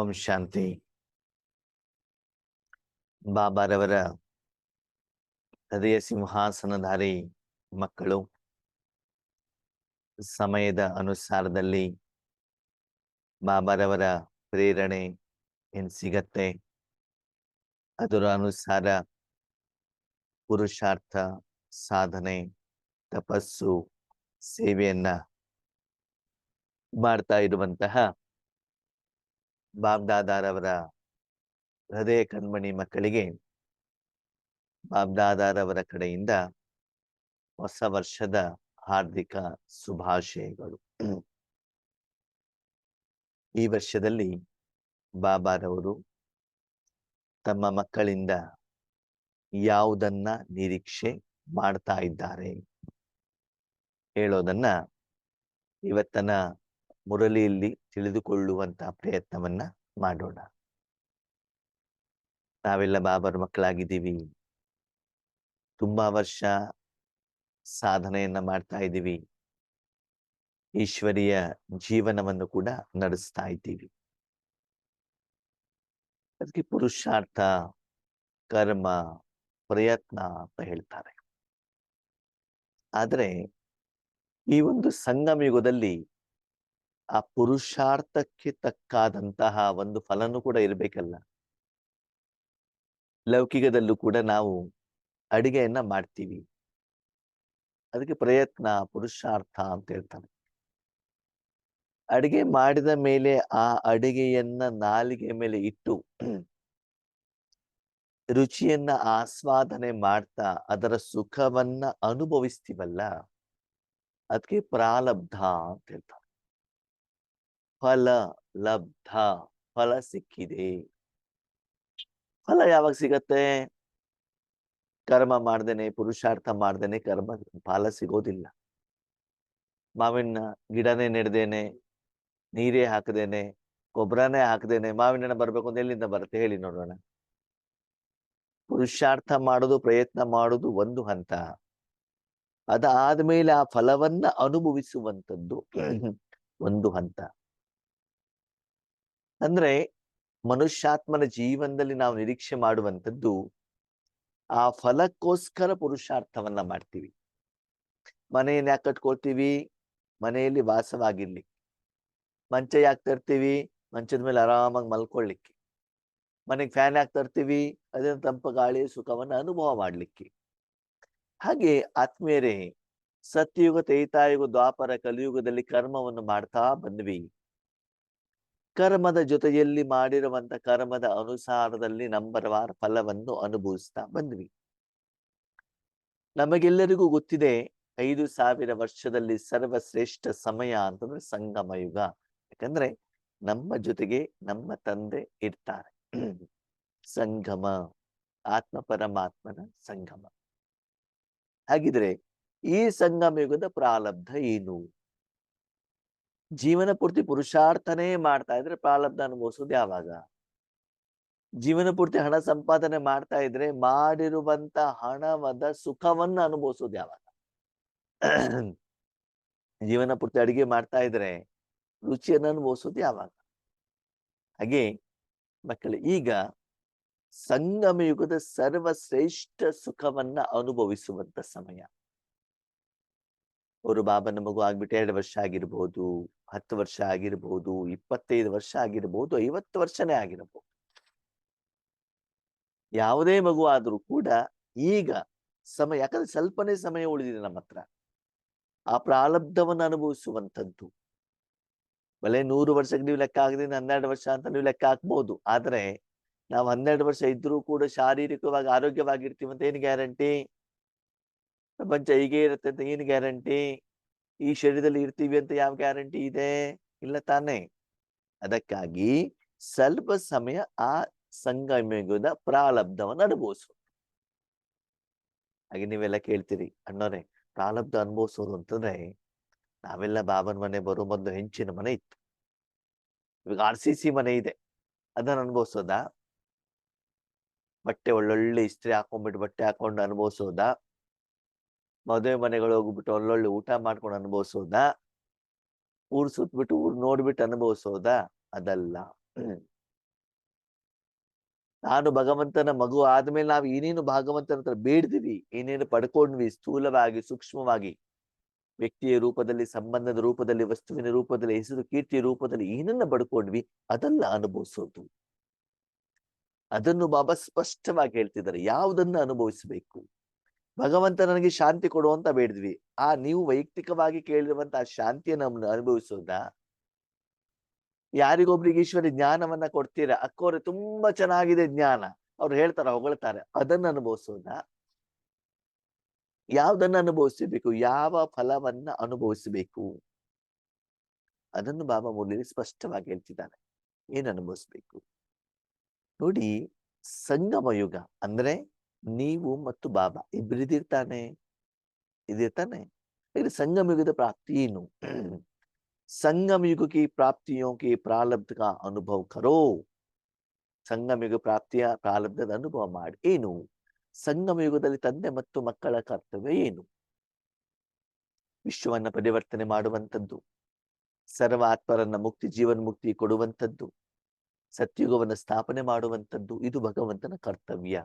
ಓಂ ಶಾಂತಿ. ಬಾಬಾರವರ ಹೃದಯ ಸಿಂಹಾಸನಧಾರಿ ಮಕ್ಕಳು ಸಮಯದ ಅನುಸಾರದಲ್ಲಿ ಬಾಬಾರವರ ಪ್ರೇರಣೆ ಏನ್ ಸಿಗತ್ತೆ ಅದರ ಅನುಸಾರ ಪುರುಷಾರ್ಥ, ಸಾಧನೆ, ತಪಸ್ಸು, ಸೇವೆಯನ್ನ ಮಾಡ್ತಾ ಇರುವಂತಹ ಬಾಬ್ದಾದಾರವರ ಹೃದಯ ಕಣ್ಮಣಿ ಮಕ್ಕಳಿಗೆ ಬಾಬ್ದಾದಾರವರ ಕಡೆಯಿಂದ ಹೊಸ ವರ್ಷದ ಹಾರ್ದಿಕ ಶುಭಾಶಯಗಳು. ಈ ವರ್ಷದಲ್ಲಿ ಬಾಬಾರವರು ತಮ್ಮ ಮಕ್ಕಳಿಂದ ಯಾವುದನ್ನ ನಿರೀಕ್ಷೆ ಮಾಡ್ತಾ ಇದ್ದಾರೆ ಹೇಳೋದನ್ನ ಇವತ್ತನ ಮುರಳಿಯಲ್ಲಿ ತಿಳಿದುಕೊಳ್ಳುವಂತ ಪ್ರಯತ್ನವನ್ನ ಮಾಡೋಣ. ನಾವೆಲ್ಲ ಬಾಬಾರ ಮಕ್ಕಳಾಗಿದ್ದೀವಿ, ತುಂಬಾ ವರ್ಷ ಸಾಧನೆಯನ್ನ ಮಾಡ್ತಾ ಇದ್ದೀವಿ, ಈಶ್ವರಿಯ ಜೀವನವನ್ನು ಕೂಡ ನಡೆಸ್ತಾ ಇದ್ದೀವಿ. ಅದಕ್ಕೆ ಪುರುಷಾರ್ಥ, ಕರ್ಮ, ಪ್ರಯತ್ನ ಅಂತ ಹೇಳ್ತಾರೆ. ಆದ್ರೆ ಈ ಒಂದು ಸಂಗಮ ಯುಗದಲ್ಲಿ ಆ ಪುರುಷಾರ್ಥಕ್ಕೆ ತಕ್ಕಾದಂತಹ ಒಂದು ಫಲನೂ ಕೂಡ ಇರಬೇಕಲ್ಲ. ಲೌಕಿಕದಲ್ಲೂ ಕೂಡ ನಾವು ಅಡಿಗೆಯನ್ನ ಮಾಡ್ತೀವಿ, ಅದಕ್ಕೆ ಪ್ರಯತ್ನ, ಪುರುಷಾರ್ಥ ಅಂತ ಹೇಳ್ತಾರೆ. ಅಡಿಗೆ ಮಾಡಿದ ಮೇಲೆ ಆ ಅಡಿಗೆಯನ್ನ ನಾಲಿಗೆ ಮೇಲೆ ಇಟ್ಟು ರುಚಿಯನ್ನ ಆಸ್ವಾದನೆ ಮಾಡ್ತಾ ಅದರ ಸುಖವನ್ನ ಅನುಭವಿಸ್ತೀವಲ್ಲ, ಅದಕ್ಕೆ ಪ್ರಾರಬ್ಧ ಅಂತ ಹೇಳ್ತಾರೆ. ಫಲ ಲಬ್ಧ, ಫಲ ಸಿಕ್ಕಿದೆ. ಫಲ ಯಾವಾಗ ಸಿಗತ್ತೆ? ಕರ್ಮ ಮಾಡ್ದೇನೆ, ಪುರುಷಾರ್ಥ ಮಾಡ್ದೇನೆ ಕರ್ಮ ಫಲ ಸಿಗೋದಿಲ್ಲ. ಮಾವಿನ ಗಿಡನೇ ನೆಡ್ದೇನೆ, ನೀರೇ ಹಾಕದೇನೆ, ಗೊಬ್ಬರನೇ ಹಾಕದೇನೆ ಮಾವಿನ ಹಣ್ಣು ಬರ್ಬೇಕು ಅಂತ ಎಲ್ಲಿಂದ ಬರುತ್ತೆ ಹೇಳಿ ನೋಡೋಣ. ಪುರುಷಾರ್ಥ ಮಾಡೋದು, ಪ್ರಯತ್ನ ಮಾಡೋದು ಒಂದು ಹಂತ. ಅದಾದ್ಮೇಲೆ ಆ ಫಲವನ್ನ ಅನುಭವಿಸುವಂಥದ್ದು ಒಂದು ಹಂತ. ಅಂದ್ರೆ ಮನುಷ್ಯಾತ್ಮನ ಜೀವನದಲ್ಲಿ ನಾವು ನಿರೀಕ್ಷೆ ಮಾಡುವಂಥದ್ದು ಆ ಫಲಕ್ಕೋಸ್ಕರ ಪುರುಷಾರ್ಥವನ್ನ ಮಾಡ್ತೀವಿ. ಮನೆಯನ್ನ ಯಾಕೆ ಕಟ್ಕೊಳ್ತೀವಿ? ಮನೆಯಲ್ಲಿ ವಾಸವಾಗಿರ್ಲಿ. ಮಂಚ ಯಾಕೆ ತರ್ತೀವಿ? ಮಂಚದ ಮೇಲೆ ಆರಾಮಾಗಿ ಮಲ್ಕೊಳ್ಳಿಕ್ಕೆ. ಮನೆಗೆ ಫ್ಯಾನ್ ಯಾಕೆ ತರ್ತೀವಿ? ಅದನ್ನ ತಂಪು ಗಾಳಿ ಸುಖವನ್ನ ಅನುಭವ ಮಾಡ್ಲಿಕ್ಕೆ. ಹಾಗೆ ಆತ್ಮೀಯರೇ, ಸತ್ಯಯುಗ, ತ್ರೇತಾಯುಗ, ದ್ವಾಪರ, ಕಲಿಯುಗದಲ್ಲಿ ಕರ್ಮವನ್ನು ಮಾಡ್ತಾ ಬಂದ್ವಿ. ಕರ್ಮದ ಜೊತೆಯಲ್ಲಿ ಮಾಡಿರುವಂತ ಕರ್ಮದ ಅನುಸಾರದಲ್ಲಿ ನಂಬರ್ವಾರ ಫಲವನ್ನು ಅನುಭವಿಸ್ತಾ ಬಂದ್ವಿ. ನಮಗೆಲ್ಲರಿಗೂ ಗೊತ್ತಿದೆ 5000 ವರ್ಷದಲ್ಲಿ ಸರ್ವಶ್ರೇಷ್ಠ ಸಮಯ ಅಂತಂದ್ರೆ ಸಂಗಮ ಯುಗ. ಯಾಕಂದ್ರೆ ನಮ್ಮ ಜೊತೆಗೆ ನಮ್ಮ ತಂದೆ ಇರ್ತಾರೆ. ಸಂಗಮ, ಆತ್ಮ ಪರಮಾತ್ಮನ ಸಂಗಮ. ಹಾಗಿದ್ರೆ ಈ ಸಂಗಮ ಯುಗದ ಪ್ರಾರಬ್ಧ ಏನು? ಜೀವನ ಪೂರ್ತಿ ಪುರುಷಾರ್ಥನೇ ಮಾಡ್ತಾ ಇದ್ರೆ ಪ್ರಾರಬ್ಧ ಅನುಭವಿಸೋದು ಯಾವಾಗ? ಜೀವನ ಪೂರ್ತಿ ಹಣ ಸಂಪಾದನೆ ಮಾಡ್ತಾ ಇದ್ರೆ ಮಾಡಿರುವಂತ ಹಣವದ ಸುಖವನ್ನ ಅನುಭವಿಸೋದು ಯಾವಾಗ? ಜೀವನ ಪೂರ್ತಿ ಅಡಿಗೆ ಮಾಡ್ತಾ ಇದ್ರೆ ರುಚಿಯನ್ನು ಅನುಭವಿಸೋದು ಯಾವಾಗ? ಹಾಗೆ ಮಕ್ಕಳು, ಈಗ ಸಂಗಮ ಯುಗದ ಸರ್ವಶ್ರೇಷ್ಠ ಸುಖವನ್ನ ಅನುಭವಿಸುವಂತ ಸಮಯ. ಅವರು ಬಾಬನ ಮಗು ಆಗ್ಬಿಟ್ಟು 2 ವರ್ಷ ಆಗಿರ್ಬೋದು, 10 ವರ್ಷ ಆಗಿರ್ಬೋದು, 25 ವರ್ಷ ಆಗಿರ್ಬೋದು, 50 ವರ್ಷನೇ ಆಗಿರಬಹುದು. ಯಾವುದೇ ಮಗು ಆದ್ರೂ ಕೂಡ ಈಗ ಸಮಯ, ಯಾಕಂದ್ರೆ ಸ್ವಲ್ಪನೇ ಸಮಯ ಉಳಿದಿದೆ ನಮ್ಮ ಹತ್ರ ಆ ಪ್ರಾರಬ್ಧವನ್ನು ಅನುಭವಿಸುವಂಥದ್ದು. ಬಲೆ 100 ವರ್ಷಕ್ಕೆ ನೀವು ಲೆಕ್ಕ ಆಗದಿಂದ 12 ವರ್ಷ ಅಂತ ನೀವು ಲೆಕ್ಕ ಹಾಕ್ಬಹುದು. ಆದ್ರೆ ನಾವು 12 ವರ್ಷ ಇದ್ರೂ ಕೂಡ ಶಾರೀರಿಕವಾಗಿ ಆರೋಗ್ಯವಾಗಿರ್ತೀವಿ ಅಂತ ಏನು ಗ್ಯಾರಂಟಿ? ಪ್ರಪಂಚ ಹೀಗೆ ಇರುತ್ತೆ ಅಂತ ಏನು ಗ್ಯಾರಂಟಿ? ಈ ಶರೀರದಲ್ಲಿ ಇರ್ತೀವಿ ಅಂತ ಯಾವ ಗ್ಯಾರಂಟಿ ಇದೆ? ಇಲ್ಲ ತಾನೇ. ಅದಕ್ಕಾಗಿ ಸ್ವಲ್ಪ ಸಮಯ ಆ ಸಂಗಮಯುಗದ ಪ್ರಾರಬ್ಧವನ್ನು ಅನುಭವಿಸು. ಹಾಗೆ ನೀವೆಲ್ಲ ಕೇಳ್ತೀರಿ, ಅಣ್ಣವ್ರೆ ಪ್ರಾರಬ್ಧ ಅನುಭವಿಸೋದು ಅಂತಂದ್ರೆ, ನಾವೆಲ್ಲ ಬಾಬನ ಮನೆ ಬರೋ ಮೊದಲು ಹೆಂಚಿನ ಮನೆ ಇತ್ತು, ಇವಾಗ RCC ಮನೆ ಇದೆ, ಅದನ್ನ ಅನುಭವಿಸೋದಾ? ಬಟ್ಟೆ ಒಳ್ಳೊಳ್ಳೆ ಇಸ್ತ್ರಿ ಹಾಕೊಂಡ್ಬಿಟ್ಟು ಬಟ್ಟೆ ಹಾಕೊಂಡು ಅನುಭವಿಸೋದಾ? ಮದುವೆ ಮನೆಗಳು ಹೋಗ್ಬಿಟ್ಟು ಒಳ್ಳೊಳ್ಳೆ ಊಟ ಮಾಡ್ಕೊಂಡು ಅನುಭವಿಸೋದಾ? ಊರ್ ಸುತ್ಬಿಟ್ಟು ಊರ್ ನೋಡ್ಬಿಟ್ಟು ಅನುಭವಿಸೋದಾ? ಅದಲ್ಲ. ನಾನು ಭಗವಂತನ ಮಗು ಆದ್ಮೇಲೆ ನಾವು ಏನೇನು ಭಗವಂತನ ಹತ್ರ ಬೇಡ್ದಿವಿ, ಏನೇನು ಪಡ್ಕೊಂಡ್ವಿ, ಸ್ಥೂಲವಾಗಿ ಸೂಕ್ಷ್ಮವಾಗಿ, ವ್ಯಕ್ತಿಯ ರೂಪದಲ್ಲಿ, ಸಂಬಂಧದ ರೂಪದಲ್ಲಿ, ವಸ್ತುವಿನ ರೂಪದಲ್ಲಿ, ಹೆಸರು ಕೀರ್ತಿಯ ರೂಪದಲ್ಲಿ ಏನನ್ನ ಪಡ್ಕೊಂಡ್ವಿ ಅದನ್ನ ಅನುಭವಿಸೋದು. ಅದನ್ನು ಬಾಬಾ ಸ್ಪಷ್ಟವಾಗಿ ಹೇಳ್ತಿದ್ದಾರೆ. ಯಾವುದನ್ನ ಅನುಭವಿಸಬೇಕು? ಭಗವಂತ ನನಗೆ ಶಾಂತಿ ಕೊಡು ಅಂತ ಬೇಡಿದ್ವಿ. ನೀವು ವೈಯಕ್ತಿಕವಾಗಿ ಕೇಳಿರುವಂತಹ ಶಾಂತಿಯನ್ನು ಅನುಭವಿಸೋದ? ಯಾರಿಗೊಬ್ರಿಗೆ ಈಶ್ವರಿ ಜ್ಞಾನವನ್ನ ಕೊಡ್ತೀರಾ, ಅಕ್ಕೋರೆ ತುಂಬಾ ಚೆನ್ನಾಗಿದೆ ಜ್ಞಾನ, ಅವ್ರು ಹೇಳ್ತಾರ, ಹೊಗಳ್ತಾರೆ, ಅದನ್ನ ಅನುಭವಿಸೋದ? ಯಾವ್ದನ್ನ ಅನುಭವಿಸಬೇಕು? ಯಾವ ಫಲವನ್ನ ಅನುಭವಿಸಬೇಕು? ಅದನ್ನು ಬಾಬಾ ಮುರಳಿ ಸ್ಪಷ್ಟವಾಗಿ ಹೇಳ್ತಿದ್ದಾನೆ. ಏನ್ ಅನುಭವಿಸ್ಬೇಕು ನೋಡಿ. ಸಂಗಮ ಯುಗ ಅಂದ್ರೆ ನೀವು ಮತ್ತು ಬಾಬಾ ಇಬ್ಬರಿದಿರ್ತಾನೆ, ಇದಿರ್ತಾನೆ. ಇದು ಸಂಗಮ ಯುಗದ ಪ್ರಾಪ್ತಿ ಏನು? संगम युग की प्राप्तियों के प्रारब्ध का अनुभव करो. ಸಂಗಮ ಯುಗ ಪ್ರಾಪ್ತಿಯ ಪ್ರಾರಬ್ಧದ ಅನುಭವ ಮಾಡಿ. ಏನು ಸಂಗಮ ಯುಗದಲ್ಲಿ ತಂದೆ ಮತ್ತು ಮಕ್ಕಳ ಕರ್ತವ್ಯ ಏನು? ವಿಶ್ವವನ್ನ ಪರಿವರ್ತನೆ ಮಾಡುವಂಥದ್ದು, ಸರ್ವ ಆತ್ಮರನ್ನ ಮುಕ್ತಿ, ಜೀವನ್ ಮುಕ್ತಿ ಕೊಡುವಂಥದ್ದು, ಸತ್ಯುಗವನ್ನ ಸ್ಥಾಪನೆ ಮಾಡುವಂಥದ್ದು. ಇದು ಭಗವಂತನ ಕರ್ತವ್ಯ,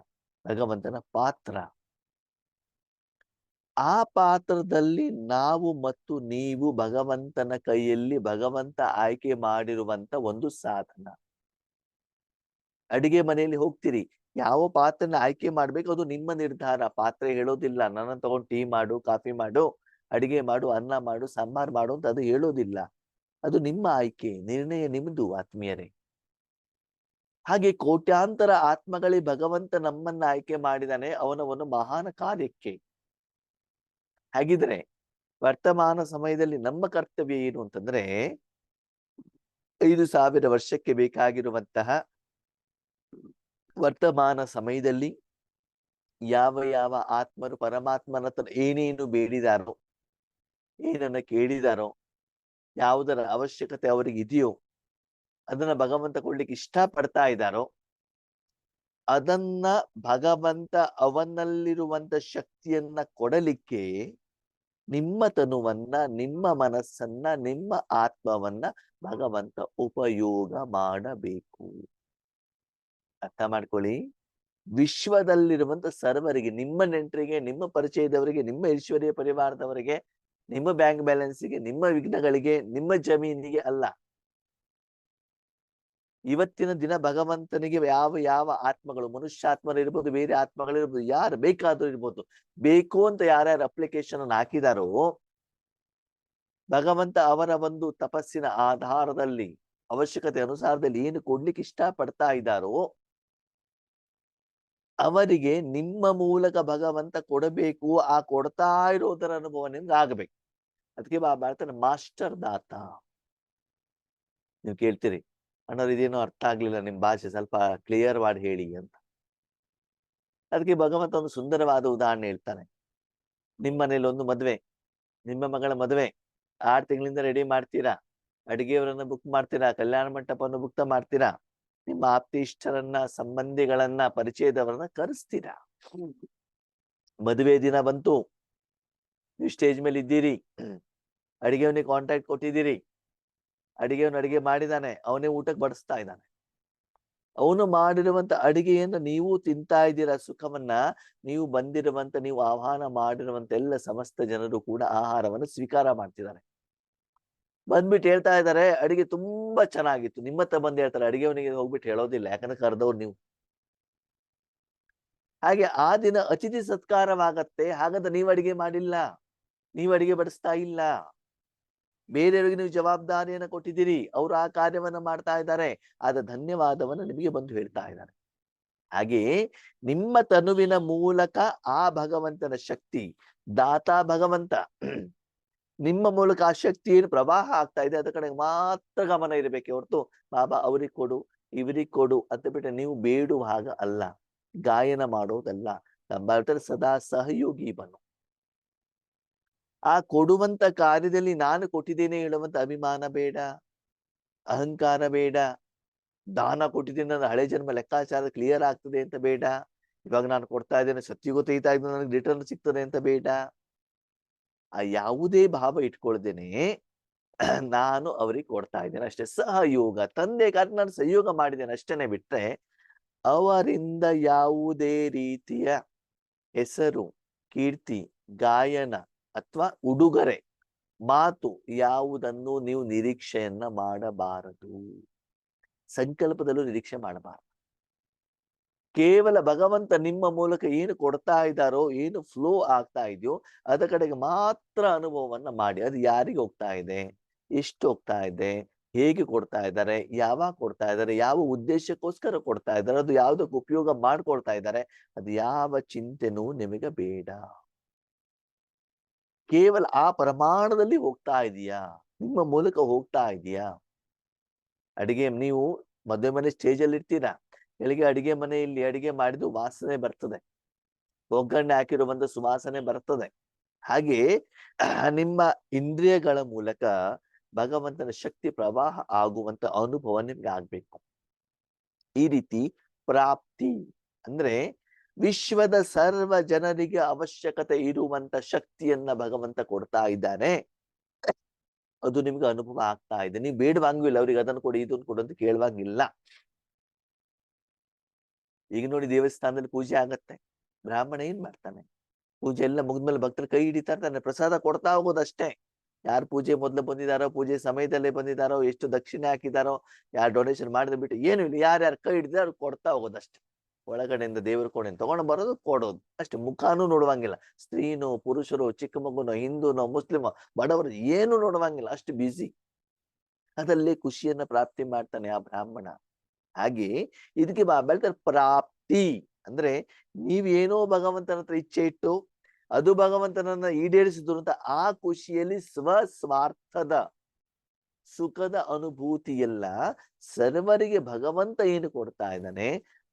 ಭಗವಂತನ ಪಾತ್ರ. ಆ ಪಾತ್ರದಲ್ಲಿ ನಾವು ಮತ್ತು ನೀವು ಭಗವಂತನ ಕೈಯಲ್ಲಿ ಭಗವಂತ ಆಯ್ಕೆ ಮಾಡಿರುವಂತ ಒಂದು ಸಾಧನ. ಅಡಿಗೆ ಮನೆಯಲ್ಲಿ ಹೋಗ್ತೀರಿ, ಯಾವ ಪಾತ್ರನ ಆಯ್ಕೆ ಮಾಡ್ಬೇಕು ಅದು ನಿಮ್ಮ ನಿರ್ಧಾರ. ಪಾತ್ರೆ ಹೇಳೋದಿಲ್ಲ ನನ್ನ ತಗೊಂಡು ಟೀ ಮಾಡು, ಕಾಫಿ ಮಾಡು, ಅಡಿಗೆ ಮಾಡು, ಅನ್ನ ಮಾಡು, ಸಾಂಬಾರ್ ಮಾಡು ಅಂತ ಅದು ಹೇಳೋದಿಲ್ಲ. ಅದು ನಿಮ್ಮ ಆಯ್ಕೆ, ನಿರ್ಣಯ ನಿಮ್ದು ಆತ್ಮೀಯರೇ. ಹಾಗೆ ಕೋಟ್ಯಾಂತರ ಆತ್ಮಗಳೇ ಭಗವಂತ ನಮ್ಮನ್ನ ಆಯ್ಕೆ ಮಾಡಿದಾನೆ ಅವನ ಒಂದು ಮಹಾನ ಕಾರ್ಯಕ್ಕೆ. ಹಾಗಿದ್ರೆ ವರ್ತಮಾನ ಸಮಯದಲ್ಲಿ ನಮ್ಮ ಕರ್ತವ್ಯ ಏನು ಅಂತಂದ್ರೆ, 5000 ವರ್ಷಕ್ಕೆ ಬೇಕಾಗಿರುವಂತಹ ವರ್ತಮಾನ ಸಮಯದಲ್ಲಿ ಯಾವ ಯಾವ ಆತ್ಮರು ಪರಮಾತ್ಮನ ಹತ್ರ ಏನೇನು ಬೇಡಿದಾರೋ, ಏನನ್ನ ಕೇಳಿದಾರೋ, ಯಾವುದರ ಅವಶ್ಯಕತೆ ಅವರಿಗೆ ಇದೆಯೋ, ಅದನ್ನ ಭಗವಂತ ಕೊಡ್ಲಿಕ್ಕೆ ಇಷ್ಟ ಪಡ್ತಾ ಇದ್ದಾರೋ, ಅದನ್ನ ಭಗವಂತ ಅವನಲ್ಲಿರುವಂತ ಶಕ್ತಿಯನ್ನ ಕೊಡಲಿಕ್ಕೆ ನಿಮ್ಮ ತನುವನ್ನ, ನಿಮ್ಮ ಮನಸ್ಸನ್ನ, ನಿಮ್ಮ ಆತ್ಮವನ್ನ ಭಗವಂತ ಉಪಯೋಗ ಮಾಡಬೇಕು. ಅರ್ಥ ಮಾಡ್ಕೊಳ್ಳಿ. ವಿಶ್ವದಲ್ಲಿರುವಂತ ಸರ್ವರಿಗೆ, ನಿಮ್ಮ ನೆಂಟರಿಗೆ, ನಿಮ್ಮ ಪರಿಚಯದವರಿಗೆ, ನಿಮ್ಮ ಐಶ್ವರ್ಯ ಪರಿವಾರದವರಿಗೆ, ನಿಮ್ಮ ಬ್ಯಾಂಕ್ ಬ್ಯಾಲೆನ್ಸ್ಗೆ, ನಿಮ್ಮ ವಿಘ್ನಗಳಿಗೆ, ನಿಮ್ಮ ಜಮೀನಿಗೆ ಅಲ್ಲ. ಇವತ್ತಿನ ದಿನ ಭಗವಂತನಿಗೆ ಯಾವ ಯಾವ ಆತ್ಮಗಳು, ಮನುಷ್ಯಾತ್ಮರು ಇರ್ಬೋದು, ಬೇರೆ ಆತ್ಮಗಳಿರ್ಬೋದು, ಯಾರು ಬೇಕಾದ್ರೂ ಇರ್ಬೋದು, ಬೇಕು ಅಂತ ಯಾರ್ಯಾರು ಅಪ್ಲಿಕೇಶನ್ ಅನ್ನು ಹಾಕಿದಾರೋ, ಭಗವಂತ ಅವರ ಒಂದು ತಪಸ್ಸಿನ ಆಧಾರದಲ್ಲಿ, ಅವಶ್ಯಕತೆ ಅನುಸಾರದಲ್ಲಿ ಏನು ಕೊಡ್ಲಿಕ್ಕೆ ಇಷ್ಟ ಪಡ್ತಾ ಇದ್ದಾರೋ ಅವರಿಗೆ ನಿಮ್ಮ ಮೂಲಕ ಭಗವಂತ ಕೊಡಬೇಕು. ಆ ಕೊಡ್ತಾ ಇರೋದರ ಅನುಭವ ನಿಮ್ಗೆ ಆಗ್ಬೇಕು. ಅದಕ್ಕೆ ಬಾಬಾ ಹೇಳ್ತಾನೆ ಮಾಸ್ಟರ್ ದಾತ. ನೀವು ಕೇಳ್ತೀರಿ, ಅಣ್ಣವ್ರು ಇದೇನೋ ಅರ್ಥ ಆಗ್ಲಿಲ್ಲ, ನಿಮ್ ಭಾಷೆ ಸ್ವಲ್ಪ ಕ್ಲಿಯರ್ ಮಾಡಿ ಹೇಳಿ ಅಂತ. ಅದಕ್ಕೆ ಭಗವಂತ ಒಂದು ಸುಂದರವಾದ ಉದಾಹರಣೆ ಹೇಳ್ತಾನೆ. ನಿಮ್ಮ ಮನೇಲಿ ಒಂದು ಮದ್ವೆ, ನಿಮ್ಮ ಮಗಳ ಮದುವೆ 6 ತಿಂಗಳಿಂದ ರೆಡಿ ಮಾಡ್ತೀರಾ, ಅಡಿಗೆಯವರನ್ನ ಬುಕ್ ಮಾಡ್ತೀರಾ, ಕಲ್ಯಾಣ ಮಂಟಪವನ್ನು ಬುಕ್ ಮಾಡ್ತೀರಾ, ನಿಮ್ಮ ಆಪ್ತಿ ಇಷ್ಟರನ್ನ, ಸಂಬಂಧಿಗಳನ್ನ, ಪರಿಚಯದವರನ್ನ ಕರೆಸ್ತೀರಾ. ಮದುವೆ ದಿನ ಬಂತು, ನೀವು ಸ್ಟೇಜ್ ಮೇಲೆ ಇದ್ದೀರಿ, ಅಡಿಗೆಯವನಿಗೆ ಕಾಂಟ್ಯಾಕ್ಟ್ ಕೊಟ್ಟಿದ್ದೀರಿ, ಅಡಿಗೆಯವನು ಅಡಿಗೆ ಮಾಡಿದಾನೆ, ಅವನೇ ಊಟಕ್ಕೆ ಬಡಿಸ್ತಾ ಇದ್ದಾನೆ. ಅವನು ಮಾಡಿರುವಂತ ಅಡಿಗೆಯನ್ನು ನೀವು ತಿಂತಾ ಇದ್ದೀರಾ. ಸುಖವನ್ನ ನೀವು ಬಂದಿರುವಂತ, ನೀವು ಆಹ್ವಾನ ಮಾಡಿರುವಂತ ಎಲ್ಲ ಸಮಸ್ತ ಜನರು ಕೂಡ ಆಹಾರವನ್ನು ಸ್ವೀಕಾರ ಮಾಡ್ತಿದ್ದಾರೆ. ಬಂದ್ಬಿಟ್ಟು ಹೇಳ್ತಾ ಇದ್ದಾರೆ ಅಡಿಗೆ ತುಂಬಾ ಚೆನ್ನಾಗಿತ್ತು. ನಿಮ್ಮ ಹತ್ರ ಬಂದು ಹೇಳ್ತಾರೆ, ಅಡಿಗೆವನಿಗೆ ಹೋಗ್ಬಿಟ್ಟು ಹೇಳೋದಿಲ್ಲ, ಯಾಕಂದ್ರೆ ಕರೆದವ್ರು ನೀವು. ಹಾಗೆ ಆ ದಿನ ಅತಿಥಿ ಸತ್ಕಾರವಾಗತ್ತೆ. ಹಾಗಾದ್ರೆ ನೀವು ಅಡಿಗೆ ಮಾಡಿಲ್ಲ, ನೀವು ಅಡಿಗೆ ಬಡಿಸ್ತಾ ಇಲ್ಲ, ಬೇರೆಯವರಿಗೆ ನೀವು ಜವಾಬ್ದಾರಿಯನ್ನು ಕೊಟ್ಟಿದ್ದೀರಿ, ಅವರು ಆ ಕಾರ್ಯವನ್ನ ಮಾಡ್ತಾ ಇದ್ದಾರೆ. ಆದ ಧನ್ಯವಾದವನ್ನು ನಿಮಗೆ ಬಂದು ಹೇಳ್ತಾ ಇದ್ದಾರೆ. ಹಾಗೆಯೇ ನಿಮ್ಮ ತನುವಿನ ಮೂಲಕ ಆ ಭಗವಂತನ ಶಕ್ತಿ, ದಾತ ಭಗವಂತ, ನಿಮ್ಮ ಮೂಲಕ ಆ ಶಕ್ತಿ ಏನು ಪ್ರವಾಹ ಆಗ್ತಾ ಇದೆ ಅದ ಕಡೆ ಮಾತ್ರ ಗಮನ ಇರಬೇಕೆ ಹೊರತು ಬಾಬಾ ಅವ್ರಿಗೆ ಕೊಡು, ಇವರಿಗೆ ಕೊಡು ಅಂತ ಬಿಟ್ಟರೆ ನೀವು ಬೇಡುವ ಹಾಗ ಅಲ್ಲ, ಗಾಯನ ಮಾಡೋದಲ್ಲ. ನಮ್ಮ ಸದಾ ಸಹಯೋಗಿ ಬನ್ನು. ಆ ಕೊಡುವಂತ ಕಾರ್ಯದಲ್ಲಿ ನಾನು ಕೊಟ್ಟಿದ್ದೇನೆ ಹೇಳುವಂತ ಅಭಿಮಾನ ಬೇಡ, ಅಹಂಕಾರ ಬೇಡ. ದಾನ ಕೊಟ್ಟಿದ್ದೀನಿ, ನನ್ನ ಹಳೆ ಜನ್ಮ ಲೆಕ್ಕಾಚಾರ ಕ್ಲಿಯರ್ ಆಗ್ತದೆ ಅಂತ ಬೇಡ. ಇವಾಗ ನಾನು ಕೊಡ್ತಾ ಇದ್ದೇನೆ, ಸತ್ಯುಗೂ ತೆಗಿತಾ ಇದ್ದೇನೆ, ನನಗೆ ರಿಟರ್ನ್ ಸಿಗ್ತದೆ ಅಂತ ಬೇಡ. ಆ ಯಾವುದೇ ಭಾವ ಇಟ್ಕೊಳ್ದೇನೆ ನಾನು ಅವ್ರಿಗೆ ಕೊಡ್ತಾ ಇದ್ದೇನೆ ಅಷ್ಟೇ. ಸಹಯೋಗ, ತಂದೆ ಕಾರ್ಯ ನಾನು ಸಹಯೋಗ ಮಾಡಿದ್ದೇನೆ ಅಷ್ಟೇನೆ ಬಿಟ್ರೆ ಅವರಿಂದ ಯಾವುದೇ ರೀತಿಯ ಹೆಸರು, ಕೀರ್ತಿ, ಗಾಯನ ಅಥವಾ ಉಡುಗೊರೆ, ಮಾತು ಯಾವುದನ್ನು ನೀವು ನಿರೀಕ್ಷೆಯನ್ನ ಮಾಡಬಾರದು. ಸಂಕಲ್ಪದಲ್ಲೂ ನಿರೀಕ್ಷೆ ಮಾಡಬಾರದು. ಕೇವಲ ಭಗವಂತ ನಿಮ್ಮ ಮೂಲಕ ಏನು ಕೊಡ್ತಾ ಇದ್ದಾರೋ, ಏನು ಫ್ಲೋ ಆಗ್ತಾ ಇದೆಯೋ ಅದ ಕಡೆಗೆ ಮಾತ್ರ ಅನುಭವವನ್ನ ಮಾಡಿ. ಅದು ಯಾರಿಗೆ ಹೋಗ್ತಾ ಇದೆ, ಎಷ್ಟು ಹೋಗ್ತಾ ಇದೆ, ಹೇಗೆ ಕೊಡ್ತಾ ಇದ್ದಾರೆ, ಯಾವಾಗ ಕೊಡ್ತಾ ಇದ್ದಾರೆ, ಯಾವ ಉದ್ದೇಶಕ್ಕೋಸ್ಕರ ಕೊಡ್ತಾ ಇದ್ದಾರೆ, ಅದು ಯಾವ್ದಕ್ಕೆ ಉಪಯೋಗ ಮಾಡ್ಕೊಳ್ತಾ ಇದ್ದಾರೆ, ಅದು ಯಾವ ಚಿಂತೆನೂ ನಿಮಗೆ ಬೇಡ. ಕೇವಲ ಆ ಪ್ರಮಾಣದಲ್ಲಿ ಹೋಗ್ತಾ ಇದೆಯಾ, ನಿಮ್ಮ ಮೂಲಕ ಹೋಗ್ತಾ ಇದೆಯಾ. ಅಡಿಗೆ ನೀವು ಮದುವೆ ಮನೆ ಸ್ಟೇಜ್ ಅಲ್ಲಿ ಇರ್ತೀರಾ, ಬೆಳಿಗ್ಗೆ ಅಡಿಗೆ ಮನೆಯಲ್ಲಿ ಅಡಿಗೆ ಮಾಡಿದ್ದು ವಾಸನೆ ಬರ್ತದೆ, ಒಗ್ಗರಣೆ ಹಾಕಿರುವಂತ ಸುವಾಸನೆ ಬರ್ತದೆ. ಹಾಗೆ ನಿಮ್ಮ ಇಂದ್ರಿಯಗಳ ಮೂಲಕ ಭಗವಂತನ ಶಕ್ತಿ ಪ್ರವಾಹ ಆಗುವಂತ ಅನುಭವ ನಿಮ್ಗೆ ಆಗ್ಬೇಕು. ಈ ರೀತಿ ಪ್ರಾಪ್ತಿ ಅಂದ್ರೆ ವಿಶ್ವದ ಸರ್ವ ಜನರಿಗೆ ಅವಶ್ಯಕತೆ ಇರುವಂತ ಶಕ್ತಿಯನ್ನ ಭಗವಂತ ಕೊಡ್ತಾ ಇದ್ದಾನೆ. ಅದು ನಿಮ್ಗೆ ಅನುಭವ ಆಗ್ತಾ ಇದೆ. ನೀವು ಬೇಡವಾಂಗಿಲ್ಲ ಅವ್ರಿಗೆ ಅದನ್ನು ಕೊಡಿ ಇದನ್ನು ಕೊಡು ಅಂತ ಕೇಳುವಂಗಿಲ್ಲ. ಈಗ ನೋಡಿ ದೇವಸ್ಥಾನದಲ್ಲಿ ಪೂಜೆ ಆಗತ್ತೆ, ಬ್ರಾಹ್ಮಣ ಏನ್ ಮಾಡ್ತಾನೆ, ಪೂಜೆ ಎಲ್ಲ ಮುಗಿದ್ಮೇಲೆ ಭಕ್ತರು ಕೈ ಹಿಡಿತಾ ಇರ್ತಾನೆ, ಪ್ರಸಾದ ಕೊಡ್ತಾ ಹೋಗೋದಷ್ಟೇ. ಯಾರು ಪೂಜೆ ಮೊದ್ಲು ಬಂದಿದಾರೋ, ಪೂಜೆ ಸಮಯದಲ್ಲೇ ಬಂದಿದಾರೋ, ಎಷ್ಟು ದಕ್ಷಿಣೆ ಹಾಕಿದಾರೋ, ಯಾರು ಡೊನೇಷನ್ ಮಾಡಿದ ಬಿಟ್ಟು ಏನು ಇಲ್ಲ, ಯಾರ್ಯಾರು ಕೈ ಹಿಡಿದ್ರೆ ಅವ್ರು ಕೊಡ್ತಾ ಹೋಗೋದಷ್ಟೇ. ಒಳಗಡೆಯಿಂದ ದೇವ್ರ ಕೋಣೆಯಿಂದ ತಗೊಂಡು ಬರೋದು ಕೊಡೋದು ಅಷ್ಟೇ. ಮುಖಾನು ನೋಡುವಂಗಿಲ್ಲ, ಸ್ತ್ರೀನೋ ಪುರುಷರು, ಚಿಕ್ಕ ಮಗುನೋ, ಹಿಂದೂನೋ ಮುಸ್ಲಿಮೋ, ಬಡವರು ಏನು ನೋಡುವಂಗಿಲ್ಲ, ಅಷ್ಟು ಬ್ಯುಸಿ. ಅದಲ್ಲೇ ಖುಷಿಯನ್ನ ಪ್ರಾಪ್ತಿ ಮಾಡ್ತಾನೆ ಆ ಬ್ರಾಹ್ಮಣ. ಹಾಗೆ ಇದಕ್ಕೆ ಬೆಳ್ತಾರೆ ಪ್ರಾಪ್ತಿ ಅಂದ್ರೆ ನೀವೇನೋ ಭಗವಂತನ ಹತ್ರ ಇಚ್ಛೆ ಇಟ್ಟು ಅದು ಭಗವಂತನನ್ನ ಈಡೇರಿಸಿದ್ರು ಅಂತ ಆ ಖುಷಿಯಲ್ಲಿ ಸ್ವಸ್ವಾರ್ಥದ ಸುಖದ ಅನುಭೂತಿಯೆಲ್ಲ ಸರ್ವರಿಗೆ ಭಗವಂತ ಏನು ಕೊಡ್ತಾ ಇದ್ದಾನೆ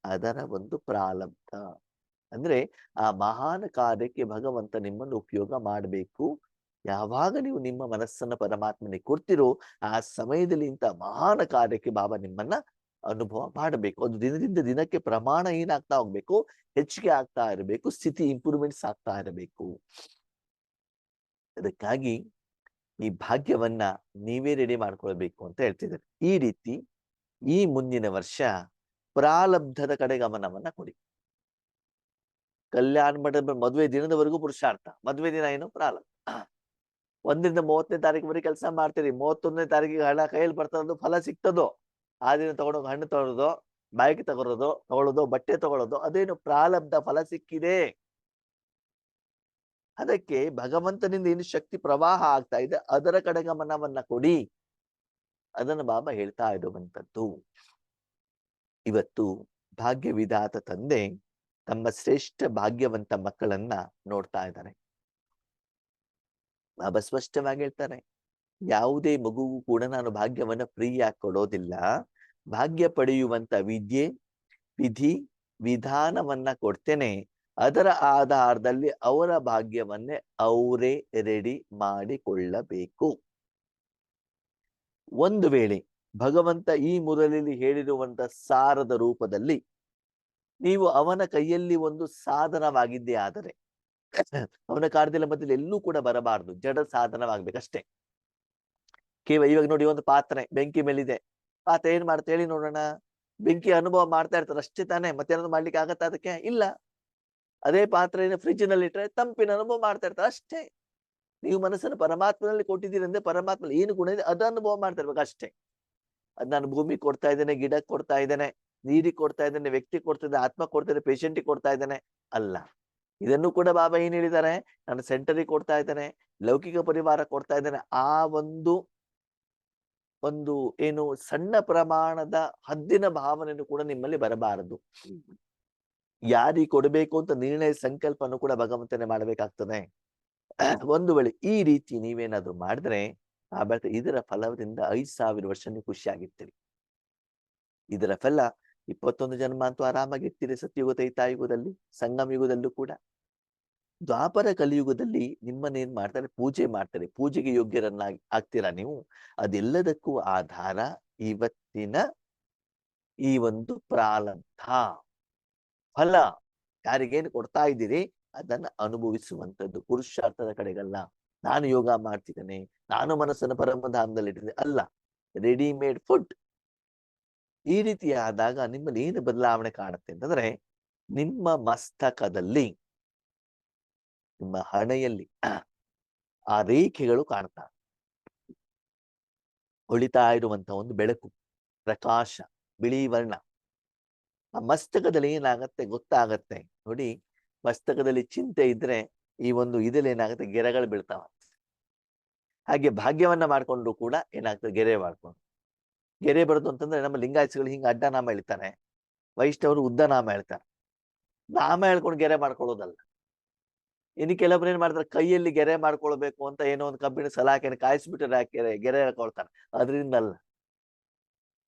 ಅದರ ಒಂದು ಪ್ರಾರಬ್ಧ. ಅಂದ್ರೆ ಆ ಮಹಾನ್ ಕಾರ್ಯಕ್ಕೆ ಭಗವಂತ ನಿಮ್ಮನ್ನು ಉಪಯೋಗ ಮಾಡಬೇಕು. ಯಾವಾಗ ನೀವು ನಿಮ್ಮ ಮನಸ್ಸನ್ನ ಪರಮಾತ್ಮನಿಗೆ ಕೊಡ್ತಿರೋ ಆ ಸಮಯದಲ್ಲಿ ಇಂಥ ಮಹಾನ್ ಕಾರ್ಯಕ್ಕೆ ಬಾಬಾ ನಿಮ್ಮನ್ನ ಅನುಭವ ಮಾಡಬೇಕು. ಅದು ದಿನದಿಂದ ದಿನಕ್ಕೆ ಪ್ರಮಾಣ ಏನಾಗ್ತಾ ಹೋಗ್ಬೇಕು, ಹೆಚ್ಚಿಗೆ ಆಗ್ತಾ ಇರಬೇಕು, ಸ್ಥಿತಿ ಇಂಪ್ರೂವ್ಮೆಂಟ್ಸ್ ಆಗ್ತಾ ಇರಬೇಕು. ಅದಕ್ಕಾಗಿ ಈ ಭಾಗ್ಯವನ್ನ ನೀವೇ ರೆಡಿ ಮಾಡ್ಕೊಳ್ಬೇಕು ಅಂತ ಹೇಳ್ತಿದ್ದಾರೆ. ಈ ರೀತಿ ಈ ಮುಂದಿನ ವರ್ಷ ಪ್ರಾರಬ್ಧದ ಕಡೆ ಗಮನವನ್ನ ಕೊಡಿ. ಕಲ್ಯಾಣ ಮಂಟಪ ಮದುವೆ ದಿನದವರೆಗೂ ಪುರುಷಾರ್ಥ, ಮದುವೆ ದಿನ ಏನು ಪ್ರಾರಬ್ಧ. 1ರಿಂದ 30ನೇ ತಾರೀಕುವರೆಗೆ ಕೆಲಸ ಮಾಡ್ತೀರಿ, 31ನೇ ತಾರೀಕಿಗೆ ಹಣ ಕೈಯಲ್ಲಿ ಬರ್ತದೋ ಫಲ ಸಿಗ್ತದೋ ಆ ದಿನ ತಗೊಂಡೋಗಿ ಹಣ್ಣು ತಗೊಳ್ಳೋದು, ಬಾಯಿಗೆ ತಗೊಳ್ಳೋದು, ಬಟ್ಟೆ ತಗೊಳ್ಳೋದು, ಅದೇನು ಪ್ರಾರಬ್ಧ ಫಲ ಸಿಕ್ಕಿದೆ. ಅದಕ್ಕೆ ಭಗವಂತನಿಂದ ಏನು ಶಕ್ತಿ ಪ್ರವಾಹ ಆಗ್ತಾ ಇದೆ ಅದರ ಕಡೆ ಗಮನವನ್ನ ಕೊಡಿ. ಅದನ್ನು ಬಾಬಾ ಹೇಳ್ತಾ ಇರುವಂತದ್ದು. ಇವತ್ತು ಭಾಗ್ಯ ವಿಧಾತ ತಂದೆ ತಮ್ಮ ಶ್ರೇಷ್ಠ ಭಾಗ್ಯವಂತ ಮಕ್ಕಳನ್ನ ನೋಡ್ತಾ ಇದ್ದಾರೆ. ಬಾಬಾ ಸ್ಪಷ್ಟವಾಗಿ ಹೇಳ್ತಾರೆ, ಯಾವುದೇ ಮಗುವು ಕೂಡ ನಾನು ಭಾಗ್ಯವನ್ನ ಫ್ರೀಯಾಗಿ ಕೊಡೋದಿಲ್ಲ. ಭಾಗ್ಯ ಪಡೆಯುವಂತ ವಿದ್ಯೆ, ವಿಧಿ, ವಿಧಾನವನ್ನ ಕೊಡ್ತೇನೆ. ಅದರ ಆಧಾರದಲ್ಲಿ ಅವರ ಭಾಗ್ಯವನ್ನೇ ಅವರೇ ರೆಡಿ ಮಾಡಿಕೊಳ್ಳಬೇಕು. ಒಂದು ವೇಳೆ ಭಗವಂತ ಈ ಮುರಳಿಯಲ್ಲಿ ಹೇಳಿರುವಂತ ಸಾರದ ರೂಪದಲ್ಲಿ ನೀವು ಅವನ ಕೈಯಲ್ಲಿ ಒಂದು ಸಾಧನವಾಗಿದ್ದೇ ಆದರೆ ಅವನ ಕಾರ್ಯದ ಮಧ್ಯದಲ್ಲಿ ಎಲ್ಲೂ ಕೂಡ ಬರಬಾರದು, ಜಡ ಸಾಧನವಾಗ್ಬೇಕಷ್ಟೇ. ಕೇವಲ ಇವಾಗ ನೋಡಿ, ಒಂದು ಪಾತ್ರೆ ಬೆಂಕಿ ಮೇಲಿದೆ, ಪಾತ್ರೆ ಏನ್ ಮಾಡ್ತಾ ಹೇಳಿ ನೋಡೋಣ, ಬೆಂಕಿ ಅನುಭವ ಮಾಡ್ತಾ ಇರ್ತಾರೆ ಅಷ್ಟೇ ತಾನೇ, ಮತ್ತೇನಾದ್ರು ಮಾಡ್ಲಿಕ್ಕೆ ಆಗತ್ತ ಅದಕ್ಕೆ? ಇಲ್ಲ. ಅದೇ ಪಾತ್ರೆಯನ್ನು ಫ್ರಿಜ್ ನಲ್ಲಿ ಇಟ್ಟರೆ ತಂಪಿನ ಅನುಭವ ಮಾಡ್ತಾ ಇರ್ತಾರೆ ಅಷ್ಟೇ. ನೀವು ಮನಸ್ಸನ್ನು ಪರಮಾತ್ಮನಲ್ಲಿ ಕೊಟ್ಟಿದ್ದೀರಿ ಅಂದ್ರೆ ಪರಮಾತ್ಮ ಏನು ಗುಣ ಇದೆ ಅದು ಅನುಭವ ಮಾಡ್ತಾ ಇರ್ಬೇಕು ಅಷ್ಟೇ. ಅದ್ ನಾನು ಭೂಮಿ ಕೊಡ್ತಾ ಇದ್ದೇನೆ, ಗಿಡಕ್ಕೆ ಕೊಡ್ತಾ ಇದ್ದೇನೆ, ನೀರಿಗೆ ಕೊಡ್ತಾ ಇದ್ದೇನೆ, ವ್ಯಕ್ತಿ ಕೊಡ್ತಾ ಇದ್ದೇನೆ, ಆತ್ಮ ಕೊಡ್ತಾ ಇದ್ದೇನೆ, ಪೇಷಂಟಿಗೆ ಕೊಡ್ತಾ ಇದ್ದೇನೆ ಅಲ್ಲ. ಇದನ್ನು ಕೂಡ ಬಾಬಾ ಏನ್ ಹೇಳಿದ್ದಾರೆ, ನಾನು ಸೆಂಟರಿಗೆ ಕೊಡ್ತಾ ಇದ್ದೇನೆ, ಲೌಕಿಕ ಪರಿವಾರ ಕೊಡ್ತಾ ಇದ್ದೇನೆ. ಆ ಒಂದು ಏನು ಸಣ್ಣ ಪ್ರಮಾಣದ ಹದ್ದಿನ ಭಾವನೆಯನ್ನು ಕೂಡ ನಿಮ್ಮಲ್ಲಿ ಬರಬಾರದು. ಯಾರಿಗೆ ಕೊಡಬೇಕು ಅಂತ ನಿರ್ಣಯ ಸಂಕಲ್ಪನು ಕೂಡ ಭಗವಂತನೇ ಮಾಡಬೇಕಾಗ್ತದೆ. ಒಂದು ವೇಳೆ ಈ ರೀತಿ ನೀವೇನಾದ್ರೂ ಮಾಡಿದ್ರೆ ಆ ಬಳಿಕ ಇದರ ಫಲದಿಂದ 5,000 ವರ್ಷ ನೀವು ಖುಷಿಯಾಗಿರ್ತೀರಿ. ಇದರ ಫಲ 21 ಜನ್ಮ ಅಂತೂ ಆರಾಮಾಗಿರ್ತೀರಿ. ಸತ್ಯುಗ, ತ್ರೈತಾಯುಗದಲ್ಲಿ, ಸಂಗಮ ಯುಗದಲ್ಲೂ ಕೂಡ. ದ್ವಾಪರ ಕಲಿಯುಗದಲ್ಲಿ ನಿಮ್ಮನ್ನೇನ್ ಮಾಡ್ತಾರೆ, ಪೂಜೆ ಮಾಡ್ತಾರೆ. ಪೂಜೆಗೆ ಯೋಗ್ಯರನ್ನಾಗಿ ಆಗ್ತೀರಾ ನೀವು. ಅದೆಲ್ಲದಕ್ಕೂ ಆಧಾರ ಇವತ್ತಿನ ಈ ಒಂದು ಪ್ರಾರಬ್ಧ ಫಲ. ಯಾರಿಗೇನು ಕೊಡ್ತಾ ಇದ್ದೀರಿ ಅದನ್ನ ಅನುಭವಿಸುವಂತದ್ದು, ಪುರುಷಾರ್ಥದ ಕಡೆಗಲ್ಲ. ನಾನು ಯೋಗ ಮಾಡ್ತಿದ್ದೇನೆ, ನಾನು ಮನಸ್ಸನ್ನು ಪರಮಧಾಮದಲ್ಲಿ ಇಟ್ಟಿದ್ದೇನೆ ಅಲ್ಲ. ರೆಡಿಮೇಡ್ ಫುಡ್ ಈ ರೀತಿ ಆದಾಗ ನಿಮ್ಮಲ್ಲಿ ಏನು ಬದಲಾವಣೆ ಕಾಣುತ್ತೆ ಅಂತಂದ್ರೆ, ನಿಮ್ಮ ಮಸ್ತಕದಲ್ಲಿ, ನಿಮ್ಮ ಹಣೆಯಲ್ಲಿ ಆ ರೇಖೆಗಳು ಕಾಣ್ತಾ, ಹೊಳಿತಾ ಇರುವಂತಹ ಒಂದು ಬೆಳಕು, ಪ್ರಕಾಶ, ಬಿಳಿ ವರ್ಣ ಆ ಮಸ್ತಕದಲ್ಲಿ ಏನಾಗತ್ತೆ ಗೊತ್ತಾಗತ್ತೆ ನೋಡಿ. ಮಸ್ತಕದಲ್ಲಿ ಚಿಂತೆ ಇದ್ರೆ ಈ ಒಂದು ಇದಲ್ಲಿ ಏನಾಗುತ್ತೆ, ಗೆರೆಗಳು ಬೀಳ್ತಾವ. ಹಾಗೆ ಭಾಗ್ಯವನ್ನ ಮಾಡ್ಕೊಂಡ್ರು ಕೂಡ ಏನಾಗ್ತದೆ, ಗೆರೆ ಮಾಡ್ಕೊಂಡು ಗೆರೆ ಬರೋದು ಅಂತಂದ್ರೆ, ನಮ್ಮ ಲಿಂಗಾಯತಗಳು ಹಿಂಗ ಅಡ್ಡ ನಾಮ ಹೇಳ್ತಾರೆ, ವೈಷ್ಣವರು ಉದ್ದ ನಾಮ ಹೇಳ್ತಾರೆ. ನಾಮ ಹೇಳ್ಕೊಂಡು ಗೆರೆ ಮಾಡ್ಕೊಳ್ಳೋದಲ್ಲ. ಇನ್ನು ಕೆಲವೊಬ್ರು ಏನ್ ಮಾಡ್ತಾರೆ, ಕೈಯಲ್ಲಿ ಗೆರೆ ಮಾಡ್ಕೊಳ್ಬೇಕು ಅಂತ ಏನೋ ಒಂದು ಕಬ್ಬಿಣ ಸಲಾಕೆನ ಕಾಯಿಸ್ಬಿಟ್ರೆ ಹಾಕಿದ್ರೆ ಗೆರೆ ಹೇಳ್ಕೊಳ್ತಾರೆ. ಅದರಿಂದ ಅಲ್ಲ.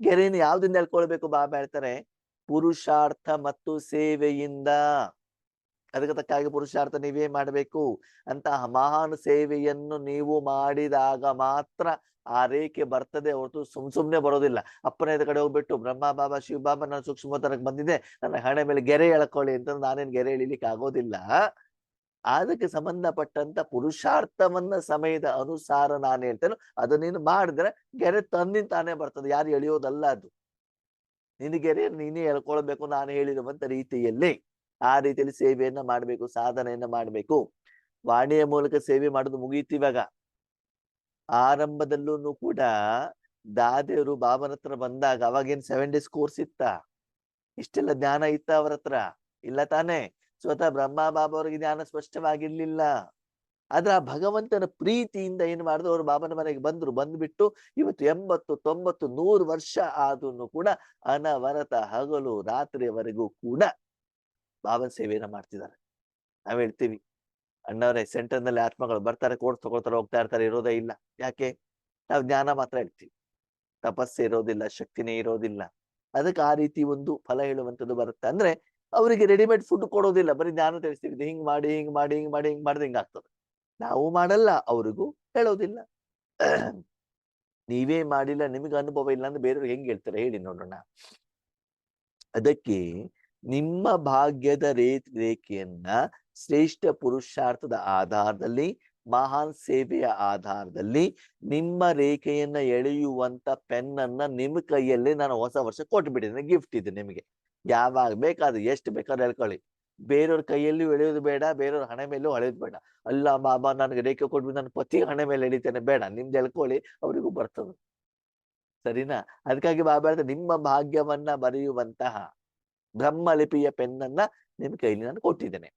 ಗೆರೆಯನ್ನು ಯಾವ್ದಿಂದ ಹೇಳ್ಕೊಳ್ಬೇಕು ಬಾಬಾ ಹೇಳ್ತಾರೆ, ಪುರುಷಾರ್ಥ ಮತ್ತು ಸೇವೆಯಿಂದ. ಅದಕ್ಕೆ ತಕ್ಕಾಗಿ ಪುರುಷಾರ್ಥ ನೀವೇ ಮಾಡಬೇಕು. ಅಂತಹ ಮಹಾನ್ ಸೇವೆಯನ್ನು ನೀವು ಮಾಡಿದಾಗ ಮಾತ್ರ ಆ ರೇಖೆ ಬರ್ತದೆ ಹೊರತು ಸುಮ್ನೆ ಬರೋದಿಲ್ಲ. ಅಪ್ಪನ ಕಡೆ ಹೋಗ್ಬಿಟ್ಟು ಬ್ರಹ್ಮ ಬಾಬಾ ಶಿವ ಬಾಬಾ ನಾನು ಸೂಕ್ಷ್ಮತನಕ್ಕೆ ಬಂದಿದ್ದೆ, ನನ್ನ ಹಣೆ ಮೇಲೆ ಗೆರೆ ಎಳ್ಕೊಳ್ಳಿ ಅಂತ ನಾನೇನ್ ಗೆರೆ ಎಳಿಲಿಕ್ಕೆ ಆಗೋದಿಲ್ಲ. ಅದಕ್ಕೆ ಸಂಬಂಧಪಟ್ಟಂತ ಪುರುಷಾರ್ಥವನ್ನ ಸಮಯದ ಅನುಸಾರ ನಾನು ಹೇಳ್ತೇನೆ, ಅದನ್ನೇನು ಮಾಡಿದ್ರೆ ಗೆರೆ ತಂದಿನ ತಾನೇ ಬರ್ತದೆ, ಯಾರು ಎಳೆಯೋದಲ್ಲ ಅದು. ನಿನ್ನ ಗೆರೆ ನೀನೇ ಎಳ್ಕೊಳ್ಬೇಕು ನಾನು ಹೇಳಿರುವಂತ ರೀತಿಯಲ್ಲಿ. ಆ ರೀತಿಯಲ್ಲಿ ಸೇವೆಯನ್ನ ಮಾಡ್ಬೇಕು, ಸಾಧನೆಯನ್ನ ಮಾಡ್ಬೇಕು. ವಾಣಿಯ ಮೂಲಕ ಸೇವೆ ಮಾಡೋದು ಮುಗಿಯುತ್ತೆ ಇವಾಗ. ಆರಂಭದಲ್ಲೂ ಕೂಡ ದಾದಿಯರು ಬಾಬನ ಹತ್ರ ಬಂದಾಗ ಅವಾಗೇನ್ 7 days ಕೋರ್ಸ್ ಇತ್ತ? ಇಷ್ಟೆಲ್ಲ ಜ್ಞಾನ ಇತ್ತ ಅವ್ರ ಹತ್ರ? ಇಲ್ಲ ತಾನೇ. ಸ್ವತಃ ಬ್ರಹ್ಮ ಬಾಬಾ ಅವ್ರಿಗೆ ಜ್ಞಾನ ಸ್ಪಷ್ಟವಾಗಿರ್ಲಿಲ್ಲ. ಆದ್ರೆ ಆ ಭಗವಂತನ ಪ್ರೀತಿಯಿಂದ ಏನ್ ಮಾಡಿದ್ರು, ಅವ್ರು ಬಾಬನ ಮನೆಗೆ ಬಂದ್ರು. ಬಂದ್ಬಿಟ್ಟು ಇವತ್ತು 80, 90, 100 ವರ್ಷ ಆದ್ರೂ ಕೂಡ ಅನವರತ ಹಗಲು ರಾತ್ರಿಯವರೆಗೂ ಕೂಡ ಬಾಬನ ಸೇವೆಯನ್ನ ಮಾಡ್ತಿದ್ದಾರೆ. ನಾವ್ ಹೇಳ್ತೀವಿ, ಅಣ್ಣವ್ರೆ ಸೆಂಟರ್ ನಲ್ಲಿ ಆತ್ಮಗಳು ಬರ್ತಾರೆ, ಕೋರ್ಸ್ ತಗೊಳ್ತಾರೆ, ಹೋಗ್ತಾ ಇರ್ತಾರೆ, ಇರೋದೇ ಇಲ್ಲ. ಯಾಕೆ? ನಾವು ಜ್ಞಾನ ಮಾತ್ರ ಹೇಳ್ತೀವಿ, ತಪಸ್ಸೆ ಇರೋದಿಲ್ಲ, ಶಕ್ತಿನೇ ಇರೋದಿಲ್ಲ. ಅದಕ್ಕೆ ಆ ರೀತಿ ಒಂದು ಫಲ ಹೇಳುವಂಥದ್ದು ಬರುತ್ತೆ. ಅಂದ್ರೆ ಅವರಿಗೆ ರೆಡಿಮೇಡ್ ಫುಡ್ ಕೊಡೋದಿಲ್ಲ, ಬರೀ ಜ್ಞಾನ ತಿಳಿಸ್ತೀವಿ, ಹಿಂಗ್ ಮಾಡಿ ಹಿಂಗ್ ಮಾಡಿ ಹಿಂಗ್ ಮಾಡಿ ಹಿಂಗ್ ಮಾಡಿದ್ರೆ ಹಿಂಗಾಗ್ತದೆ. ನಾವು ಮಾಡಲ್ಲ, ಅವ್ರಿಗೂ ಹೇಳೋದಿಲ್ಲ. ನೀವೇ ಮಾಡಿಲ್ಲ, ನಿಮಗೆ ಅನುಭವ ಇಲ್ಲ ಅಂದ್ರೆ ಬೇರೆಯವ್ರಿಗೆ ಹೆಂಗ್ ಹೇಳ್ತಾರೆ ಹೇಳಿ ನೋಡೋಣ. ಅದಕ್ಕೆ ನಿಮ್ಮ ಭಾಗ್ಯದ ರೇಖೆಯನ್ನ ಶ್ರೇಷ್ಠ ಪುರುಷಾರ್ಥದ ಆಧಾರದಲ್ಲಿ, ಮಹಾನ್ ಸೇವೆಯ ಆಧಾರದಲ್ಲಿ ನಿಮ್ಮ ರೇಖೆಯನ್ನ ಎಳೆಯುವಂತ ಪೆನ್ನನ್ನ ನಿಮ್ಮ ಕೈಯಲ್ಲಿ ನಾನು ಹೊಸ ವರ್ಷ ಕೊಟ್ಬಿಟ್ಟಿದ್ದೇನೆ. ಗಿಫ್ಟ್ ಇದೆ ನಿಮಗೆ. ಯಾವಾಗ ಬೇಕಾದ್ರೆ ಎಷ್ಟು ಬೇಕಾದ್ರೆ ಹೇಳ್ಕೊಳ್ಳಿ. ಬೇರೆಯವ್ರ ಕೈಯಲ್ಲೂ ಎಳೆಯೋದು ಬೇಡ, ಬೇರೆಯವ್ರ ಹಣೆ ಮೇಲೂ ಎಳೆಯೋದು ಬೇಡ. ಅಲ್ಲ ಬಾಬಾ ನನಗೆ ರೇಖೆ ಕೊಟ್ಬಿಟ್ಟು ನನ್ನ ಪತಿ ಹಣೆ ಮೇಲೆ ಎಳಿತೇನೆ, ಬೇಡ, ನಿಮ್ದು ಎಳ್ಕೊಳ್ಳಿ, ಅವರಿಗೂ ಬರ್ತದೆ. ಸರಿನಾ? ಅದಕ್ಕಾಗಿ ಬಾಬಾ ಹೇಳ್ತಾರೆ, ನಿಮ್ಮ ಭಾಗ್ಯವನ್ನ ಬರೆಯುವಂತಹ ಬ್ರಹ್ಮಲಿಪಿಯ ಪೆನ್ನನ್ನ ನಿಮ್ ಕೈಲಿ ನಾನು ಕೊಟ್ಟಿದ್ದೇನೆ.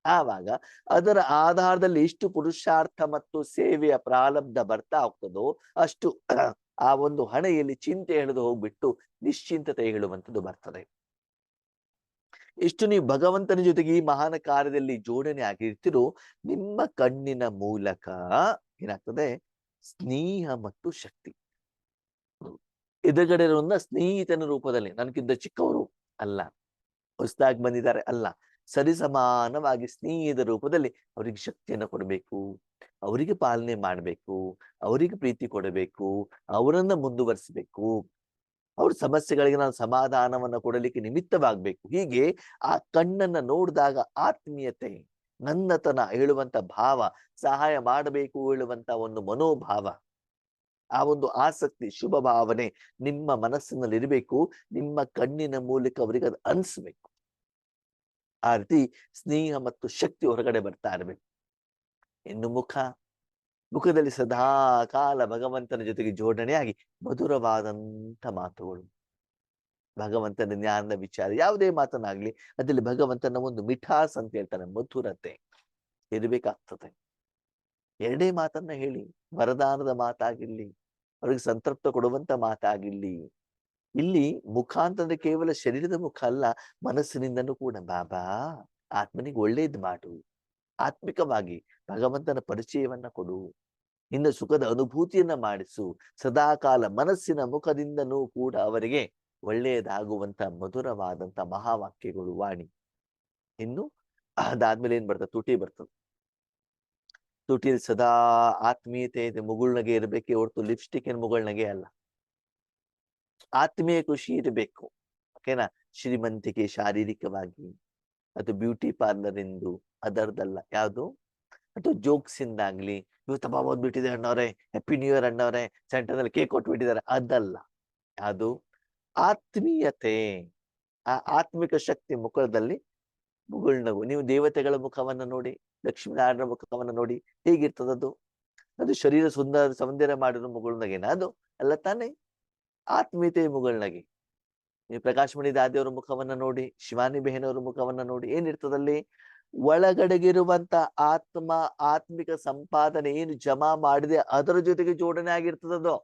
ಆವಾಗ ಅದರ ಆಧಾರದಲ್ಲಿ ಎಷ್ಟು ಪುರುಷಾರ್ಥ ಮತ್ತು ಸೇವೆಯ ಪ್ರಾರಬ್ಧ ಬರ್ತಾ ಹೋಗ್ತದೋ ಅಷ್ಟು ಆ ಒಂದು ಹಣೆಯಲ್ಲಿ ಚಿಂತೆ ಎಳೆದು ಹೋಗ್ಬಿಟ್ಟು ನಿಶ್ಚಿಂತತೆ ಹೇಳುವಂಥದ್ದು ಬರ್ತದೆ. ಎಷ್ಟು ನೀವು ಭಗವಂತನ ಜೊತೆಗೆ ಈ ಮಹಾನ ಕಾರ್ಯದಲ್ಲಿ ಜೋಡಣೆ ಆಗಿರ್ತೀರೋ, ನಿಮ್ಮ ಕಣ್ಣಿನ ಮೂಲಕ ಏನಾಗ್ತದೆ, ಸ್ನೇಹ ಮತ್ತು ಶಕ್ತಿ. ಎದುರುಗಡೆ ಇರುವಂತ ಸ್ನೇಹಿತನ ರೂಪದಲ್ಲಿ, ನನಗಿಂತ ಚಿಕ್ಕವರು ಅಲ್ಲ, ಹೊಸದಾಗಿ ಬಂದಿದ್ದಾರೆ ಅಲ್ಲ, ಸರಿಸಮಾನವಾಗಿ ಸ್ನೇಹಿತರ ರೂಪದಲ್ಲಿ ಅವರಿಗೆ ಶಕ್ತಿಯನ್ನು ಕೊಡಬೇಕು, ಅವರಿಗೆ ಪಾಲನೆ ಮಾಡಬೇಕು, ಅವರಿಗೆ ಪ್ರೀತಿ ಕೊಡಬೇಕು, ಅವರನ್ನ ಮುಂದುವರಿಸಬೇಕು, ಅವ್ರ ಸಮಸ್ಯೆಗಳಿಗೆ ನಾನು ಸಮಾಧಾನವನ್ನ ಕೊಡಲಿಕ್ಕೆ ನಿಮಿತ್ತವಾಗ್ಬೇಕು. ಹೀಗೆ ಆ ಕಣ್ಣನ್ನ ನೋಡಿದಾಗ ಆತ್ಮೀಯತೆ, ನನ್ನತನ ಹೇಳುವಂತ ಭಾವ, ಸಹಾಯ ಮಾಡಬೇಕು ಹೇಳುವಂತ ಒಂದು ಮನೋಭಾವ, ಆ ಒಂದು ಆಸಕ್ತಿ, ಶುಭ ಭಾವನೆ ನಿಮ್ಮ ಮನಸ್ಸಿನಲ್ಲಿ ಇರಬೇಕು. ನಿಮ್ಮ ಕಣ್ಣಿನ ಮೂಲಕ ಅವರಿಗೆ ಅದು ಅನ್ಸ್ಬೇಕು. ಆ ರೀತಿ ಸ್ನೇಹ ಮತ್ತು ಶಕ್ತಿ ಹೊರಗಡೆ ಬರ್ತಾ ಇರ್ಬೇಕು. ಇನ್ನು ಮುಖದಲ್ಲಿ ಸದಾ ಕಾಲ ಭಗವಂತನ ಜೊತೆಗೆ ಜೋಡಣೆಯಾಗಿ ಮಧುರವಾದಂತ ಮಾತುಗಳು, ಭಗವಂತನ ಜ್ಞಾನದ ವಿಚಾರ, ಯಾವುದೇ ಮಾತನಾಗ್ಲಿ ಅದ್ರಲ್ಲಿ ಭಗವಂತನ ಒಂದು ಮಿಠಾಸ್ ಅಂತ ಹೇಳ್ತಾನೆ, ಮಧುರತೆ ಇರ್ಬೇಕಾಗ್ತದೆ. ಎರಡೇ ಮಾತನ್ನ ಹೇಳಿ, ವರದಾನದ ಮಾತಾಗಿರ್ಲಿ, ಅವ್ರಿಗೆ ಸಂತೃಪ್ತ ಕೊಡುವಂತ ಮಾತಾಗಿರ್ಲಿ. ಇಲ್ಲಿ ಮುಖ ಅಂತಂದ್ರೆ ಕೇವಲ ಶರೀರದ ಮುಖ ಅಲ್ಲ, ಮನಸ್ಸಿನಿಂದನೂ ಕೂಡ ಬಾಬಾ ಆತ್ಮನಿಗೆ ಒಳ್ಳೇದ್ ಮಾಡು, ಆತ್ಮಿಕವಾಗಿ ಭಗವಂತನ ಪರಿಚಯವನ್ನ ಕೊಡು, ನಿನ್ನ ಸುಖದ ಅನುಭೂತಿಯನ್ನ ಮಾಡಿಸು, ಸದಾಕಾಲ ಮನಸ್ಸಿನ ಮುಖದಿಂದನೂ ಕೂಡ ಅವರಿಗೆ ಒಳ್ಳೆಯದಾಗುವಂತ ಮಧುರವಾದಂತ ಮಹಾವಾಕ್ಯಗಳು, ವಾಣಿ. ಇನ್ನು ಅದಾದ್ಮೇಲೆ ಏನ್ ಬರ್ತದೆ, ತುಟಿ ಬರ್ತದೆ. ತುಟಿಯಲ್ಲಿ ಸದಾ ಆತ್ಮೀಯತೆ ಇದೆ, ಮುಗುಳ್ನಗೆ ಇರ್ಬೇಕೆ ಹೊರತು ಲಿಪ್ಸ್ಟಿಕ್ ಏನ್ ಮುಗುಳ್ನಗೆ ಅಲ್ಲ. ಆತ್ಮೀಯ ಖುಷಿ ಇರಬೇಕು, ಓಕೆನಾ? ಶ್ರೀಮಂತಿಕೆ ಶಾರೀರಿಕವಾಗಿ, ಅದು ಬ್ಯೂಟಿ ಪಾರ್ಲರ್ ಎಂದು ಅದರದಲ್ಲ. ಯಾವುದು? ಅಥವಾ ಜೋಕ್ಸ್ ಇಂದಾಗ್ಲಿ, ಇವತ್ತು ಹಬ್ಬ ಓದ್ಬಿಟ್ಟಿದೆ ಅಣ್ಣವ್ರೆ, ಹ್ಯಾಪಿ ನ್ಯೂ ಇಯರ್ ಅಣ್ಣವ್ರೆ, ಸೆಂಟರ್ ನಲ್ಲಿ ಕೇಕ್ ಕೊಟ್ಬಿಟ್ಟಿದ್ದಾರೆ, ಅದಲ್ಲ. ಅದು ಆತ್ಮೀಯತೆ, ಆ ಆತ್ಮಿಕ ಶಕ್ತಿ ಮುಖದಲ್ಲಿ ಮುಗುಳ್ನಗು. ನೀವು ದೇವತೆಗಳ ಮುಖವನ್ನ ನೋಡಿ, ಲಕ್ಷ್ಮೀನಾರಾಯಣರ ಮುಖವನ್ನ ನೋಡಿ, ಹೇಗಿರ್ತದದು? ಅದು ಶರೀರ ಸುಂದರ ಸೌಂದರ್ಯ ಮಾಡಿರೋ ಮುಗುಳ್ನಗೆನ ಅದು? ಅಲ್ಲ ತಾನೇ? ಆತ್ಮೀಯತೆ ಮುಗುಳ್ನಗೆ. ನೀವು ಪ್ರಕಾಶ್ ಮಣಿ ದಾದಿಯವರ ಮುಖವನ್ನ ನೋಡಿ, ಶಿವಾನಿ ಬೆಹನವರ ಮುಖವನ್ನ ನೋಡಿ, ಏನಿರ್ತದಲ್ಲಿ? ಒಳಗಡೆಗಿರುವಂತ ಆತ್ಮಿಕ ಸಂಪಾದನೆ ಏನು ಜಮಾ ಮಾಡಿದೆ ಅದರ ಜೊತೆಗೆ ಜೋಡಣೆ ಆಗಿರ್ತದದು.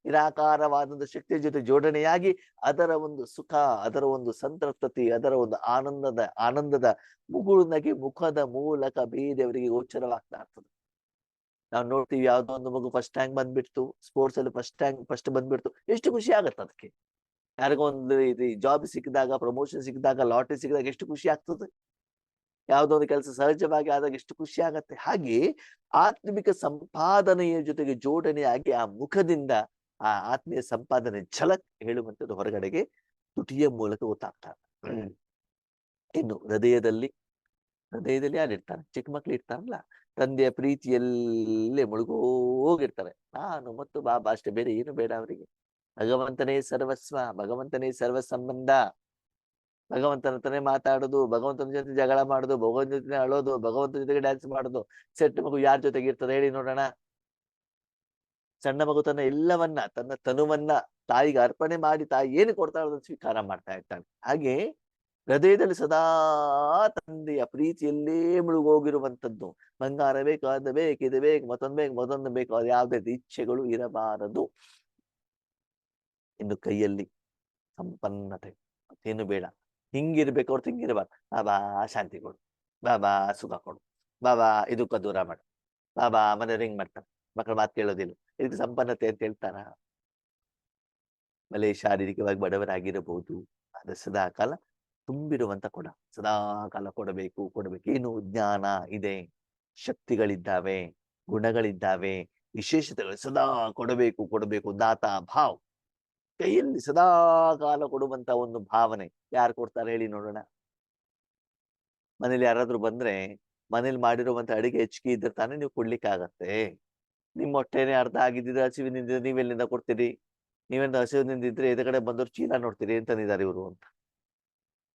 ನಿರಾಕಾರವಾದ ಶಕ್ತಿಯ ಜೊತೆ ಜೋಡಣೆಯಾಗಿ ಅದರ ಒಂದು ಸುಖ, ಅದರ ಒಂದು ಸಂತೃಪ್ತತೆ, ಅದರ ಒಂದು ಆನಂದದ ಮುಗುಳ್ನಗೆ ಮುಖದ ಮೂಲಕ ಬೇರೆಯವರಿಗೆ ಗೋಚರವಾಗ್ತಾ ಇರ್ತದೆ. ನಾವು ನೋಡ್ತೀವಿ, ಯಾವ್ದೋ ಒಂದು ಮಗು ಫಸ್ಟ್ ರ್ಯಾಂಕ್ ಬಂದ್ಬಿಡ್ತು, ಸ್ಪೋರ್ಟ್ಸ್ ಅಲ್ಲಿ ಫಸ್ಟ್ ಬಂದ್ಬಿಡ್ತು, ಎಷ್ಟು ಖುಷಿ ಆಗತ್ತೆ ಅದಕ್ಕೆ. ಯಾರಿಗೋ ಒಂದು ಜಾಬ್ ಸಿಕ್ಕಿದಾಗ, ಪ್ರಮೋಷನ್ ಸಿಕ್ಕಿದಾಗ, ಲಾಟ್ರಿ ಸಿಕ್ಕಿದಾಗ ಎಷ್ಟು ಖುಷಿ ಆಗ್ತದೆ. ಯಾವುದೋ ಒಂದು ಕೆಲಸ ಸಹಜವಾಗಿ ಆದಾಗ ಎಷ್ಟು ಖುಷಿ ಆಗತ್ತೆ. ಹಾಗೆ ಆತ್ಮಿಕ ಸಂಪಾದನೆಯ ಜೊತೆಗೆ ಜೋಡಣೆಯಾಗಿ ಆ ಮುಖದಿಂದ ಆ ಆತ್ಮೀಯ ಸಂಪಾದನೆ ಝಲಕ್ ಹೇಳುವಂಥದ್ದು ಹೊರಗಡೆಗೆ ತುಟಿಯ ಮೂಲಕ ಗೊತ್ತಾಗ್ತಾರೆ. ಇನ್ನು ಹೃದಯದಲ್ಲಿ ಯಾರಿರ್ತಾರೆ? ಚಿಕ್ಕ ಮಕ್ಳು ಇರ್ತಾರಲ್ಲ, ತಂದೆಯ ಪ್ರೀತಿಯಲ್ಲೇ ಮುಳುಗೋಗಿರ್ತಾರೆ. ನಾನು ಮತ್ತು ಬಾಬಾ ಅಷ್ಟೇ, ಬೇರೆ ಏನು ಬೇಡ ಅವರಿಗೆ. ಭಗವಂತನೇ ಸರ್ವಸ್ವ, ಭಗವಂತನೇ ಸರ್ವ ಸಂಬಂಧ. ಭಗವಂತನ ಹತ್ರನೇ ಮಾತಾಡೋದು, ಭಗವಂತನ ಜೊತೆ ಜಗಳ ಮಾಡೋದು, ಭಗವಂತನ ಜೊತೆ ಅಳೋದು, ಭಗವಂತನ ಜೊತೆಗೆ ಡ್ಯಾನ್ಸ್ ಮಾಡೋದು. ಸೆಟ್ ಮಗು ಯಾರ ಜೊತೆಗೆ ಇರ್ತದೆ ಹೇಳಿ ನೋಡೋಣ? ಸಣ್ಣ ಮಗು ತನ್ನ ಎಲ್ಲವನ್ನ, ತನ್ನ ತನುವನ್ನ ತಾಯಿಗೆ ಅರ್ಪಣೆ ಮಾಡಿ ತಾಯಿ ಏನು ಕೊಡ್ತಾಳೆ ಅದನ್ನು ಸ್ವೀಕಾರ ಮಾಡ್ತಾ ಇರ್ತಾಳೆ. ಹಾಗೆ ಹೃದಯದಲ್ಲಿ ಸದಾ ತಂದೆಯ ಪ್ರೀತಿಯಲ್ಲೇ ಮುಳುಗೋಗಿರುವಂಥದ್ದು. ಬಂಗಾರ ಬೇಕು, ಅದು ಬೇಕು, ಇದು ಬೇಕು, ಮತ್ತೊಂದು ಬೇಕು, ಅದು ಯಾವುದೇ ಇಚ್ಛೆಗಳು ಇರಬಾರದು. ಇನ್ನು ಕೈಯಲ್ಲಿ ಸಂಪನ್ನತೆ, ಮತ್ತೇನು ಬೇಡ. ಹಿಂಗಿರ್ಬೇಕು ಹೊರತು ಹಿಂಗಿರಬಾರ್ದು. ಬಾಬಾ ಶಾಂತಿ ಕೊಡು, ಬಾಬಾ ಸುಖ ಕೊಡು, ಬಾಬಾ ಇದಕ್ಕ ದೂರ ಮಾಡು, ಬಾಬಾ ಮನೆ ಹಿಂಗ್ ಮಾಡ್ತಾರೆ, ಮಕ್ಕಳ ಮಾತು ಕೇಳೋದಿಲ್ಲ. ಇದಕ್ಕೆ ಸಂಪನ್ನತೆ ಅಂತ ಹೇಳ್ತಾರ? ಮಳೆ ಶಾರೀರಿಕವಾಗಿ ಬಡವರಾಗಿರಬಹುದು, ಆದ್ರೆ ಸದಾ ಕಾಲ ತುಂಬಿರುವಂತ ಕೊಡ, ಸದಾ ಕಾಲ ಕೊಡಬೇಕು. ಏನು? ಜ್ಞಾನ ಇದೆ, ಶಕ್ತಿಗಳಿದ್ದಾವೆ, ಗುಣಗಳಿದ್ದಾವೆ, ವಿಶೇಷತೆಗಳು. ಸದಾ ಕೊಡಬೇಕು. ದಾತಾ ಭಾವ್ ಕೈಯಲ್ಲಿ ಸದಾ ಕಾಲ ಕೊಡುವಂತ ಒಂದು ಭಾವನೆ ಯಾರು ಕೊಡ್ತಾರೆ ಹೇಳಿ ನೋಡೋಣ? ಮನೇಲಿ ಯಾರಾದ್ರೂ ಬಂದ್ರೆ, ಮನೇಲಿ ಮಾಡಿರುವಂತ ಅಡಿಗೆ ಹೆಚ್ಚಿಗೆ ಇದ್ರೆ ತಾನೇ ನೀವು ಕೊಡ್ಲಿಕ್ಕೆ ಆಗತ್ತೆ. ನಿಮ್ಮ ಹೊಟ್ಟೆನೆ ಅರ್ಧ ಆಗಿದ್ದಿದ್ರೆ, ಹಸಿವಿನಿಂದ ನೀವೆಲ್ಲಿಂದ ಕೊಡ್ತೀರಿ? ನೀವೆಂದ ಹಸಿವಿನಿಂದಿದ್ರೆ ಎದ ಕಡೆ ಬಂದವ್ರು ಚೀಲ ನೋಡ್ತೀರಿ, ಎಂತಂದಿದ್ದಾರೆ ಇವರು ಅಂತ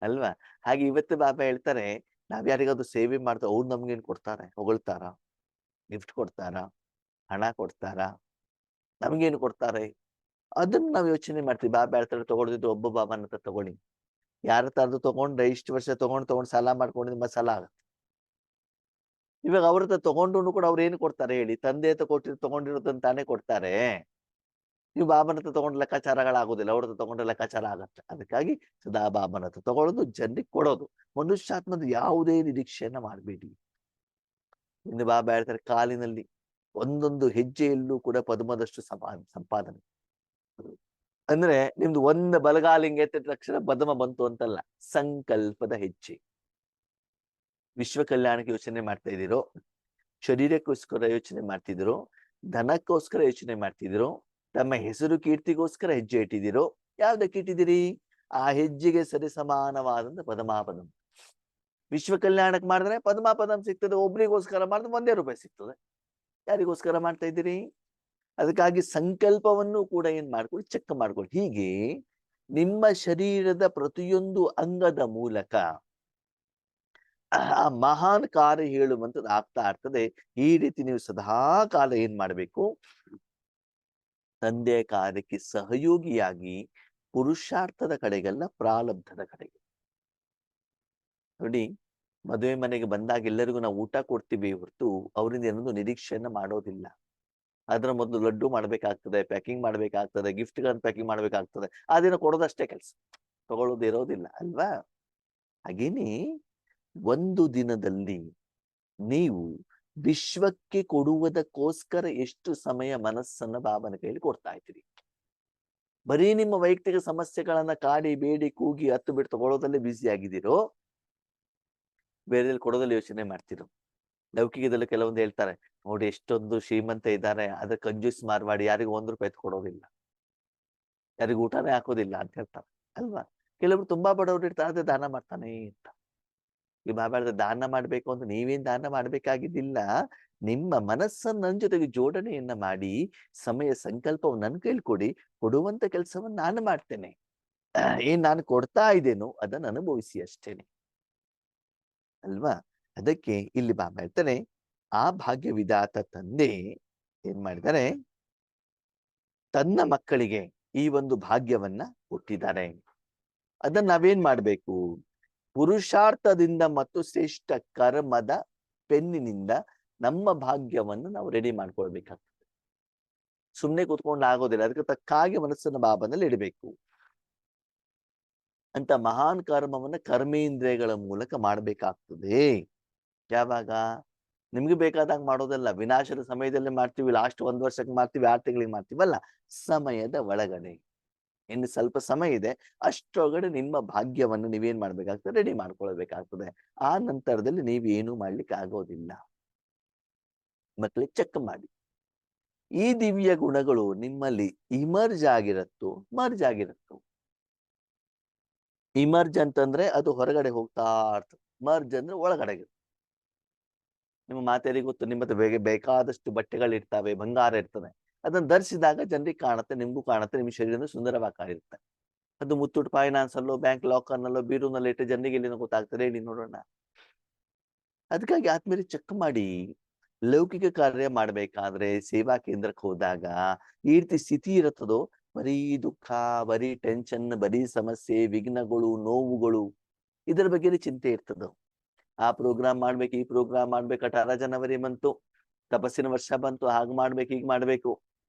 ಅಲ್ವಾ? ಹಾಗೆ ಇವತ್ತು ಬಾಬಾ ಹೇಳ್ತಾರೆ, ನಾವ್ ಯಾರಿಗಾದ್ರು ಸೇವೆ ಮಾಡ್ತಾ ಅವ್ರು ನಮ್ಗೇನ್ ಕೊಡ್ತಾರೆ? ಹೊಗಳ್ತಾರ? ಗಿಫ್ಟ್ ಕೊಡ್ತಾರ? ಹಣ ಕೊಡ್ತಾರ? ನಮ್ಗೇನು ಕೊಡ್ತಾರೆ? ಅದನ್ನ ನಾವ್ ಯೋಚನೆ ಮಾಡ್ತೀವಿ. ಬಾಬಾ ಹೇಳ್ತಾರೆ, ತಗೊಳ್ದಿದ್ದು ಒಬ್ಬ ಬಾಬಾನ ಹತ್ರ ತಗೊಳ್ಳಿ. ಯಾರ ತರದ್ದು ತಗೊಂಡ್ರೆ ಇಷ್ಟು ವರ್ಷ ತಗೊಂಡ್ ಸಾಲ ಮಾಡ್ಕೊಂಡಿದ್ ಮತ್ತೆ ಸಾಲ ಆಗತ್ತೆ. ಇವಾಗ ಅವ್ರ ಹತ್ರ ತಗೊಂಡು ಕೂಡ ಅವ್ರು ಏನು ಕೊಡ್ತಾರೆ ಹೇಳಿ? ತಂದೆ ಹತ್ರ ತಗೊಂಡಿರೋದನ್ನ ತಾನೇ ಕೊಡ್ತಾರೆ. ನೀವು ಬಾಬನ ಹತ್ರ ತಗೊಂಡ್ ಲೆಕ್ಕಾಚಾರಗಳಾಗೋದಿಲ್ಲ, ಅವ್ರ ಹತ್ರ ತಗೊಂಡ್ರೆ ಲೆಕ್ಕಾಚಾರ ಆಗತ್ತೆ. ಅದಕ್ಕಾಗಿ ಸದಾ ಬಾಬನ ಹತ್ರ ತಗೊಳ್ಳೋದು, ಜನರಿಗೆ ಕೊಡೋದು. ಮನುಷ್ಯಾತ್ಮದ ಯಾವುದೇ ನಿರೀಕ್ಷೆಯನ್ನ ಮಾಡಬೇಡಿ. ಇನ್ನು ಬಾಬಾ ಹೇಳ್ತಾರೆ, ಕಾಲಿನಲ್ಲಿ ಒಂದೊಂದು ಹೆಜ್ಜೆಯಲ್ಲೂ ಕೂಡ ಪದ್ಮದಷ್ಟು ಸಂಪಾದನೆ. ಅಂದ್ರೆ ನಿಮ್ದು ಒಂದು ಬಲಗಾಲಿಂಗೆ ಎತ್ತಿದ ತಕ್ಷಣ ಪದ್ಮ ಬಂತು ಅಂತಲ್ಲ, ಸಂಕಲ್ಪದ ಹೆಜ್ಜೆ. ವಿಶ್ವ ಕಲ್ಯಾಣಕ್ಕೆ ಯೋಚನೆ ಮಾಡ್ತಾ ಇದ್ದೀರೋ, ಶರೀರಕ್ಕೋಸ್ಕರ ಯೋಚನೆ ಮಾಡ್ತಿದ್ದೀರೋ, ಧನಕ್ಕೋಸ್ಕರ ಯೋಚನೆ ಮಾಡ್ತಿದ್ದೀರೋ, ತಮ್ಮ ಹೆಸರು ಕೀರ್ತಿಗೋಸ್ಕರ ಹೆಜ್ಜೆ ಇಟ್ಟಿದ್ದೀರೋ, ಯಾವ್ದಕ್ಕೆ ಇಟ್ಟಿದ್ದೀರಿ? ಆ ಹೆಜ್ಜೆಗೆ ಸರಿ ಸಮಾನವಾದಂತ ಪದಮಾಪದಂ. ವಿಶ್ವ ಕಲ್ಯಾಣಕ್ಕೆ ಮಾಡಿದ್ರೆ ಪದಮಾಪದಂ ಸಿಗ್ತದೆ, ಒಬ್ರಿಗೋಸ್ಕರ ಮಾಡಿದ್ರೆ ₹1 ಸಿಗ್ತದೆ. ಯಾರಿಗೋಸ್ಕರ ಮಾಡ್ತಾ ಇದ್ದೀರಿ? ಅದಕ್ಕಾಗಿ ಸಂಕಲ್ಪವನ್ನು ಕೂಡ ಏನ್ ಮಾಡ್ಕೊಳ್ಳಿ, ಚೆಕ್ ಮಾಡ್ಕೊಳ್ಳಿ. ಹೀಗೆ ನಿಮ್ಮ ಶರೀರದ ಪ್ರತಿಯೊಂದು ಅಂಗದ ಮೂಲಕ ಆ ಮಹಾನ್ ಕಾರ್ಯ ಹೇಳುವಂಥದ್ದು ಆಗ್ತಾ ಇರ್ತದೆ. ಈ ರೀತಿ ನೀವು ಸದಾ ಕಾಲ ಏನ್ ಮಾಡ್ಬೇಕು? ತಂದೆಯ ಕಾರ್ಯಕ್ಕೆ ಸಹಯೋಗಿಯಾಗಿ ಪುರುಷಾರ್ಥದ ಕಡೆಗಲ್ಲ, ಪ್ರಾರಬ್ಧದ ಕಡೆಗೆ. ನೋಡಿ, ಮದುವೆ ಮನೆಗೆ ಬಂದಾಗ ಎಲ್ಲರಿಗೂ ನಾವು ಊಟ ಕೊಡ್ತೀವಿ ಹೊರತು ಅವರಿಂದ ಏನೊಂದು ನಿರೀಕ್ಷೆಯನ್ನ ಮಾಡೋದಿಲ್ಲ. ಅದರ ಮೊದಲು ಲಡ್ಡು ಮಾಡ್ಬೇಕಾಗ್ತದೆ, ಪ್ಯಾಕಿಂಗ್ ಮಾಡ್ಬೇಕಾಗ್ತದೆ, ಗಿಫ್ಟ್ಗಳನ್ನ ಪ್ಯಾಕಿಂಗ್ ಮಾಡ್ಬೇಕಾಗ್ತದೆ. ಆ ದಿನ ಕೊಡೋದಷ್ಟೇ ಕೆಲಸ, ತಗೊಳ್ಳೋದು ಇರೋದಿಲ್ಲ ಅಲ್ವಾ? ಹಾಗೇನೆ ಒಂದು ದಿನದಲ್ಲಿ ನೀವು ವಿಶ್ವಕ್ಕೆ ಕೊಡುವುದಕ್ಕೋಸ್ಕರ ಎಷ್ಟು ಸಮಯ ಮನಸ್ಸನ್ನ ಬಾಬನ ಕೈಯಲ್ಲಿ ಕೊಡ್ತಾ ಇದ್ದೀರಿ? ಬರೀ ನಿಮ್ಮ ವೈಯಕ್ತಿಕ ಸಮಸ್ಯೆಗಳನ್ನ ಕಾಡಿ ಬೇಡಿ ಕೂಗಿ ಹತ್ತು ಬಿಟ್ಟು ತಗೊಳ್ಳೋದಲ್ಲೇ ಬ್ಯುಸಿ ಆಗಿದ್ದೀರೋ, ಬೇರೆ ಕೊಡೋದಲ್ಲಿ ಯೋಚನೆ ಮಾಡ್ತಿರೋ? ಲೌಕಿಕದಲ್ಲಿ ಕೆಲವೊಂದು ಹೇಳ್ತಾರೆ, ನೋಡಿ ಎಷ್ಟೊಂದು ಶ್ರೀಮಂತ ಇದ್ದಾರೆ, ಅದ್ರ ಕಂಜೂಸ್ ಮಾರ್ವಾಡಿ, ಯಾರಿಗೂ ₹1 ಕೊಡೋದಿಲ್ಲ, ಯಾರಿಗೂ ಊಟನೇ ಹಾಕೋದಿಲ್ಲ ಅಂತ ಹೇಳ್ತಾರೆ ಅಲ್ವಾ? ಕೆಲವರು ತುಂಬಾ ಬಡವರು ಇರ್ತಾರೆ, ಅದೇ ದಾನ ಮಾಡ್ತಾನೆ ಅಂತ. ಈ ಬಾಬಾ ದಾನ ಮಾಡ್ಬೇಕು ಅಂತ ನೀವೇನ್ ದಾನ ಮಾಡ್ಬೇಕಾಗಿದ್ದಿಲ್ಲ. ನಿಮ್ಮ ಮನಸ್ಸನ್ನ ನನ್ನ ಜೊತೆಗೆ ಜೋಡಣೆಯನ್ನ ಮಾಡಿ ಸಮಯ ಸಂಕಲ್ಪವನ್ನು ನನ್ನ ಕೈಲಿ ಕೊಡಿ, ಕೊಡುವಂತ ಕೆಲಸವನ್ನು ನಾನು ಮಾಡ್ತೇನೆ. ಏನ್ ನಾನು ಕೊಡ್ತಾ ಇದ್ದೇನೋ ಅದನ್ನು ಅನುಭವಿಸಿ ಅಷ್ಟೇನೆ ಅಲ್ವಾ. ಅದಕ್ಕೆ ಇಲ್ಲಿ ಬಾಬಾ ಹೇಳ್ತಾನೆ, ಆ ಭಾಗ್ಯ ವಿಧಾತ ತಂದೆ ಏನ್ ಮಾಡಿದ್ದಾರೆ, ತನ್ನ ಮಕ್ಕಳಿಗೆ ಈ ಒಂದು ಭಾಗ್ಯವನ್ನ ಕೊಟ್ಟಿದ್ದಾರೆ. ಅದನ್ನ ನಾವೇನ್ ಮಾಡ್ಬೇಕು, ಪುರುಷಾರ್ಥದಿಂದ ಮತ್ತು ಶ್ರೇಷ್ಠ ಕರ್ಮದ ಪೆನ್ನಿನಿಂದ ನಮ್ಮ ಭಾಗ್ಯವನ್ನು ನಾವು ರೆಡಿ ಮಾಡ್ಕೊಳ್ಬೇಕಾಗ್ತದೆ. ಸುಮ್ಮನೆ ಕೂತ್ಕೊಂಡು ಆಗೋದಿಲ್ಲ, ಅದಕ್ಕೆ ತಕ್ಕ ಹಾಗೆ ಮನಸ್ಸನ್ನು ಬಾಬಾನಲ್ಲಿ ಇಡಬೇಕು. ಅಂತ ಮಹಾನ್ ಕರ್ಮವನ್ನ ಕರ್ಮೇಂದ್ರಿಯಗಳ ಮೂಲಕ ಮಾಡ್ಬೇಕಾಗ್ತದೆ. ಯಾವಾಗ, ನಿಮ್ಗೆ ಬೇಕಾದಾಗ ಮಾಡೋದಲ್ಲ, ವಿನಾಶದ ಸಮಯದಲ್ಲಿ ಮಾಡ್ತೀವಿ, ಲಾಸ್ಟ್ 1 ವರ್ಷಕ್ಕೆ ಮಾಡ್ತೀವಿ, 6 ತಿಂಗಳಿಗೆ ಮಾಡ್ತೀವಲ್ಲ, ಸಮಯದ ಒಳಗಡೆ ಇನ್ನು ಸ್ವಲ್ಪ ಸಮಯ ಇದೆ, ಅಷ್ಟರೊಳಗಡೆ ನಿಮ್ಮ ಭಾಗ್ಯವನ್ನು ನೀವೇನ್ ಮಾಡ್ಬೇಕಾಗ್ತದೆ, ರೆಡಿ ಮಾಡ್ಕೊಳ್ಬೇಕಾಗ್ತದೆ. ಆ ನಂತರದಲ್ಲಿ ನೀವೇನು ಮಾಡ್ಲಿಕ್ಕೆ ಆಗೋದಿಲ್ಲ. ಮಕ್ಕಳಿಗೆ ಚೆಕ್ ಮಾಡಿ, ಈ ದಿವ್ಯ ಗುಣಗಳು ನಿಮ್ಮಲ್ಲಿ ಇಮರ್ಜ್ ಆಗಿರತ್ತೋ ಮರ್ಜ್ ಆಗಿರತ್ತೋ. ಇಮರ್ಜ್ ಅಂತಂದ್ರೆ ಅದು ಹೊರಗಡೆ ಹೋಗ್ತಾ ಇರ್ತದೆ, ಮರ್ಜ್ ಅಂದ್ರೆ ಒಳಗಡೆ. ನಿಮ್ಮ ಮಾತೆಯರಿಗೆ ಗೊತ್ತು, ನಿಮ್ಮ ಹತ್ರ ಬೇಕಾದಷ್ಟು ಬಟ್ಟೆಗಳಿರ್ತವೆ, ಬಂಗಾರ ಇರ್ತದೆ, ಅದನ್ನ ಧರಿಸಿದಾಗ ಜನರಿಗೆ ಕಾಣುತ್ತೆ, ನಿಮ್ಗೂ ಕಾಣುತ್ತೆ, ನಿಮ್ಮ ಶರೀರ ಸುಂದರವಾಗಿ ಕಾಣಿರುತ್ತೆ. ಅದು ಮುತ್ತೂಟ್ ಫೈನಾನ್ಸ್ ಅಲ್ಲೋ, ಬ್ಯಾಂಕ್ ಲಾಕರ್ನಲ್ಲೋ, ಬೀರೂನಲ್ಲಿ ಇಟ್ಟು ಜನರಿಗೆ ಎಲ್ಲಿನೋ ಗೊತ್ತಾಗ್ತದೆ, ಹೇಳಿ ನೋಡೋಣ. ಅದಕ್ಕಾಗಿ ಆದ್ಮೇಲೆ ಚೆಕ್ ಮಾಡಿ. ಲೌಕಿಕ ಕಾರ್ಯ ಮಾಡ್ಬೇಕಾದ್ರೆ ಸೇವಾ ಕೇಂದ್ರಕ್ಕೆ ಹೋದಾಗ ಈ ರೀತಿ ಸ್ಥಿತಿ ಇರುತ್ತದೋ, ಬರೀ ದುಃಖ, ಬರೀ ಟೆನ್ಷನ್, ಬರೀ ಸಮಸ್ಯೆ, ವಿಘ್ನಗಳು, ನೋವುಗಳು, ಇದರ ಬಗ್ಗೆ ಚಿಂತೆ ಇರ್ತದ. ಆ ಪ್ರೋಗ್ರಾಮ್ ಮಾಡ್ಬೇಕು, ಈ ಪ್ರೋಗ್ರಾಮ್ ಮಾಡ್ಬೇಕು, 18 ಜನವರಿ ಬಂತು, ತಪಸ್ಸಿನ ವರ್ಷ ಬಂತು, ಹಾಗೆ ಮಾಡ್ಬೇಕು, ಹೀಗೆ ಮಾಡ್ಬೇಕು.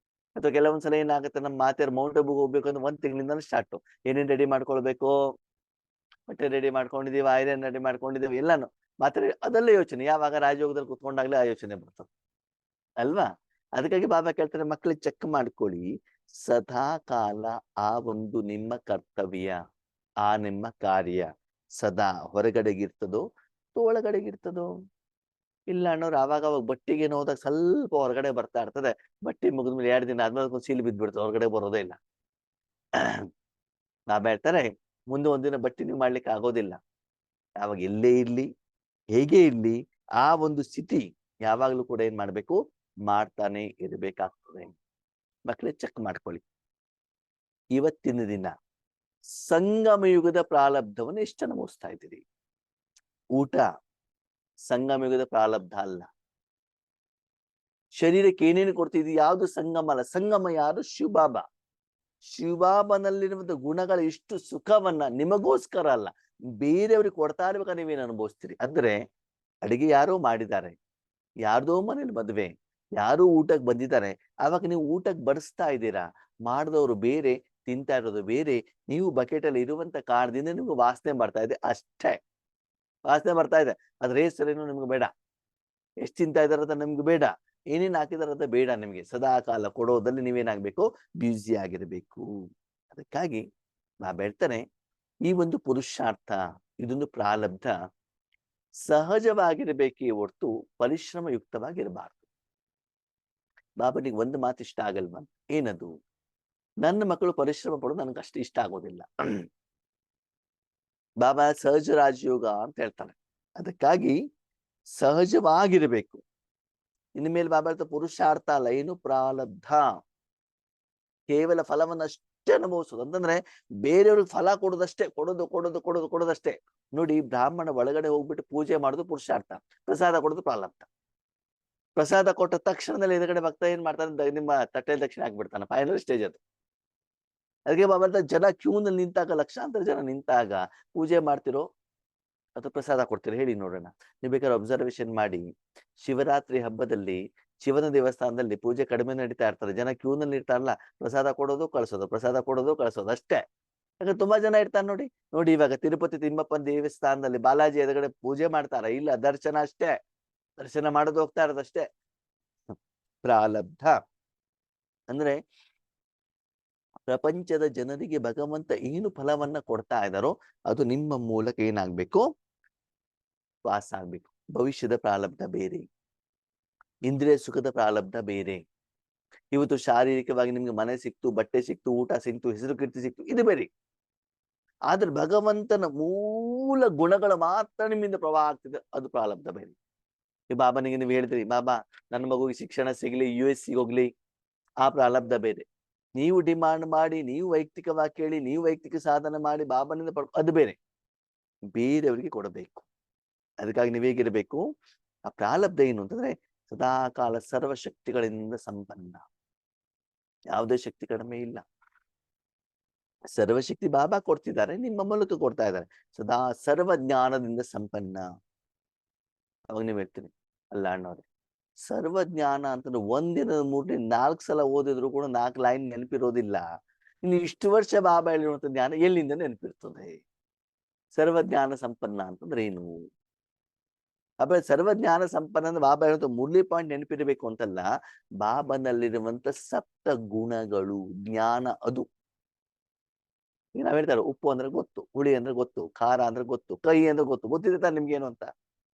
ಅಥವಾ ಕೆಲವೊಂದ್ಸಲ ಏನಾಗುತ್ತೆ, ನಮ್ಮ ಮಾತೆಯರು ಮೌಂಟ್ ಅಬುಗೆ ಹೋಗ್ಬೇಕು ಅಂದ್ರೆ 1 ತಿಂಗಳಿಂದ ಸ್ಟಾರ್ಟ್. ಏನೇನ್ ರೆಡಿ ಮಾಡ್ಕೊಳ್ಬೇಕು, ಬಟ್ಟೆ ರೆಡಿ ಮಾಡ್ಕೊಂಡಿದೀವಿ, ಐರನ್ ರೆಡಿ ಮಾಡ್ಕೊಂಡಿದೀವಿ, ಎಲ್ಲಾನು ಮಾತ್ರ ಅದಲ್ಲೇ ಯೋಚನೆ. ಯಾವಾಗ ರಾಜಯೋಗದಲ್ಲಿ ಕುತ್ಕೊಂಡಾಗ್ಲೇ ಆ ಯೋಚನೆ ಬರ್ತದೆ ಅಲ್ವಾ. ಅದಕ್ಕಾಗಿ ಬಾಬಾ ಕೇಳ್ತಾರೆ, ಮಕ್ಕಳಿಗೆ ಚೆಕ್ ಮಾಡ್ಕೊಳ್ಳಿ, ಸದಾ ಕಾಲ ಆ ಒಂದು ನಿಮ್ಮ ಕರ್ತವ್ಯ, ಆ ನಿಮ್ಮ ಕಾರ್ಯ ಸದಾ ಹೊರಗಡೆಗಿರ್ತದೋ ಒಳಗಡೆಗಿರ್ತದೋ. ಇಲ್ಲ ಅನ್ನೋರು ಆವಾಗ ಬಟ್ಟಿಗೆ ಹೋದಾಗ ಸ್ವಲ್ಪ ಹೊರಗಡೆ ಬರ್ತಾ ಇರ್ತದೆ, ಬಟ್ಟೆ ಮುಗಿದ್ಮೇಲೆ 2 ದಿನ ಆದ್ಮೇಲೆ ಸೀಲ್ ಬಿದ್ದ್ಬಿಡ್ತದೆ, ಹೊರಗಡೆ ಬರೋದೇ ಇಲ್ಲ. ಬಾಬಾ ಹೇಳ್ತಾರೆ, ಮುಂದೆ ಒಂದಿನ ಬಟ್ಟೆ ನೀವು ಮಾಡ್ಲಿಕ್ಕೆ ಆಗೋದಿಲ್ಲ. ಯಾವಾಗ ಎಲ್ಲೇ ಇರ್ಲಿ, ಹೇಗೆ ಇರ್ಲಿ, ಆ ಒಂದು ಸ್ಥಿತಿ ಯಾವಾಗ್ಲೂ ಕೂಡ ಏನ್ ಮಾಡ್ಬೇಕು, ಮಾಡ್ತಾನೆ ಇರ್ಬೇಕಾಗ್ತದೆ. ಮಕ್ಕಳೇ ಚೆಕ್ ಮಾಡ್ಕೊಳ್ಳಿ, ಇವತ್ತಿನ ದಿನ ಸಂಗಮ ಯುಗದ ಪ್ರಾರಬ್ಧವನ್ನು ಎಷ್ಟು ಅನುಭವಿಸ್ತಾ ಇದ್ದೀರಿ. ಊಟ ಸಂಗಮ ಯುಗದ ಪ್ರಾರಬ್ಧ ಅಲ್ಲ. ಶರೀರಕ್ಕೆ ಏನೇನು ಕೊಡ್ತಿದ್ವಿ, ಯಾವುದು ಸಂಗಮ ಅಲ್ಲ. ಸಂಗಮ ಯಾರು? ಶಿವಬಾಬಾ. ಶಿವಬಾಬನಲ್ಲಿರುವಂತ ಗುಣಗಳ ಇಷ್ಟು ಸುಖವನ್ನ ನಿಮಗೋಸ್ಕರ ಅಲ್ಲ, ಬೇರೆಯವ್ರಿಗೆ ಕೊಡ್ತಾ ಇರ್ಬೇಕಾದ್ರೆ ನೀವೇನು ಅನುಭವಿಸ್ತೀರಿ. ಅಂದ್ರೆ ಅಡಿಗೆ ಯಾರೋ ಮಾಡಿದ್ದಾರೆ, ಯಾರ್ದೋ ಮನೇಲಿ ಮದುವೆ, ಯಾರೋ ಊಟಕ್ಕೆ ಬಂದಿದ್ದಾರೆ, ಆವಾಗ ನೀವು ಊಟಕ್ಕೆ ಬಡಿಸ್ತಾ ಇದ್ದೀರಾ, ಮಾಡಿದವರು ಬೇರೆ, ತಿಂತಾ ಇರೋದು ಬೇರೆ. ನೀವು ಬಕೆಟ್ ಅಲ್ಲಿ ಇರುವಂತ ಕಾರಣದಿಂದ ನಿಮ್ಗೆ ವಾಸನೆ ಬರ್ತಾ ಇದೆ ಅಷ್ಟೇ. ವಾಸನೆ ಬರ್ತಾ ಇದೆ, ಅದ್ರ ಹೆಸರೇನು ನಿಮ್ಗೆ ಬೇಡ, ಎಷ್ಟು ತಿಂತಾ ಇದಾರಂತ ನಿಮ್ಗೆ ಬೇಡ, ಏನೇನ್ ಹಾಕಿದಾರಂತ ಬೇಡ ನಿಮ್ಗೆ. ಸದಾ ಕಾಲ ಕೊಡೋದಲ್ಲಿ ನೀವೇನಾಗ್ಬೇಕು, ಬ್ಯುಸಿ ಆಗಿರ್ಬೇಕು. ಅದಕ್ಕಾಗಿ ಬಾಬಾ ಹೇಳ್ತಾನೆ, ಈ ಒಂದು ಪುರುಷಾರ್ಥ, ಇದೊಂದು ಪ್ರಾರಬ್ಧ ಸಹಜವಾಗಿರ್ಬೇಕೇ ಹೊರತು ಪರಿಶ್ರಮ ಯುಕ್ತವಾಗಿರಬಾರ್ದು. ಬಾಬನಿಗೆ ಒಂದು ಮಾತು ಇಷ್ಟ ಆಗಲ್ವಾ, ಏನದು? ನನ್ನ ಮಕ್ಕಳು ಪರಿಶ್ರಮ ಪಡೋದು ನನಗೆ ಅಷ್ಟು ಇಷ್ಟ ಆಗೋದಿಲ್ಲ. ಬಾಬಾ ಸಹಜ ರಾಜಯೋಗ ಅಂತ ಹೇಳ್ತಾನೆ. ಅದಕ್ಕಾಗಿ ಸಹಜವಾಗಿರ್ಬೇಕು. ಇನ್ನು ಮೇಲೆ ಬಾಬಾ ಹೇಳ್ತಾ, ಪುರುಷಾರ್ಥ ಅಲ್ಲ, ಏನು ಪ್ರಾರಬ್ಧ, ಕೇವಲ ಫಲವನ್ನಷ್ಟೇ ಅನುಭವಿಸೋದು. ಅಂತಂದ್ರೆ ಬೇರೆಯವ್ರಿಗೆ ಫಲ ಕೊಡೋದಷ್ಟೇ, ಕೊಡೋದಷ್ಟೇ. ನೋಡಿ, ಬ್ರಾಹ್ಮಣ ಒಳಗಡೆ ಹೋಗ್ಬಿಟ್ಟು ಪೂಜೆ ಮಾಡೋದು ಪುರುಷಾರ್ಥ, ಪ್ರಸಾದ ಕೊಡೋದು ಪ್ರಾರಬ್ಧ. ಪ್ರಸಾದ ಕೊಟ್ಟ ತಕ್ಷಣದಲ್ಲಿ ಎದುರುಗಡೆ ಭಕ್ತ ಏನ್ ಮಾಡ್ತಾನೆ, ನಿಮ್ಮ ತಟ್ಟೆ ದಕ್ಷಿಣ ಹಾಕ್ಬಿಡ್ತಾನೆ, ಫೈನಲ್ ಸ್ಟೇಜ್ ಅದು. ಅದಕ್ಕೆ ಬಾಬಾ ಜನ ಕ್ಯೂನಲ್ಲಿ ನಿಂತಾಗ, ಲಕ್ಷಾಂತರ ಜನ ನಿಂತಾಗ ಪೂಜೆ ಮಾಡ್ತಿರೋ ಅಥವಾ ಪ್ರಸಾದ ಕೊಡ್ತೀರೋ, ಹೇಳಿ ನೋಡೋಣ. ನೀವು ಬೇಕಾದ್ರೆ ಅಬ್ಸರ್ವೇಷನ್ ಮಾಡಿ, ಶಿವರಾತ್ರಿ ಹಬ್ಬದಲ್ಲಿ ಶಿವನ ದೇವಸ್ಥಾನದಲ್ಲಿ ಪೂಜೆ ಕಡಿಮೆ ನಡೀತಾ ಇರ್ತಾರೆ, ಜನ ಕ್ಯೂನಲ್ಲಿ ಇರ್ತಾರಲ್ಲ, ಪ್ರಸಾದ ಕೊಡೋದು ಕಳ್ಸೋದು, ಪ್ರಸಾದ ಕೊಡೋದು ಕಳ್ಸೋದು ಅಷ್ಟೇ. ಯಾಕಂದ್ರೆ ತುಂಬಾ ಜನ ಇರ್ತಾರೆ. ನೋಡಿ ಇವಾಗ ತಿರುಪತಿ ತಿಮ್ಮಪ್ಪನ ದೇವಸ್ಥಾನದಲ್ಲಿ ಬಾಲಾಜಿ ಎದುರುಗಡೆ ಪೂಜೆ ಮಾಡ್ತಾರ? ಇಲ್ಲ, ದರ್ಶನ ಅಷ್ಟೇ, ದರ್ಶನ ಮಾಡೋದು, ಹೋಗ್ತಾ ಇರೋದಷ್ಟೇ. ಪ್ರಾರಬ್ಧ ಅಂದ್ರೆ ಪ್ರಪಂಚದ ಜನರಿಗೆ ಭಗವಂತ ಏನು ಫಲವನ್ನ ಕೊಡ್ತಾ ಇದ್ದಾರೋ ಅದು ನಿಮ್ಮ ಮೂಲಕ ಏನಾಗ್ಬೇಕು, ವಾಸ ಆಗ್ಬೇಕು. ಭವಿಷ್ಯದ ಪ್ರಾರಬ್ಧ ಬೇರೆ, ಇಂದ್ರಿಯ ಸುಖದ ಪ್ರಾರಬ್ಧ ಬೇರೆ. ಇವತ್ತು ಶಾರೀರಿಕವಾಗಿ ನಿಮ್ಗೆ ಮನೆ ಸಿಕ್ತು, ಬಟ್ಟೆ ಸಿಕ್ತು, ಊಟ ಸಿಕ್ತು, ಹೆಸರು ಕೀರ್ತಿ ಸಿಕ್ತು, ಇದು ಬೇರೆ. ಆದ್ರೆ ಭಗವಂತನ ಮೂಲ ಗುಣಗಳು ಮಾತ್ರ ನಿಮ್ಮಿಂದ ಪ್ರವಾಹ ಆಗ್ತಿದೆ, ಅದು ಪ್ರಾರಬ್ಧ ಬೇರೆ. ಈ ಬಾಬನಿಗೆ ನೀವು ಹೇಳಿದ್ರಿ, ಬಾಬಾ ನನ್ನ ಮಗುವಿಗೆ ಶಿಕ್ಷಣ ಸಿಗ್ಲಿ, US ಹೋಗ್ಲಿ, ಆ ಪ್ರಾರಬ್ಧ ಬೇರೆ. ನೀವು ಡಿಮಾಂಡ್ ಮಾಡಿ, ನೀವು ವೈಯಕ್ತಿಕವಾಗಿ ಕೇಳಿ, ನೀವು ವೈಯಕ್ತಿಕ ಸಾಧನೆ ಮಾಡಿ ಬಾಬನಿಂದ ಅದು ಬೇರೆ. ಬೇರೆಯವರಿಗೆ ಕೊಡಬೇಕು. ಅದಕ್ಕಾಗಿ ನೀವೇಗಿರ್ಬೇಕು, ಆ ಪ್ರಾರಬ್ಧ ಏನು ಅಂತಂದ್ರೆ ಸದಾಕಾಲ ಸರ್ವಶಕ್ತಿಗಳಿಂದ ಸಂಪನ್ನ. ಯಾವುದೇ ಶಕ್ತಿ ಕಡಿಮೆ ಇಲ್ಲ. ಸರ್ವಶಕ್ತಿ ಬಾಬಾ ಕೊಡ್ತಿದ್ದಾರೆ, ನಿಮ್ಮ ಮೂಲಕ ಕೊಡ್ತಾ ಇದ್ದಾರೆ. ಸದಾ ಸರ್ವ ಜ್ಞಾನದಿಂದ ಸಂಪನ್ನ. ಅವಾಗ ನೀವ್ ಹೇಳ್ತೀನಿ, ಅಲ್ಲ ಅಣ್ಣವ್ರೆ, ಸರ್ವಜ್ಞಾನ ಅಂತಂದ್ರೆ ಒಂದಿನದ 4 ಸಲ ಓದಿದ್ರು ಕೂಡ 4 ಲೈನ್ ನೆನಪಿರೋದಿಲ್ಲ. ಇನ್ನು ಇಷ್ಟು ವರ್ಷ ಬಾಬಾ ಹೇಳಿರುವಂತ ಜ್ಞಾನ ಎಲ್ಲಿಂದ ನೆನಪಿರ್ತದೆ? ಸರ್ವಜ್ಞಾನ ಸಂಪನ್ನ ಅಂತಂದ್ರೆ ಏನು? ಆಮೇಲೆ ಸರ್ವಜ್ಞಾನ ಸಂಪನ್ನ ಅಂದ್ರೆ ಬಾಬಾ ಹೇಳುವಂತ ಮುರಳಿ ಪಾಯಿಂಟ್ ನೆನಪಿರಬೇಕು ಅಂತಲ್ಲ, ಬಾಬನಲ್ಲಿರುವಂತ ಸಪ್ತ ಗುಣಗಳು, ಜ್ಞಾನ ಅದು. ಈಗ ನಾವ್ ಹೇಳ್ತಾರೆ ಉಪ್ಪು ಅಂದ್ರೆ ಗೊತ್ತು, ಹುಳಿ ಅಂದ್ರೆ ಗೊತ್ತು, ಖಾರ ಅಂದ್ರೆ ಗೊತ್ತು, ಕಹಿ ಅಂದ್ರೆ ಗೊತ್ತು. ಗೊತ್ತಿದೆ ತಾನೆ ನಿಮ್ಗೆ ಏನು ಅಂತ?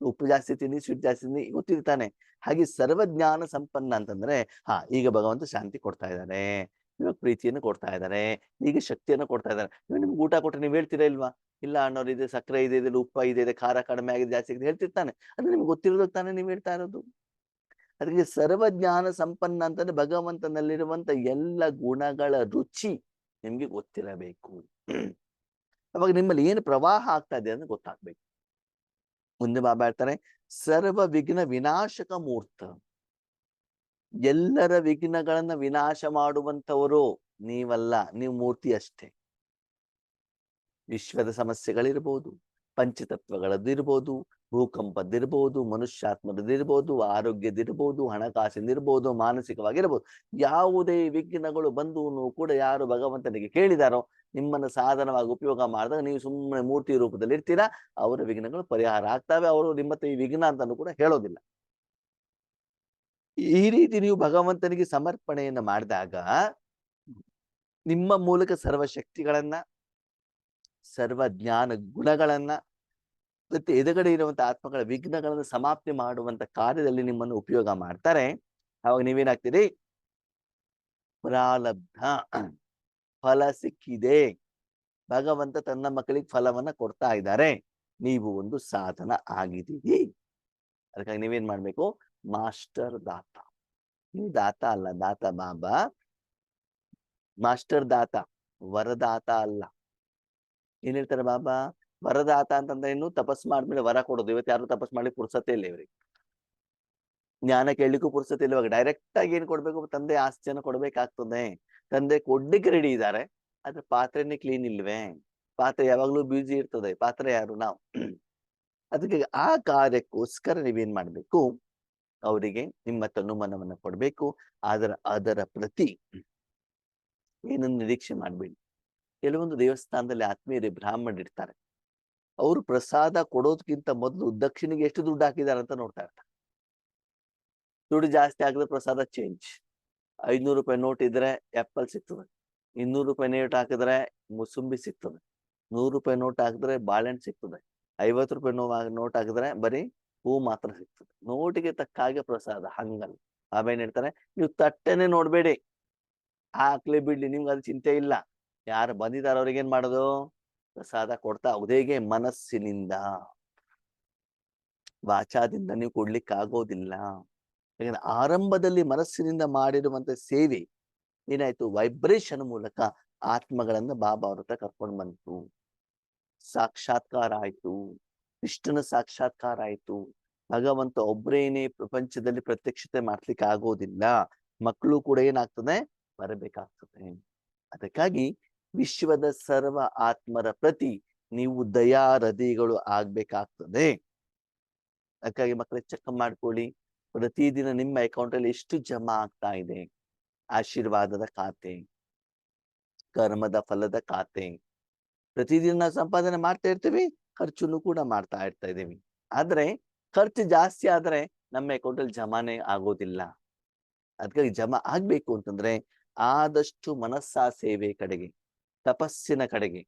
ಉಪ್ಪು ಜಾಸ್ತಿ ತಿನ್ನಿ, ಸ್ವೀಟ್ ಜಾಸ್ತಿ ತಿನ್ನಿ, ಗೊತ್ತಿದೆ ತಾನೆ? ಹಾಗೆ ಸರ್ವಜ್ಞಾನ ಸಂಪನ್ನ ಅಂತಂದ್ರೆ ಈಗ ಭಗವಂತ ಶಾಂತಿ ಕೊಡ್ತಾ ಇದ್ದಾನೆ, ಇವಾಗ ಪ್ರೀತಿಯನ್ನು ಕೊಡ್ತಾ ಇದ್ದಾರೆ, ಈಗ ಶಕ್ತಿಯನ್ನು ಕೊಡ್ತಾ ಇದ್ದಾರೆ. ಇವಾಗ ನಿಮ್ಗೆ ಊಟ ಕೊಟ್ಟರೆ ನೀವ್ ಹೇಳ್ತೀರಾ ಇಲ್ವಾ? ಇಲ್ಲ ಅಣ್ಣವ್ರು, ಇದೆ ಸಕ್ಕರೆ ಇದೆ, ಇದೆ ಉಪ್ಪ ಇದೆ, ಖಾರ ಕಡಿಮೆ ಆಗಿದೆ, ಜಾಸ್ತಿ ಆಗಿದೆ ಹೇಳ್ತಿರ್ತಾನೆ. ಅದು ನಿಮ್ಗೆ ಗೊತ್ತಿರೋದಕ್ಕೆ ತಾನೇ ನೀವ್ ಹೇಳ್ತಾ ಇರೋದು. ಅದಕ್ಕೆ ಸರ್ವಜ್ಞಾನ ಸಂಪನ್ನ ಅಂತಂದ್ರೆ ಭಗವಂತನಲ್ಲಿರುವಂತ ಎಲ್ಲ ಗುಣಗಳ ರುಚಿ ನಿಮ್ಗೆ ಗೊತ್ತಿರಬೇಕು. ಅವಾಗ ನಿಮ್ಮಲ್ಲಿ ಏನು ಪ್ರವಾಹ ಆಗ್ತಾ ಇದೆ ಅಂತ ಗೊತ್ತಾಗ್ಬೇಕು. ಮುಂದೆ ಬಾಬಾ ಹೇಳ್ತಾರೆ, ಸರ್ವ ವಿಘ್ನ ವಿನಾಶಕ ಮೂರ್ತ. ಎಲ್ಲರ ವಿಘ್ನಗಳನ್ನ ವಿನಾಶ ಮಾಡುವಂತವರು ನೀವಲ್ಲ, ನೀವು ಮೂರ್ತಿ ಅಷ್ಟೇ. ವಿಶ್ವದ ಸಮಸ್ಯೆಗಳಿರ್ಬೋದು, ಪಂಚತತ್ವಗಳದ್ದಿರ್ಬೋದು, ಭೂಕಂಪದ್ದಿರ್ಬೋದು, ಮನುಷ್ಯಾತ್ಮರದ್ದಿರ್ಬೋದು, ಆರೋಗ್ಯದಿರ್ಬೋದು, ಹಣಕಾಸಿಂದಿರ್ಬೋದು, ಮಾನಸಿಕವಾಗಿರ್ಬೋದು, ಯಾವುದೇ ವಿಘ್ನಗಳು ಬಂದು ಕೂಡ ಯಾರು ಭಗವಂತನಿಗೆ ಕೇಳಿದಾರೋ, ನಿಮ್ಮನ್ನು ಸಾಧನವಾಗಿ ಉಪಯೋಗ ಮಾಡಿದಾಗ ನೀವು ಸುಮ್ಮನೆ ಮೂರ್ತಿ ರೂಪದಲ್ಲಿ ಇರ್ತೀರಾ, ಅವರ ವಿಘ್ನಗಳು ಪರಿಹಾರ ಆಗ್ತವೆ. ಅವರು ನಿಮ್ಮತ್ತೆ ಈ ವಿಘ್ನ ಅಂತಲೂ ಕೂಡ ಹೇಳೋದಿಲ್ಲ. ಈ ರೀತಿ ನೀವು ಭಗವಂತನಿಗೆ ಸಮರ್ಪಣೆಯನ್ನು ಮಾಡಿದಾಗ ನಿಮ್ಮ ಮೂಲಕ ಸರ್ವಶಕ್ತಿಗಳನ್ನ, ಸರ್ವ ಜ್ಞಾನ ಗುಣಗಳನ್ನ, ಮತ್ತೆ ಎದುರುಗಡೆ ಇರುವಂತಹ ಆತ್ಮಗಳ ವಿಘ್ನಗಳನ್ನು ಸಮಾಪ್ತಿ ಮಾಡುವಂತ ಕಾರ್ಯದಲ್ಲಿ ನಿಮ್ಮನ್ನು ಉಪಯೋಗ ಮಾಡ್ತಾರೆ. ಅವಾಗ ನೀವೇನಾಗ್ತೀರಿ? ಪ್ರಾರಬ್ಧ ಫಲ ಸಿಕ್ಕಿದೆ, ಭಗವಂತ ತನ್ನ ಮಕ್ಕಳಿಗೆ ಫಲವನ್ನ ಕೊಡ್ತಾ ಇದ್ದಾರೆ, ನೀವು ಒಂದು ಸಾಧನ ಆಗಿದ್ದೀರಿ. ಅದಕ್ಕಾಗಿ ನೀವೇನ್ ಮಾಡ್ಬೇಕು? ಮಾಸ್ಟರ್ ದಾತ. ನೀವು ದಾತ ಅಲ್ಲ, ದಾತ ಬಾಬಾ. ಮಾಸ್ಟರ್ ದಾತ, ವರದಾತ ಅಲ್ಲ. ಏನ್ ಹೇಳ್ತಾರೆ ಬಾಬಾ? ವರದಾತ ಅಂತಂದ್ರೆ ಇನ್ನು ತಪಸ್ ಮಾಡ್ಮೇಲೆ ವರ ಕೊಡೋದು. ಇವತ್ತು ಯಾರು ತಪಸ್ ಮಾಡ್ಲಿಕ್ಕೆ ಪುರ್ಸತ್ತೆ ಇಲ್ಲ ಇವ್ರಿಗೆ, ಜ್ಞಾನ ಕೇಳಲಿಕ್ಕೂ ಪುರ್ಸತ್ತೆ ಇಲ್ಲ. ಇವಾಗ ಡೈರೆಕ್ಟ್ ಆಗಿ ಏನ್ ಕೊಡ್ಬೇಕು? ತಂದೆ ಆಸ್ತಿಯನ್ನು ಕೊಡ್ಬೇಕಾಗ್ತದೆ. ತಂದೆ ಕೊಡ್ಲಿಕ್ಕೆ ರೆಡಿ ಇದ್ದಾರೆ, ಆದ್ರೆ ಪಾತ್ರೆನೇ ಕ್ಲೀನ್ ಇಲ್ವೇ? ಪಾತ್ರೆ ಯಾವಾಗ್ಲೂ ಬ್ಯೂಸಿ ಇರ್ತದೆ. ಪಾತ್ರೆ ಯಾರು? ನಾವು. ಅದಕ್ಕೆ ಆ ಕಾರ್ಯಕ್ಕೋಸ್ಕರ ನೀವೇನ್ ಮಾಡ್ಬೇಕು? ಅವರಿಗೆ ನಿಮ್ಮ ತನುಮನವನ್ನ ಕೊಡ್ಬೇಕು. ಅದರ ಪ್ರತಿ ಏನನ್ನು ನಿರೀಕ್ಷೆ ಮಾಡ್ಬೇಡಿ. ಕೆಲವೊಂದು ದೇವಸ್ಥಾನದಲ್ಲಿ ಆತ್ಮೀಯರೇ ಬ್ರಾಹ್ಮಣರಿರ್ತಾರೆ, ಅವರು ಪ್ರಸಾದ ಕೊಡೋದಕ್ಕಿಂತ ಮೊದಲು ದಕ್ಷಿಣಿಗೆ ಎಷ್ಟು ದುಡ್ಡು ಹಾಕಿದ್ದಾರೆ ಅಂತ ನೋಡ್ತಾ ಇರ್ತಾರೆ. ದುಡ್ಡು ಜಾಸ್ತಿ ಆಗಿದ್ರೆ ಪ್ರಸಾದ ಚೇಂಜ್. 500 ರೂಪಾಯಿ ನೋಟ್ ಇದ್ರೆ ಆಪಲ್ ಸಿಗ್ತದೆ, 200 ರೂಪಾಯಿ ನೋಟ್ ಹಾಕಿದ್ರೆ ಮುಸುಂಬಿ ಸಿಗ್ತದೆ, 100 ರೂಪಾಯಿ ನೋಟ್ ಹಾಕಿದ್ರೆ ಬಾಳೆಹಣ್ಣು ಸಿಗ್ತದೆ, 50 ರೂಪಾಯಿ ನೋಟ್ ಹಾಕಿದ್ರೆ ಬರೀ ಹೂ ಮಾತ್ರ ಸಿಗ್ತದೆ. ನೋಟಿಗೆ ತಕ್ಕ ಹಾಗೆ ಪ್ರಸಾದ. ಹಂಗಲ್ಲ. ಆಮೇಲೆ ಹೇಳ್ತಾರೆ, ನೀವು ತಟ್ಟೆನೆ ನೋಡ್ಬೇಡಿ, ಹಾಕ್ಲಿ ಬಿಡ್ಲಿ ನಿಮ್ಗೆ ಅದು ಚಿಂತೆ ಇಲ್ಲ. ಯಾರು ಬಂದಿದ್ದಾರೆ ಅವ್ರಿಗೆ ಏನ್ ಮಾಡೋದು? ಪ್ರಸಾದ ಕೊಡ್ತಾ ಹೋಗುದು. ಹೇಗೆ? ಮನಸ್ಸಿನಿಂದ, ವಾಚಾದಿಂದ ನೀವು ಕೊಡ್ಲಿಕ್ಕೆ ಆಗೋದಿಲ್ಲ. ಯಾಕಂದ್ರೆ ಆರಂಭದಲ್ಲಿ ಮನಸ್ಸಿನಿಂದ ಮಾಡಿರುವಂತ ಸೇವೆ ಏನಾಯ್ತು? ವೈಬ್ರೇಷನ್ ಮೂಲಕ ಆತ್ಮಗಳನ್ನ ಬಾಬಾ ಅವ್ರ ಹತ್ರ ಕರ್ಕೊಂಡು ಬಂತು, ಸಾಕ್ಷಾತ್ಕಾರ ಆಯ್ತು, ಕೃಷ್ಣನ ಸಾಕ್ಷಾತ್ಕಾರ ಆಯ್ತು. ಭಗವಂತ ಒಬ್ರೇನೆ ಪ್ರಪಂಚದಲ್ಲಿ ಪ್ರತ್ಯಕ್ಷತೆ ಮಾಡ್ಲಿಕ್ಕೆ ಆಗೋದಿಲ್ಲ, ಮಕ್ಕಳು ಕೂಡ ಏನಾಗ್ತದೆ? ಬರಬೇಕಾಗ್ತದೆ. ಅದಕ್ಕಾಗಿ ವಿಶ್ವದ ಸರ್ವ ಆತ್ಮರ ಪ್ರತಿ ನೀವು ದಯಾರದಿಗಳು ಆಗ್ಬೇಕಾಗ್ತದೆ. ಅದಕ್ಕಾಗಿ ಮಕ್ಕಳೇ ಚೆಕ್ ಮಾಡ್ಕೊಳ್ಳಿ, ಪ್ರತಿದಿನ ನಿಮ್ಮ ಅಕೌಂಟ್ ಅಲ್ಲಿ ಎಷ್ಟು ಜಮಾ ಆಗ್ತಾ ಇದೆ. ಆಶೀರ್ವಾದದ ಖಾತೆ, ಕರ್ಮದ ಫಲದ ಖಾತೆ. ಪ್ರತಿದಿನ ಸಂಪಾದನೆ ಮಾಡ್ತಾ ಇರ್ತೀವಿ, ಖರ್ಚುನು ಕೂಡ ಮಾಡ್ತಾ ಇರ್ತಾ ಇದೀವಿ. ಆದ್ರೆ ಖರ್ಚು ಜಾಸ್ತಿ ಆದ್ರೆ ನಮ್ಮ ಅಕೌಂಟ್ ಅಲ್ಲಿ ಜಮಾನೆ ಆಗೋದಿಲ್ಲ. ಅದಕ್ಕಾಗಿ ಜಮಾ ಆಗ್ಬೇಕು ಅಂತಂದ್ರೆ ಆದಷ್ಟು ಮನಸ್ಸಾ ಸೇವೆ ಕಡೆಗೆ, ತಪಸ್ಸಿನ ಕಡೆಗೆ,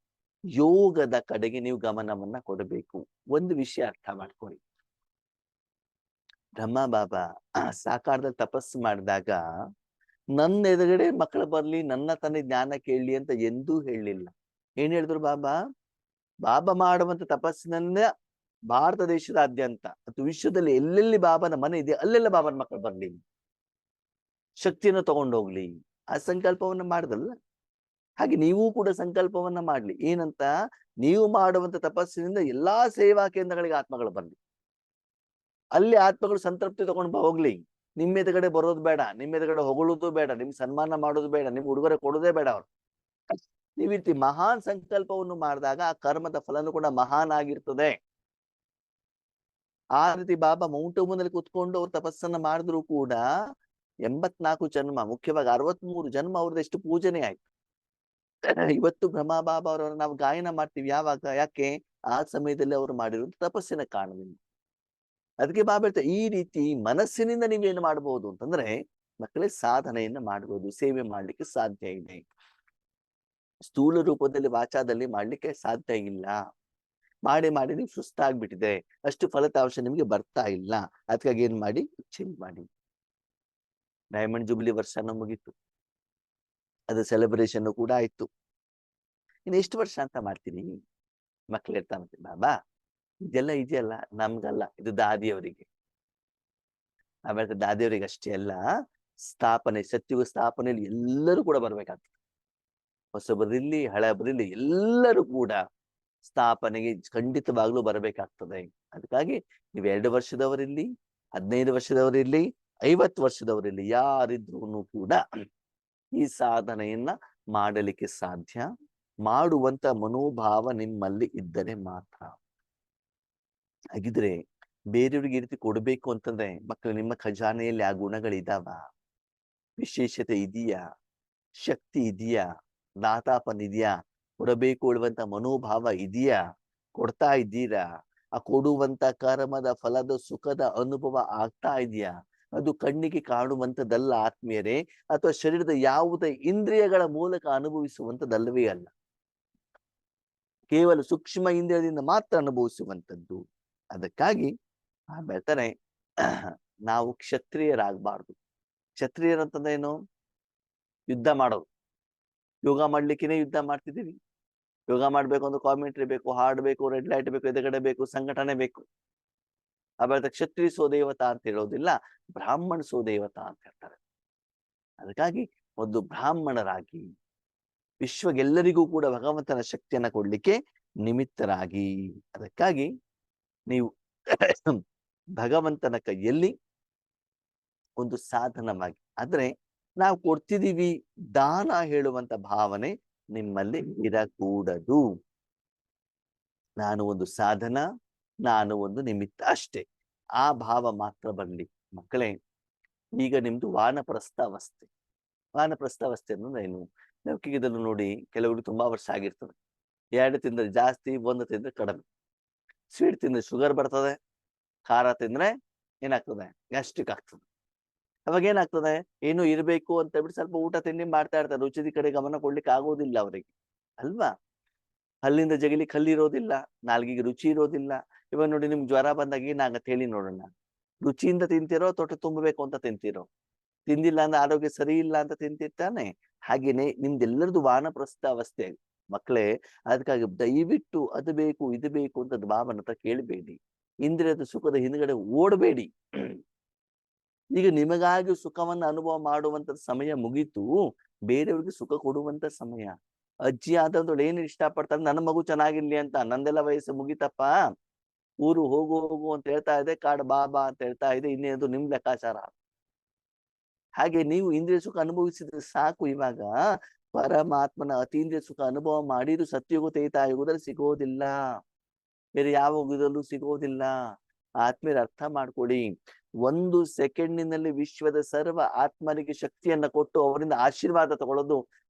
ಯೋಗದ ಕಡೆಗೆ ನೀವು ಗಮನವನ್ನ ಕೊಡಬೇಕು. ಒಂದು ವಿಷಯ ಅರ್ಥ ಮಾಡ್ಕೊಳ್ಳಿ, ಬ್ರಹ್ಮ ಬಾಬಾ ಸಾಕಾರದಲ್ಲಿ ತಪಸ್ಸು ಮಾಡಿದಾಗ ನನ್ನ ಎದುರುಗಡೆ ಮಕ್ಕಳು ಬರ್ಲಿ, ನನ್ನ ತನ್ನ ಜ್ಞಾನ ಕೇಳಲಿ ಅಂತ ಎಂದೂ ಹೇಳಲಿಲ್ಲ. ಏನ್ ಹೇಳಿದ್ರು ಬಾಬಾ? ಬಾಬಾ ಮಾಡುವಂತ ತಪಸ್ಸಿನನ್ನ ಭಾರತ ದೇಶದಾದ್ಯಂತ ಮತ್ತು ವಿಶ್ವದಲ್ಲಿ ಎಲ್ಲೆಲ್ಲಿ ಬಾಬಾನ ಮನೆ ಇದೆ ಅಲ್ಲೆಲ್ಲ ಬಾಬಾನ ಮಕ್ಕಳು ಬರ್ಲಿ, ಶಕ್ತಿಯನ್ನು ತಗೊಂಡೋಗ್ಲಿ. ಆ ಸಂಕಲ್ಪವನ್ನ ಮಾಡಿದ್ರಲ್ಲ, ಹಾಗೆ ನೀವು ಕೂಡ ಸಂಕಲ್ಪವನ್ನ ಮಾಡ್ಲಿ. ಏನಂತ? ನೀವು ಮಾಡುವಂತ ತಪಸ್ಸಿನಿಂದ ಎಲ್ಲಾ ಸೇವಾ ಕೇಂದ್ರಗಳಿಗೆ ಆತ್ಮಗಳು ಬರ್ಲಿ. ಅಲ್ಲಿ ಆತ್ಮಗಳು ಸಂತೃಪ್ತಿ ತಗೊಂಡು ಹೋಗ್ಲಿ. ನಿಮ್ಮ ಎದುರುಗಡೆ ಬರೋದು ಬೇಡ, ನಿಮ್ಮ ಎದುರುಗಡೆ ಹೊಗಳುದು ಬೇಡ, ನಿಮ್ ಸನ್ಮಾನ ಮಾಡೋದು ಬೇಡ, ನಿಮ್ ಉಡುಗೊರೆ ಕೊಡೋದೇ ಬೇಡ ಅವ್ರು. ನೀವು ಈ ರೀತಿ ಮಹಾನ್ ಸಂಕಲ್ಪವನ್ನು ಮಾಡಿದಾಗ ಆ ಕರ್ಮದ ಫಲನು ಕೂಡ ಮಹಾನ್ ಆಗಿರ್ತದೆ. ಆ ರೀತಿ ಬಾಬಾ ಮೌಂಟ್ ಅಬೂನಲ್ಲಿ ಕುತ್ಕೊಂಡು ಅವ್ರು ತಪಸ್ಸನ್ನ ಮಾಡಿದ್ರು ಕೂಡ 84 ಜನ್ಮ, ಮುಖ್ಯವಾಗಿ 63 ಜನ್ಮ ಅವ್ರದ್ದು ಎಷ್ಟು ಪೂಜನೆ ಆಯ್ತು. ಇವತ್ತು ಬ್ರಹ್ಮ ಬಾಬಾ ಅವರನ್ನ ನಾವು ಗಾಯನ ಮಾಡ್ತೀವಿ. ಯಾವಾಗ? ಯಾಕೆ? ಆ ಸಮಯದಲ್ಲಿ ಅವರು ಮಾಡಿರುವಂತ ತಪಸ್ಸಿನ ಕಾರಣದಿಂದ. ಅದಕ್ಕೆ ಬಾಬಾ ಹೇಳ್ತಾರೆ, ಈ ರೀತಿ ಮನಸ್ಸಿನಿಂದ ನೀವೇನು ಮಾಡಬಹುದು ಅಂತಂದ್ರೆ ಮಕ್ಕಳೇ ಸಾಧನೆಯನ್ನ ಮಾಡಬಹುದು, ಸೇವೆ ಮಾಡ್ಲಿಕ್ಕೆ ಸಾಧ್ಯ ಇದೆ. ಸ್ಥೂಲ ರೂಪದಲ್ಲಿ ವಾಚಾದಲ್ಲಿ ಮಾಡ್ಲಿಕ್ಕೆ ಸಾಧ್ಯ ಇಲ್ಲ. ಮಾಡಿ ಮಾಡಿ ನೀವು ಸುಸ್ತಾಗ್ಬಿಟ್ಟಿದೆ, ಅಷ್ಟು ಫಲಿತಾಂಶ ನಿಮ್ಗೆ ಬರ್ತಾ ಇಲ್ಲ. ಅದಕ್ಕಾಗಿ ಏನ್ ಮಾಡಿ? ಚೇಂಜ್ ಮಾಡಿ. ಡೈಮಂಡ್ ಜುಬ್ಲಿ ವರ್ಷನೂ ಮುಗೀತು, ಅದು ಸೆಲೆಬ್ರೇಷನ್ ಕೂಡ ಆಯ್ತು. ಇನ್ನು ಎಷ್ಟು ವರ್ಷ ಅಂತ ಮಾಡ್ತೀನಿ? ಮಕ್ಳು ಇರ್ತಾನಂತೆ, ಬಾಬಾ ಇದೆಲ್ಲ ಇದೆಯಲ್ಲ ನಮ್ಗಲ್ಲ, ಇದು ದಾದಿಯವರಿಗೆ. ಆಮೇಲೆ ದಾದಿಯವರಿಗೆ ಅಷ್ಟೇ ಅಲ್ಲ, ಸ್ಥಾಪನೆ ಸತ್ಯುಗ ಸ್ಥಾಪನೆಯಲ್ಲಿ ಎಲ್ಲರೂ ಕೂಡ ಬರ್ಬೇಕಾಗ್ತದೆ. ಹೊಸಬರಿರ್ಲಿ ಹಳೆಬರಿರ್ಲಿ ಎಲ್ಲರೂ ಕೂಡ ಸ್ಥಾಪನೆಗೆ ಖಂಡಿತವಾಗ್ಲೂ ಬರಬೇಕಾಗ್ತದೆ. ಅದಕ್ಕಾಗಿ ನೀವು 2 ವರ್ಷದವರಿರ್ಲಿ, 15 ವರ್ಷದವರಿರ್ಲಿ, 50 ವರ್ಷದವರಿರ್ಲಿ, ಯಾರಿದ್ರು ಕೂಡ ಈ ಸಾಧನೆಯನ್ನ ಮಾಡಲಿಕ್ಕೆ ಸಾಧ್ಯ. ಮಾಡುವಂತ ಮನೋಭಾವ ನಿಮ್ಮಲ್ಲಿ ಇದ್ದರೆ ಮಾತ್ರ. ಹಾಗಿದ್ರೆ ಬೇರೆಯವ್ರಿಗೆ ಈ ರೀತಿ ಕೊಡ್ಬೇಕು ಅಂತಂದ್ರೆ ಮಕ್ಕಳು, ನಿಮ್ಮ ಖಜಾನೆಯಲ್ಲಿ ಆ ಗುಣಗಳಿದಾವ? ವಿಶೇಷತೆ ಇದೆಯಾ? ಶಕ್ತಿ ಇದೆಯಾ? ದಾತಾಪನ್ ಇದೆಯಾ? ಕೊಡಬೇಕು ಹೇಳುವಂತ ಮನೋಭಾವ ಇದೆಯಾ? ಕೊಡ್ತಾ ಇದ್ದೀರಾ? ಆ ಕೊಡುವಂತ ಕರ್ಮದ ಫಲದ ಸುಖದ ಅನುಭವ ಆಗ್ತಾ ಇದೆಯಾ? ಅದು ಕಣ್ಣಿಗೆ ಕಾಣುವಂಥದ್ದಲ್ಲ ಆತ್ಮೀಯರೇ, ಅಥವಾ ಶರೀರದ ಯಾವುದೇ ಇಂದ್ರಿಯಗಳ ಮೂಲಕ ಅನುಭವಿಸುವಂಥದ್ದಲ್ಲವೇ ಅಲ್ಲ. ಕೇವಲ ಸೂಕ್ಷ್ಮ ಇಂದ್ರಿಯದಿಂದ ಮಾತ್ರ ಅನುಭವಿಸುವಂಥದ್ದು. ಅದಕ್ಕಾಗಿ ಹೇಳ್ತಾರೆ, ನಾವು ಕ್ಷತ್ರಿಯರಾಗಬಾರ್ದು. ಕ್ಷತ್ರಿಯರಂತಂದ್ರೆ ಏನು? ಯುದ್ಧ ಮಾಡೋದು. ಯೋಗ ಮಾಡ್ಲಿಕ್ಕೇನೆ ಯುದ್ಧ ಮಾಡ್ತಿದ್ದೀವಿ. ಯೋಗ ಮಾಡ್ಬೇಕು ಅಂದ್ರೆ ಕಾಮೆಂಟ್ರಿ ಬೇಕು, ಹಾಡ್ ಬೇಕು, ರೆಡ್ ಲೈಟ್ ಬೇಕು, ಎದುರುಗಡೆ ಬೇಕು, ಸಂಘಟನೆ ಬೇಕು. ಆಮೇಲೆ ಕ್ಷತ್ರಿಯ ಸೋದೇವತಾ ಅಂತ ಹೇಳೋದಿಲ್ಲ, ಬ್ರಾಹ್ಮಣ ಸೋದೇವತಾ ಅಂತ ಹೇಳ್ತಾರೆ. ಅದಕ್ಕಾಗಿ ಒಂದು ಬ್ರಾಹ್ಮಣರಾಗಿ ವಿಶ್ವಗೆಲ್ಲರಿಗೂ ಕೂಡ ಭಗವಂತನ ಶಕ್ತಿಯನ್ನ ಕೊಡ್ಲಿಕ್ಕೆ ನಿಮಿತ್ತರಾಗಿ. ಅದಕ್ಕಾಗಿ ನೀವು ಭಗವಂತನ ಕೈಯಲ್ಲಿ ಒಂದು ಸಾಧನವಾಗಿ, ಆದ್ರೆ ನಾವು ಕೊಡ್ತಿದೀವಿ ದಾನ ಹೇಳುವಂತ ಭಾವನೆ ನಿಮ್ಮಲ್ಲಿ ಇರಕೂಡದು. ನಾನು ಒಂದು ಸಾಧನ, ನಾನು ಒಂದು ನಿಮಿತ್ತ ಅಷ್ಟೇ, ಆ ಭಾವ ಮಾತ್ರ ಬರಲಿ. ಮಕ್ಕಳೇ, ಈಗ ನಿಮ್ದು ವಾನಪ್ರಸ್ಥ ಅವಸ್ಥೆ. ವಾನಪ್ರಸ್ಥ ಅವಸ್ಥೆ ಅಂದ್ರೆ ಏನು? ಲೌಕಿಕದಲ್ಲೂ ನೋಡಿ, ಕೆಲವರು ತುಂಬಾ ವರ್ಷ ಆಗಿರ್ತದೆ, 2 ತಿಂದ್ರೆ ಜಾಸ್ತಿ, 1 ತಿಂದ್ರೆ ಕಡಿಮೆ. ಸ್ವೀಟ್ ತಿಂದ್ರೆ ಶುಗರ್ ಬರ್ತದೆ, ಖಾರ ತಿಂದ್ರೆ ಏನಾಗ್ತದೆ? ಗ್ಯಾಸ್ಟ್ರಿಕ್ ಆಗ್ತದೆ. ಅವಾಗ ಏನಾಗ್ತದೆ? ಏನು ಇರ್ಬೇಕು ಅಂತ ಹೇಳ್ಬಿಟ್ಟು ಸ್ವಲ್ಪ ಊಟ ತಿಂಡಿ ಮಾಡ್ತಾ ಇರ್ತಾರೆ, ರುಚಿದ ಕಡೆ ಗಮನ ಕೊಡ್ಲಿಕ್ಕೆ ಆಗೋದಿಲ್ಲ ಅವರಿಗೆ, ಅಲ್ವಾ? ಹಲ್ಲಿಂದ ಜಗಲಿಕ್ಕೆ ಹಲ್ಲಿರೋದಿಲ್ಲ, ನಾಲ್ಗಿಗೆ ರುಚಿ ಇರೋದಿಲ್ಲ. ಇವಾಗ ನೋಡಿ, ನಿಮ್ಗೆ ಜ್ವರ ಬಂದಾಗ ಏನಾಗತ್ತೆ ಹೇಳಿ ನೋಡೋಣ? ರುಚಿಯಿಂದ ತಿಂತಿರೋ, ತೊಟ್ಟೆ ತುಂಬಬೇಕು ಅಂತ ತಿಂತಿರೋ? ತಿಂದಿಲ್ಲ ಅಂದ್ರೆ ಆರೋಗ್ಯ ಸರಿ ಇಲ್ಲ ಅಂತ ತಿಂತಿರ್ತಾನೆ. ಹಾಗೇನೆ ನಿಮ್ದೆಲ್ಲರದು ವಾನಪ್ರಸ್ಥ ಅವಸ್ಥೆ ಮಕ್ಕಳೇ. ಅದಕ್ಕಾಗಿ ದಯವಿಟ್ಟು ಅದು ಬೇಕು ಇದು ಬೇಕು ಅಂತ ಬಾಬನ ಹತ್ರ ಕೇಳಬೇಡಿ. ಇಂದ್ರಿಯದ ಸುಖದ ಹಿಂದ್ಗಡೆ ಓಡಬೇಡಿ. ಈಗ ನಿಮಗಾಗಿ ಸುಖವನ್ನ ಅನುಭವ ಮಾಡುವಂತ ಸಮಯ ಮುಗೀತು, ಬೇರೆಯವ್ರಿಗೆ ಸುಖ ಕೊಡುವಂತ ಸಮಯ. ಅಜ್ಜಿ ಆದವ್ರು ಏನ್ ಇಷ್ಟಪಡ್ತಾರೆ? ನನ್ನ ಮಗು ಚೆನ್ನಾಗಿರ್ಲಿ ಅಂತ. ನಂದೆಲ್ಲ ವಯಸ್ಸು ಮುಗಿತಪ್ಪ, ಊರು ಹೋಗು ಹೋಗು ಅಂತ ಹೇಳ್ತಾ ಇದೆ, ಕಾಡು ಬಾಬಾ ಅಂತ ಹೇಳ್ತಾ ಇದೆ, ಇನ್ನೇನು ನಿಮ್ ಲೆಕ್ಕಾಚಾರ. ಹಾಗೆ ನೀವು ಇಂದ್ರಿಯ ಸುಖ ಅನುಭವಿಸಿದ್ರೆ ಸಾಕು. ಇವಾಗ ಪರಮಾತ್ಮನ ಅತೀಂದ್ರಿಯ ಸುಖ ಅನುಭವ ಮಾಡಿದ್ರು ಸತ್ಯುಗ ತ್ರೇತಾಯುಗದಲ್ಲಿ ಸಿಗೋದಿಲ್ಲ, ಬೇರೆ ಯಾವ ಯುಗದಲ್ಲೂ ಸಿಗೋದಿಲ್ಲ. ಆತ್ಮೀಯರ ಅರ್ಥ ಮಾಡ್ಕೊಳ್ಳಿ. 1 ಸೆಕೆಂಡಿನಲ್ಲಿ ವಿಶ್ವದ ಸರ್ವ ಆತ್ಮರಿಗೆ ಶಕ್ತಿಯನ್ನ ಕೊಟ್ಟು ಅವರಿಂದ ಆಶೀರ್ವಾದ ತಗೊಳ್ಳೋದು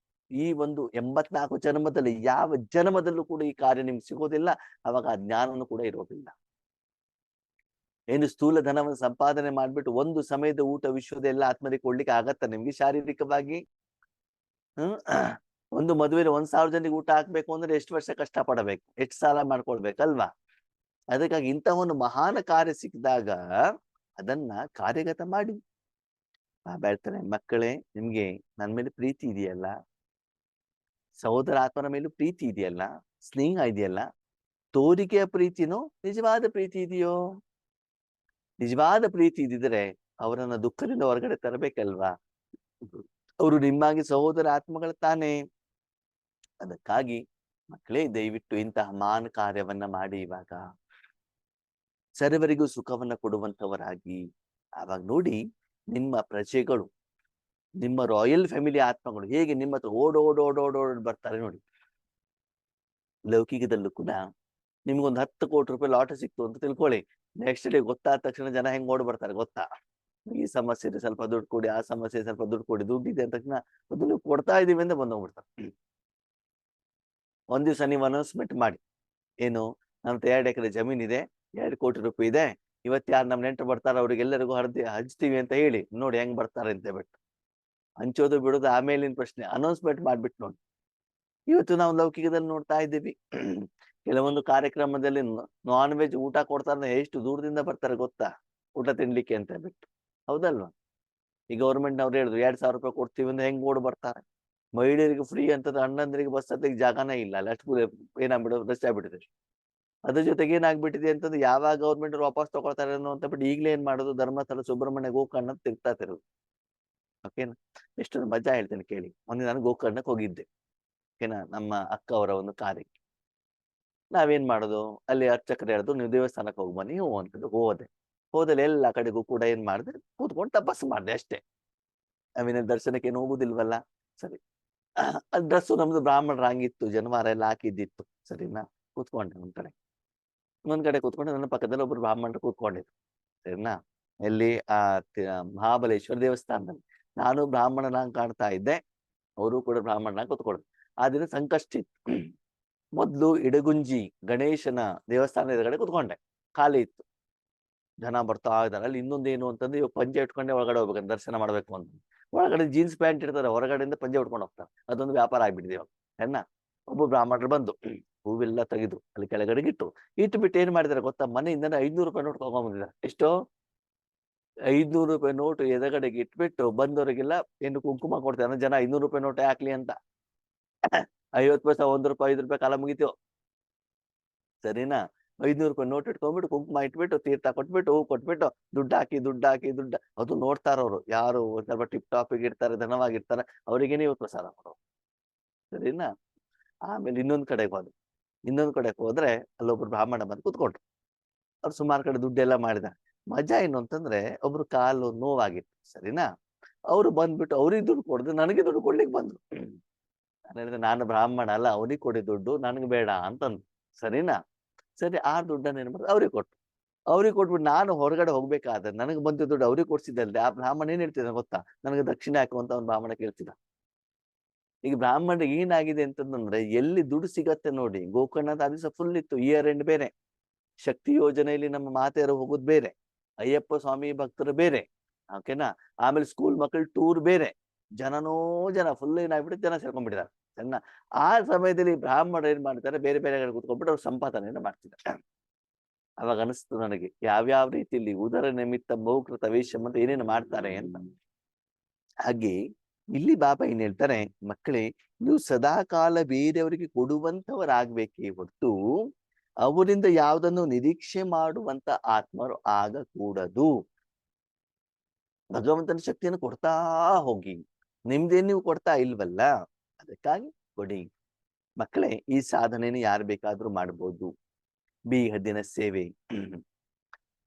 ಈ ಒಂದು 84 ಜನ್ಮದಲ್ಲಿ ಯಾವ ಜನ್ಮದಲ್ಲೂ ಕೂಡ ಈ ಕಾರ್ಯ ನಿಮ್ಗೆ ಸಿಗೋದಿಲ್ಲ. ಅವಾಗ ಆ ಜ್ಞಾನವನ್ನು ಕೂಡ ಇರೋದಿಲ್ಲ. ಏನು ಸ್ಥೂಲ ಧನವನ್ನು ಸಂಪಾದನೆ ಮಾಡ್ಬಿಟ್ಟು 1 ಸಮಯದ ಊಟ ವಿಶ್ವದ ಎಲ್ಲ ಆತ್ಮರಿಗೆ ಕೊಡ್ಲಿಕ್ಕೆ ಆಗತ್ತ ನಿಮ್ಗೆ ಶಾರೀರಿಕವಾಗಿ? ಒಂದು ಮದುವೆಲಿ 1,000 ಜನರಿಗೆ ಊಟ ಹಾಕ್ಬೇಕು ಅಂದ್ರೆ ಎಷ್ಟು ವರ್ಷ ಕಷ್ಟ ಪಡಬೇಕು, ಎಷ್ಟು ಸಾಲ ಮಾಡ್ಕೊಳ್ಬೇಕಲ್ವಾ? ಅದಕ್ಕಾಗಿ ಇಂತಹ ಒಂದು ಮಹಾನ್ ಕಾರ್ಯ ಸಿಕ್ಕಿದಾಗ ಅದನ್ನ ಕಾರ್ಯಗತ ಮಾಡಿ. ಹೇಳ್ತಾರೆ, ಮಕ್ಕಳೇ, ನಿಮ್ಗೆ ನನ್ ಮೇಲೆ ಪ್ರೀತಿ ಇದೆಯಲ್ಲ, ಸಹೋದರ ಆತ್ಮನ ಮೇಲೂ ಪ್ರೀತಿ ಇದೆಯಲ್ಲ, ಸ್ನೇಹ ಇದೆಯಲ್ಲ, ತೋರಿಕೆಯ ಪ್ರೀತಿನೋ ನಿಜವಾದ ಪ್ರೀತಿ ಇದೆಯೋ? ನಿಜವಾದ ಪ್ರೀತಿ ಇದ್ದಿದ್ರೆ ಅವರನ್ನ ದುಃಖದಿಂದ ಹೊರಗಡೆ ತರಬೇಕಲ್ವಾ? ಅವರು ನಿಮ್ಮಾಗಿ ಸಹೋದರ ಆತ್ಮಗಳು ತಾನೇ. ಅದಕ್ಕಾಗಿ ಮಕ್ಕಳೇ, ದಯವಿಟ್ಟು ಇಂತಹ ಮಹಾನ್ ಕಾರ್ಯವನ್ನ ಮಾಡಿ ಇವಾಗ ಸರ್ವರಿಗೂ ಸುಖವನ್ನ ಕೊಡುವಂತವರಾಗಿ. ಆವಾಗ ನೋಡಿ, ನಿಮ್ಮ ಪ್ರಜೆಗಳು, ನಿಮ್ಮ ರಾಯಲ್ ಫ್ಯಾಮಿಲಿ ಆತ್ಮಗಳು ಹೇಗೆ ನಿಮ್ಮ ಹತ್ರ ಓಡೋಡ್ ಬರ್ತಾರೆ ನೋಡಿ. ಲೌಕಿಕದಲ್ಲೂ ಕೂಡ ನಿಮ್ಗೊಂದು 10 ಕೋಟಿ ರೂಪಾಯಿ ಲಾಟರಿ ಸಿಕ್ತು ಅಂತ ತಿಳ್ಕೊಳ್ಳಿ, ನೆಕ್ಸ್ಟ್ ಡೇ ಗೊತ್ತಾದ ತಕ್ಷಣ ಜನ ಹೆಂಗ್ ಓಡ್ ಬರ್ತಾರೆ ಗೊತ್ತಾ? ಈ ಸಮಸ್ಯೆ ಇದೆ, ಸ್ವಲ್ಪ ದುಡ್ಡು ಕೊಡಿ, ಆ ಸಮಸ್ಯೆ ಸ್ವಲ್ಪ ದುಡ್ಡು ಕೊಡಿ, ದುಡ್ಡಿದೆ ಅಂದ ತಕ್ಷಣ ಅದು ನೀವು ಕೊಡ್ತಾ ಇದೀವಿ ಅಂತ ಬಂದೋಗ್ಬಿಡ್ತಾರೆ. ಒಂದ್ ದಿವ್ಸ ನೀವು ಅನೌನ್ಸ್ಮೆಂಟ್ ಮಾಡಿ, ಏನು, ನಮ್ 2 ಎಕರೆ ಜಮೀನಿದೆ, 2 ಕೋಟಿ ರೂಪಾಯಿ ಇದೆ, ಇವತ್ತು ಯಾರು ನಮ್ ನೆಂಟರು ಬರ್ತಾರ ಅವ್ರಿಗೆಲ್ಲರಿಗೂ ಹಂಚ್ತೀವಿ ಅಂತ ಹೇಳಿ ನೋಡಿ ಹೆಂಗ್ ಬರ್ತಾರೆ ಅಂತ ಹೇಳ್ಬಿಟ್ಟು. ಹಂಚೋದು ಬಿಡೋದು ಆಮೇಲಿನ ಪ್ರಶ್ನೆ, ಅನೌನ್ಸ್ಮೆಂಟ್ ಮಾಡ್ಬಿಟ್ಟು ನೋಡಿ. ಇವತ್ತು ನಾವು ಲೌಕಿಕದಲ್ಲಿ ನೋಡ್ತಾ ಇದ್ದೀವಿ, ಕೆಲವೊಂದು ಕಾರ್ಯಕ್ರಮದಲ್ಲಿ ನಾನ್ ವೆಜ್ ಊಟ ಕೊಡ್ತಾರೆ, ಎಷ್ಟು ದೂರದಿಂದ ಬರ್ತಾರೆ ಗೊತ್ತಾ ಊಟ ತಿನ್ಲಿಕ್ಕೆ ಅಂತ ಹೇಳ್ಬಿಟ್ಟು, ಹೌದಲ್ವಾ? ಈ ಗೌರ್ಮೆಂಟ್ ನವ್ರು ಹೇಳಿದ್ರು 2,000 ರೂಪಾಯಿ ಕೊಡ್ತೀವಿ ಅಂದ್ರೆ ಹೆಂಗ್ ಓಡ್ ಬರ್ತಾರೆ. ಮಹಿಳೆಯರಿಗೆ ಫ್ರೀ ಅಂತಂದ್ರೆ ಅಣ್ಣಂದ್ರಿಗೆ ಬಸ್ ಹತ್ತಿಗೆ ಜಾಗನೇ ಇಲ್ಲ, ಅಲ್ಲಿ ಅಷ್ಟು ಏನಾಗ್ಬಿಡೋದು, ರಸ್ತೆ ಆಗ್ಬಿಟ್ಟಿದೆ. ಅದ್ರ ಜೊತೆಗೆ ಏನಾಗ್ಬಿಟ್ಟಿದೆ ಅಂತಂದ್ರೆ, ಯಾವಾಗ ಗೌರ್ಮೆಂಟ್ ವಾಪಸ್ ತಗೊಳ್ತಾರೆ ಅನ್ನೋ ಅಂತ ಬಿಟ್ಟು ಈಗಲೇ ಏನ್ ಮಾಡೋದು, ಧರ್ಮಸ್ಥಳ ಸುಬ್ರಹ್ಮಣ್ಯ ಗೋಕರ್ಣ ತಿರ್ತಾ ತಿರೋದು. ಓಕೆನಾ? ಎಷ್ಟೊಂದು ಮಜಾ ಹೇಳ್ತೇನೆ ಕೇಳಿ. ಮೊನ್ನೆ ನಾನು ಗೋಕರ್ಣಕ್ಕೆ ಹೋಗಿದ್ದೆ, ಓಕೆನಾ, ನಮ್ಮ ಅಕ್ಕ ಅವರ ಒಂದು ಕಾರ್ಯಕ್ಕೆ. ನಾವೇನ್ ಮಾಡೋದು, ಅಲ್ಲಿ ಅರ್ಚಕರು ಹೇಳಿದ್ರು ನೀವು ದೇವಸ್ಥಾನಕ್ಕೆ ಹೋಗಿ ಬನ್ನಿ, ಹ್ಞೂ ಅಂತಂದು ಹೋದಲ್ಲಿ ಎಲ್ಲ ಕಡೆಗೂ ಕೂಡ ಏನ್ ಮಾಡಿದೆ, ಕೂತ್ಕೊಂಡು ತಪಸ್ಸು ಮಾಡಿದೆ ಅಷ್ಟೇ. ನಾವೇನ ದರ್ಶನಕ್ಕೆ ಏನು ಹೋಗುದಿಲ್ವಲ್ಲ, ಸರಿ. ಅದು ಡ್ರೆಸ್ಸು ನಮ್ದು ಬ್ರಾಹ್ಮಣರ ಹಂಗಿತ್ತು, ಜನವಾರ ಎಲ್ಲ ಹಾಕಿದ್ದಿತ್ತು, ಸರಿನಾ. ಕೂತ್ಕೊಂಡೆ ಒಂದ್ ಕಡೆ ಕೂತ್ಕೊಂಡು ನನ್ನ ಪಕ್ಕದಲ್ಲಿ ಒಬ್ರು ಬ್ರಾಹ್ಮಣರು ಕೂತ್ಕೊಂಡಿದ್ರು, ಸರಿನಾ. ಎಲ್ಲಿ ಮಹಾಬಲೇಶ್ವರ ದೇವಸ್ಥಾನದಲ್ಲಿ ನಾನು ಬ್ರಾಹ್ಮಣನಾಗಿ ಕಾಣ್ತಾ ಇದ್ದೆ, ಅವರು ಕೂಡ ಬ್ರಾಹ್ಮಣನಾಗಿ ಕೂತ್ಕೊಳ್ಳೋದು. ಆ ದಿನ ಸಂಕಷ್ಟ ಇತ್ತು. ಮೊದ್ಲು ಇಡಗುಂಜಿ ಗಣೇಶನ ದೇವಸ್ಥಾನ ಎದುರುಗಡೆ ಕೂತ್ಕೊಂಡೆ, ಖಾಲಿ ಇತ್ತು, ಜನ ಬರ್ತಾ ಇದ್ದಾರೆ. ಅಲ್ಲಿ ಇನ್ನೊಂದೇನು ಅಂತಂದ್ರೆ, ಇವಾಗ ಪಂಚೆ ಇಟ್ಕೊಂಡೆ ಒಳಗಡೆ ಹೋಗ್ಬೇಕಂತ ದರ್ಶನ ಮಾಡ್ಬೇಕು ಅಂತ. ಒಳಗಡೆ ಜೀನ್ಸ್ ಪ್ಯಾಂಟ್ ಇರ್ತಾರೆ, ಹೊರಗಡೆಯಿಂದ ಪಂಚೆ ಉಟ್ಕೊಂಡು ಹೋಗ್ತಾರೆ. ಅದೊಂದು ವ್ಯಾಪಾರ ಆಗ್ಬಿಟ್ಟಿದೆ ಇವಾಗ, ಏನ. ಒಬ್ಬ ಬ್ರಾಹ್ಮಣರು ಬಂದು ಹೂವೆಲ್ಲ ತೆಗೆದು ಅಲ್ಲಿ ಕೆಳಗಡೆಗೆ ಇಟ್ಬಿಟ್ಟು ಏನ್ ಮಾಡಿದಾರೆ ಗೊತ್ತಾ, ಮನೆಯಿಂದ 500 ರೂಪಾಯಿ ನೋಟ್ ತಗೊಂಡ್ಬಂದಿದ್ದಾರೆ. ಎಷ್ಟೋ 500 ರೂಪಾಯಿ ನೋಟು ಎದಗಡೆಗೆ ಇಟ್ಬಿಟ್ಟು ಬಂದವರಿಗೆಲ್ಲ ಏನು ಕುಂಕುಮ ಕೊಡ್ತಾರೆ. ಜನ 500 ರೂಪಾಯಿ ನೋಟೇ ಹಾಕ್ಲಿ ಅಂತ 50 ಪೈಸಾ, 1 ರೂಪಾಯಿ, 5 ರೂಪಾಯಿ ಕಾಲ ಮುಗಿತು, ಸರಿನಾ. 500 ರೂಪಾಯಿ ನೋಟ್ ಇಟ್ಕೊಂಡ್ಬಿಟ್ಟು, ಕುಂಕುಮ ಇಟ್ಬಿಟ್ಟು, ತೀರ್ಥ ಕೊಟ್ಬಿಟ್ಟು, ಹೂ ಕೊಟ್ಬಿಟ್ಟು, ದುಡ್ಡು ಹಾಕಿ ಅದು ನೋಡ್ತಾರ ಅವ್ರು, ಯಾರು ಸ್ವಲ್ಪ ಟಿಪ್ ಟಾಪಿಗೆ ಇರ್ತಾರೆ, ಧನವಾಗಿರ್ತಾರೆ, ಅವರಿಗೇನೆ ಇವ್ರು ಪ್ರಸಾದ ಮಾಡೋರು, ಸರಿನಾ. ಆಮೇಲೆ ಇನ್ನೊಂದ್ ಕಡೆಗೆ ಹೋದ್ರೆ ಅಲ್ಲೊಬ್ರು ಬ್ರಾಹ್ಮಣ ಬಂದು ಕೂತ್ಕೊಂಡ್ರು. ಅವ್ರು ಸುಮಾರು ಕಡೆ ದುಡ್ಡೆಲ್ಲ ಮಾಡಿದ್ದಾರೆ. ಮಜಾ ಏನು ಅಂತಂದ್ರೆ, ಒಬ್ರು ಕಾಲು ನೋವಾಗಿತ್ತು, ಸರಿನಾ. ಅವ್ರು ಬಂದ್ಬಿಟ್ಟು ಅವ್ರಿಗೆ ದುಡ್ಡು ಕೊಡದು ನನಗೆ ದುಡ್ಡು ಕೊಡ್ಲಿಕ್ಕೆ ಬಂದ್ರು. ನಾನು ಹೇಳಿದೆ, ನಾನು ಬ್ರಾಹ್ಮಣ ಅಲ್ಲ, ಅವ್ರಿಗೆ ಕೊಡಿ ದುಡ್ಡು, ನನಗೆ ಬೇಡ ಅಂತಂದು, ಸರಿನಾ. ಸರಿ, ಆ ದುಡ್ಡನ್ನ ಏನ್ ಮಾಡಿದ್ರು, ಅವ್ರಿಗೆ ಕೊಟ್ಬಿಟ್ಟು ನಾನು ಹೊರಗಡೆ ಹೋಗ್ಬೇಕಾದ್ರೆ ನನಗೆ ಬಂದ ದುಡ್ಡು ಅವ್ರಿಗೆ ಕೊಡ್ಸಿದ್ದಲ್ದೆ, ಆ ಬ್ರಾಹ್ಮಣ ಏನ್ ಹೇಳ್ತಿದ್ದ ಗೊತ್ತಾ, ನನಗೆ ದಕ್ಷಿಣ ಹಾಕುವಂತ ಒಂದು ಬ್ರಾಹ್ಮಣ ಕೇಳ್ತಿದ್ದ. ಈಗ ಬ್ರಾಹ್ಮಣರಿಗೆ ಏನಾಗಿದೆ ಅಂತಂದ್ರೆ, ಎಲ್ಲಿ ದುಡ್ಡು ಸಿಗತ್ತೆ ನೋಡಿ, ಗೋಕರ್ಣದ ದಿವಸ ಫುಲ್ ಇತ್ತು, ಇಯರ್ ಎಂಡ್ ಬೇರೆ, ಶಕ್ತಿ ಯೋಜನೆಯಲ್ಲಿ ನಮ್ಮ ಮಾತೆಯರು ಹೋಗೋದು ಬೇರೆ, ಅಯ್ಯಪ್ಪ ಸ್ವಾಮಿ ಭಕ್ತರು ಬೇರೆ, ಓಕೆನಾ. ಆಮೇಲೆ ಸ್ಕೂಲ್ ಮಕ್ಕಳು ಟೂರ್ ಬೇರೆ, ಜನ ಫುಲ್ ಏನಾಗ್ಬಿಟ್ಟು ಜನ ಸೇರ್ಕೊಂಡ್ಬಿಟ್ಟಿದ್ದಾರೆ, ಸಣ್ಣ. ಆ ಸಮಯದಲ್ಲಿ ಬ್ರಾಹ್ಮಣರು ಏನ್ ಮಾಡ್ತಾರೆ, ಬೇರೆ ಕಡೆ ಕೂತ್ಕೊಂಡ್ಬಿಟ್ಟು ಅವ್ರು ಸಂಪಾದನೆಯನ್ನ ಮಾಡ್ತಿದ್ದಾರೆ. ಅವಾಗ ಅನಿಸ್ತು ನನಗೆ, ಯಾವ್ಯಾವ ರೀತಿಯಲ್ಲಿ ಉದರ ನಿಮಿತ್ತ ಬಹುಕೃತ ವೇಷಮ್ ಅಂತ ಏನೇನು ಮಾಡ್ತಾರೆ ಅಂತ. ಹಾಗೆ ಇಲ್ಲಿ ಬಾಬಾ ಏನ್ ಹೇಳ್ತಾರೆ, ಮಕ್ಕಳೇ, ನೀವು ಸದಾ ಕಾಲ ಬೇರೆಯವರಿಗೆ ಕೊಡುವಂತವರಾಗ್ಬೇಕೇ ಹೊರತು ಅವರಿಂದ ಯಾವುದನ್ನು ನಿರೀಕ್ಷೆ ಮಾಡುವಂತ ಆತ್ಮರು ಆಗಕೂಡದು. ಭಗವಂತನ ಶಕ್ತಿಯನ್ನು ಕೊಡ್ತಾ ಹೋಗಿ, ನಿಮ್ದೇನ್ ನೀವು ಕೊಡ್ತಾ ಇಲ್ವಲ್ಲ, ಅದಕ್ಕಾಗಿ ಕೊಡಿ. ಮಕ್ಕಳೇ, ಈ ಸಾಧನೆಯನ್ನು ಯಾರು ಬೇಕಾದ್ರೂ ಮಾಡ್ಬೋದು. ಹದ್ದಿನ ಸೇವೆ,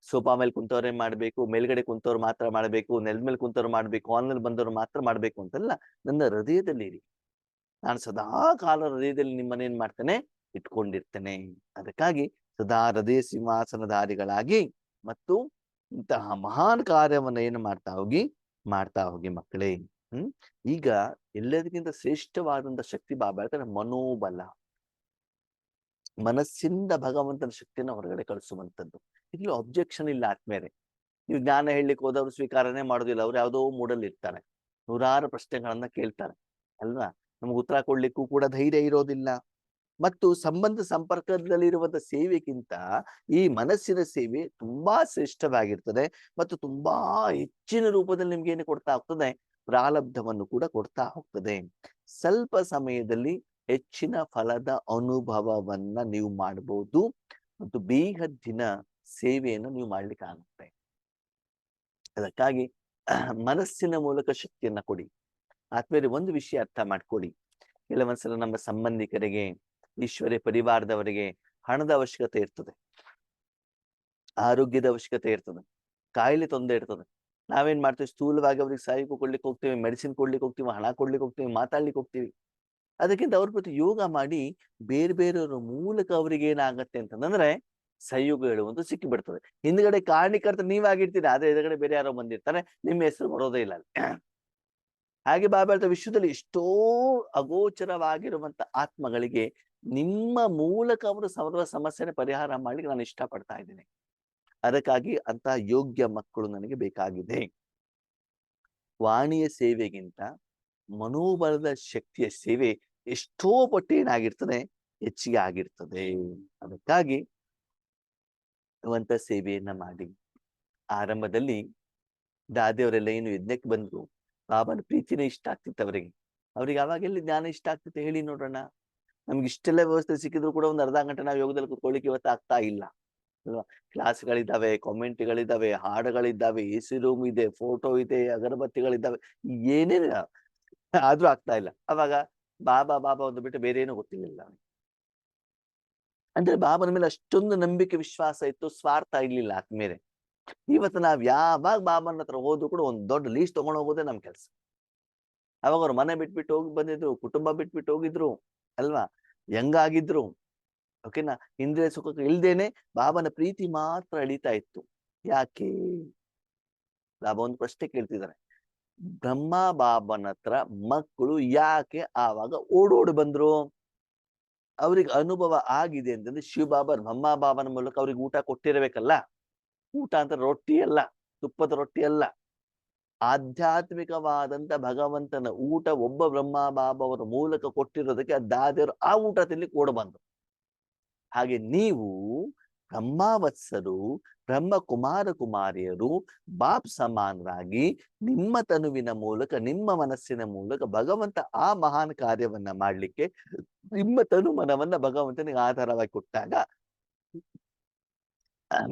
ಸೋಫಾ ಮೇಲೆ ಕುಂತವ್ರೆ ಮಾಡ್ಬೇಕು, ಮೇಲ್ಗಡೆ ಕುಂತವ್ರು ಮಾತ್ರ ಮಾಡ್ಬೇಕು, ನೆಲದ ಮೇಲೆ ಕುಂತವ್ರು ಮಾಡ್ಬೇಕು, ಆನ್ಲೈನ್ ಬಂದವ್ರು ಮಾತ್ರ ಮಾಡ್ಬೇಕು ಅಂತಲ್ಲ, ನನ್ನ ಹೃದಯದಲ್ಲಿ ಇರಿ. ನಾನು ಸದಾ ಕಾಲ ಹೃದಯದಲ್ಲಿ ನಿಮ್ಮನ್ನೇನ್ ಮಾಡ್ತೇನೆ, ಇಟ್ಕೊಂಡಿರ್ತೇನೆ. ಅದಕ್ಕಾಗಿ ಸದಾ ಹೃದಯ ಸಿಂಹಾಸನಧಾರಿಗಳಾಗಿ ಮತ್ತು ಇಂತಹ ಮಹಾನ್ ಕಾರ್ಯವನ್ನ ಏನು ಮಾಡ್ತಾ ಹೋಗಿ ಮಕ್ಕಳೇ. ಈಗ ಎಲ್ಲದಕ್ಕಿಂತ ಶ್ರೇಷ್ಠವಾದಂತ ಶಕ್ತಿ ಬಾಬಾ ಹೇಳ್ತಾರೆ, ಮನೋಬಲ. ಮನಸ್ಸಿಂದ ಭಗವಂತನ ಶಕ್ತಿಯನ್ನು ಹೊರಗಡೆ ಕಳಿಸುವಂಥದ್ದು. ಇಲ್ಲಿ ಅಬ್ಜೆಕ್ಷನ್ ಇಲ್ಲ ಆತ್ಮೇಲೆ. ನೀವು ಜ್ಞಾನ ಹೇಳಲಿಕ್ಕೆ ಹೋದವ್ರು ಸ್ವೀಕಾರನೇ ಮಾಡೋದಿಲ್ಲ, ಅವ್ರು ಯಾವುದೋ ಮೂಡಲ್ಲಿ ಇರ್ತಾರೆ, ನೂರಾರು ಪ್ರಶ್ನೆಗಳನ್ನ ಕೇಳ್ತಾರೆ ಅಲ್ವಾ. ನಮ್ಗೆ ಉತ್ತರ ಕೊಡ್ಲಿಕ್ಕೂ ಕೂಡ ಧೈರ್ಯ ಇರೋದಿಲ್ಲ. ಮತ್ತು ಸಂಬಂಧ ಸಂಪರ್ಕದಲ್ಲಿರುವಂತ ಸೇವೆಗಿಂತ ಈ ಮನಸ್ಸಿನ ಸೇವೆ ತುಂಬಾ ಶ್ರೇಷ್ಠವಾಗಿರ್ತದೆ ಮತ್ತು ತುಂಬಾ ಹೆಚ್ಚಿನ ರೂಪದಲ್ಲಿ ನಿಮ್ಗೆ ಏನು ಕೊಡ್ತಾ ಹೋಗ್ತದೆ, ಪ್ರಾರಬ್ಧವನ್ನು ಕೂಡ ಕೊಡ್ತಾ ಹೋಗ್ತದೆ. ಸ್ವಲ್ಪ ಸಮಯದಲ್ಲಿ ಹೆಚ್ಚಿನ ಫಲದ ಅನುಭವವನ್ನ ನೀವು ಮಾಡಬಹುದು ಮತ್ತು ಬೇಹದ್ದಿನ ಸೇವೆಯನ್ನು ನೀವು ಮಾಡ್ಲಿಕ್ಕೆ ಆಗುತ್ತೆ. ಅದಕ್ಕಾಗಿ ಮನಸ್ಸಿನ ಮೂಲಕ ಶಕ್ತಿಯನ್ನ ಕೊಡಿ. ಆದ್ಮೇಲೆ ಒಂದು ವಿಷಯ ಅರ್ಥ ಮಾಡ್ಕೊಳ್ಳಿ, ಕೆಲವೊಂದ್ಸಲ ನಮ್ಮ ಸಂಬಂಧಿಕರಿಗೆ, ಈಶ್ವರ್ಯ ಪರಿವಾರದವರಿಗೆ ಹಣದ ಅವಶ್ಯಕತೆ ಇರ್ತದೆ, ಆರೋಗ್ಯದ ಅವಶ್ಯಕತೆ ಇರ್ತದೆ, ಕಾಯಿಲೆ ತೊಂದರೆ ಇರ್ತದೆ. ನಾವೇನ್ ಮಾಡ್ತೀವಿ, ಸ್ಥೂಲವಾಗಿ ಅವ್ರಿಗೆ ಸಹಾಯಕ್ಕೂ ಕೊಡ್ಲಿಕ್ಕೆ ಹೋಗ್ತೀವಿ, ಮೆಡಿಸಿನ್ ಕೊಡ್ಲಿಕ್ಕೆ ಹೋಗ್ತೀವಿ, ಹಣ ಕೊಡ್ಲಿಕ್ಕೆ ಹೋಗ್ತೀವಿ, ಮಾತಾಡ್ಲಿಕ್ಕೆ ಹೋಗ್ತೀವಿ. ಅದಕ್ಕಿಂತ ಅವ್ರ ಪ್ರತಿ ಯೋಗ ಮಾಡಿ ಬೇರೆ ಬೇರೆಯವ್ರ ಮೂಲಕ ಅವ್ರಿಗೆ ಏನಾಗತ್ತೆ ಅಂತಂದ್ರೆ ಸಹಯೋಗ ಹೇಳುವಂತ ಸಿಕ್ಕಿ ಬಿಡ್ತದೆ. ಹಿಂದ್ಗಡೆ ಕಾರಣೀಕರ್ತ ನೀವಾಗಿರ್ತೀರಿ, ಆದ್ರೆ ಎದುರುಗಡೆ ಬೇರೆ ಯಾರೋ ಬಂದಿರ್ತಾರೆ, ನಿಮ್ಮ ಹೆಸರು ಬರೋದೇ ಇಲ್ಲ ಅಲ್ಲಿ. ಹಾಗೆ ಬಾಬಾ ಹೇಳ್ತಾ, ವಿಶ್ವದಲ್ಲಿ ಎಷ್ಟೋ ಅಗೋಚರವಾಗಿರುವಂತ ಆತ್ಮಗಳಿಗೆ ನಿಮ್ಮ ಮೂಲಕ ಅವರು ಸರ್ವ ಸಮಸ್ಯೆನ ಪರಿಹಾರ ಮಾಡ್ಲಿಕ್ಕೆ ನಾನು ಇಷ್ಟಪಡ್ತಾ ಇದ್ದೇನೆ. ಅದಕ್ಕಾಗಿ ಅಂತ ಯೋಗ್ಯ ಮಕ್ಕಳು ನನಗೆ ಬೇಕಾಗಿದೆ. ವಾಣಿಯ ಸೇವೆಗಿಂತ ಮನೋಬಲದ ಶಕ್ತಿಯ ಸೇವೆ ಎಷ್ಟೋ ಪಟ್ಟು ಏನಾಗಿರ್ತದೆ, ಹೆಚ್ಚಿಗೆ ಆಗಿರ್ತದೆ. ಅದಕ್ಕಾಗಿ ಇರುವಂತ ಸೇವೆಯನ್ನ ಮಾಡಿ. ಆರಂಭದಲ್ಲಿ ದಾದಿಯವರೆಲ್ಲ ಏನು ಯಜ್ಞಕ್ಕೆ ಬಂದ್ರು, ಬಾಬಾನ ಪ್ರೀತಿನೇ ಇಷ್ಟ ಆಗ್ತಿತ್ತು ಅವರಿಗೆ. ಅವ್ರಿಗೆ ಅವಾಗೆಲ್ಲಿ ಜ್ಞಾನ ಇಷ್ಟ ಆಗ್ತಿತ್ತು ಹೇಳಿ ನೋಡೋಣ. ನಮ್ಗೆ ಇಷ್ಟೆಲ್ಲ ವ್ಯವಸ್ಥೆ ಸಿಕ್ಕಿದ್ರು ಕೂಡ ಒಂದು ಅರ್ಧ ಗಂಟೆ ನಾವು ಯೋಗದಲ್ಲಿ ಕುತ್ಕೊಳ್ಳಿಕ್ಕೆ ಇವತ್ತು ಆಗ್ತಾ ಇಲ್ಲ ಅಲ್ವಾ. ಕ್ಲಾಸ್ಗಳಿದ್ದಾವೆ, ಕಾಮೆಂಟ್ಗಳಿದ್ದಾವೆ, ಹಾಡುಗಳಿದ್ದಾವೆ, ಎಸಿ ರೂಮ್ ಇದೆ, ಫೋಟೋ ಇದೆ, ಅಗರಬತ್ತಿಗಳಿದ್ದಾವೆ, ಏನೇನು ಆದ್ರೂ ಆಗ್ತಾ ಇಲ್ಲ. ಅವಾಗ ಬಾಬಾ ಬಾಬಾ ಒಂದು ಬಿಟ್ಟು ಬೇರೆ ಏನೂ ಗೊತ್ತಿರ್ಲಿಲ್ಲ. ಅಂದ್ರೆ ಬಾಬನ ಮೇಲೆ ಅಷ್ಟೊಂದು ನಂಬಿಕೆ ವಿಶ್ವಾಸ ಇತ್ತು, ಸ್ವಾರ್ಥ ಇರ್ಲಿಲ್ಲ ಆದ್ಮೇಲೆ. ಇವತ್ತು ನಾವ್ ಯಾವಾಗ ಬಾಬನ ಹತ್ರ ಹೋದ್ರು ಕೂಡ ಒಂದ್ ದೊಡ್ಡ ಲೀಸ್ಟ್ ತಗೊಂಡು ಹೋಗೋದೇ ನಮ್ ಕೆಲಸ. ಅವಾಗ ಅವ್ರು ಮನೆ ಬಿಟ್ಬಿಟ್ಟು ಹೋಗಿ ಬಂದಿದ್ರು, ಕುಟುಂಬ ಬಿಟ್ಬಿಟ್ಟು ಹೋಗಿದ್ರು ಅಲ್ವಾ, ಹೆಂಗಾಗಿದ್ರು. ಓಕೆನಾ, ಇಂದ್ರಿಯ ಸುಖಕ್ಕೆ ಇಲ್ದೇನೆ ಬಾಬನ ಪ್ರೀತಿ ಮಾತ್ರ ಅಳಿತಾ ಇತ್ತು. ಯಾಕೆ? ಬಾಬಾ ಒಂದು ಪ್ರಶ್ನೆ ಕೇಳ್ತಿದ್ದಾರೆ, ಬ್ರಹ್ಮ ಬಾಬನ ಹತ್ರ ಮಕ್ಕಳು ಯಾಕೆ ಆವಾಗ ಓಡೋಡಿ ಬಂದ್ರು? ಅವ್ರಿಗೆ ಅನುಭವ ಆಗಿದೆ ಅಂತಂದ್ರೆ ಶಿವಬಾಬಾ ಬ್ರಹ್ಮ ಬಾಬನ ಮೂಲಕ ಅವ್ರಿಗೆ ಊಟ ಕೊಟ್ಟಿರಬೇಕಲ್ಲ. ಊಟ ಅಂತ ರೊಟ್ಟಿ ಅಲ್ಲ, ತುಪ್ಪದ ರೊಟ್ಟಿ ಅಲ್ಲ, ಆಧ್ಯಾತ್ಮಿಕವಾದಂತ ಭಗವಂತನ ಊಟ ಒಬ್ಬ ಬ್ರಹ್ಮ ಬಾಬಾ ಅವರ ಮೂಲಕ ಕೊಟ್ಟಿರೋದಕ್ಕೆ ಆ ದಾದಿಯರು ಆ ಊಟ ತಿನ್ಲಿಕ್ಕೆ ಓಡ ಬಂದ್ರು. ಹಾಗೆ ನೀವು ಬ್ರಹ್ಮಾವತ್ಸರು, ಬ್ರಹ್ಮ ಕುಮಾರ ಕುಮಾರಿಯರು, ಬಾಪ್ ಸಮಾನರಾಗಿ ನಿಮ್ಮ ತನುವಿನ ಮೂಲಕ, ನಿಮ್ಮ ಮನಸ್ಸಿನ ಮೂಲಕ ಭಗವಂತ ಆ ಮಹಾನ್ ಕಾರ್ಯವನ್ನ ಮಾಡ್ಲಿಕ್ಕೆ ನಿಮ್ಮ ತನು ಮನವನ್ನ ಭಗವಂತನಿಗೆ ಆಧಾರವಾಗಿ ಕೊಟ್ಟಾಗ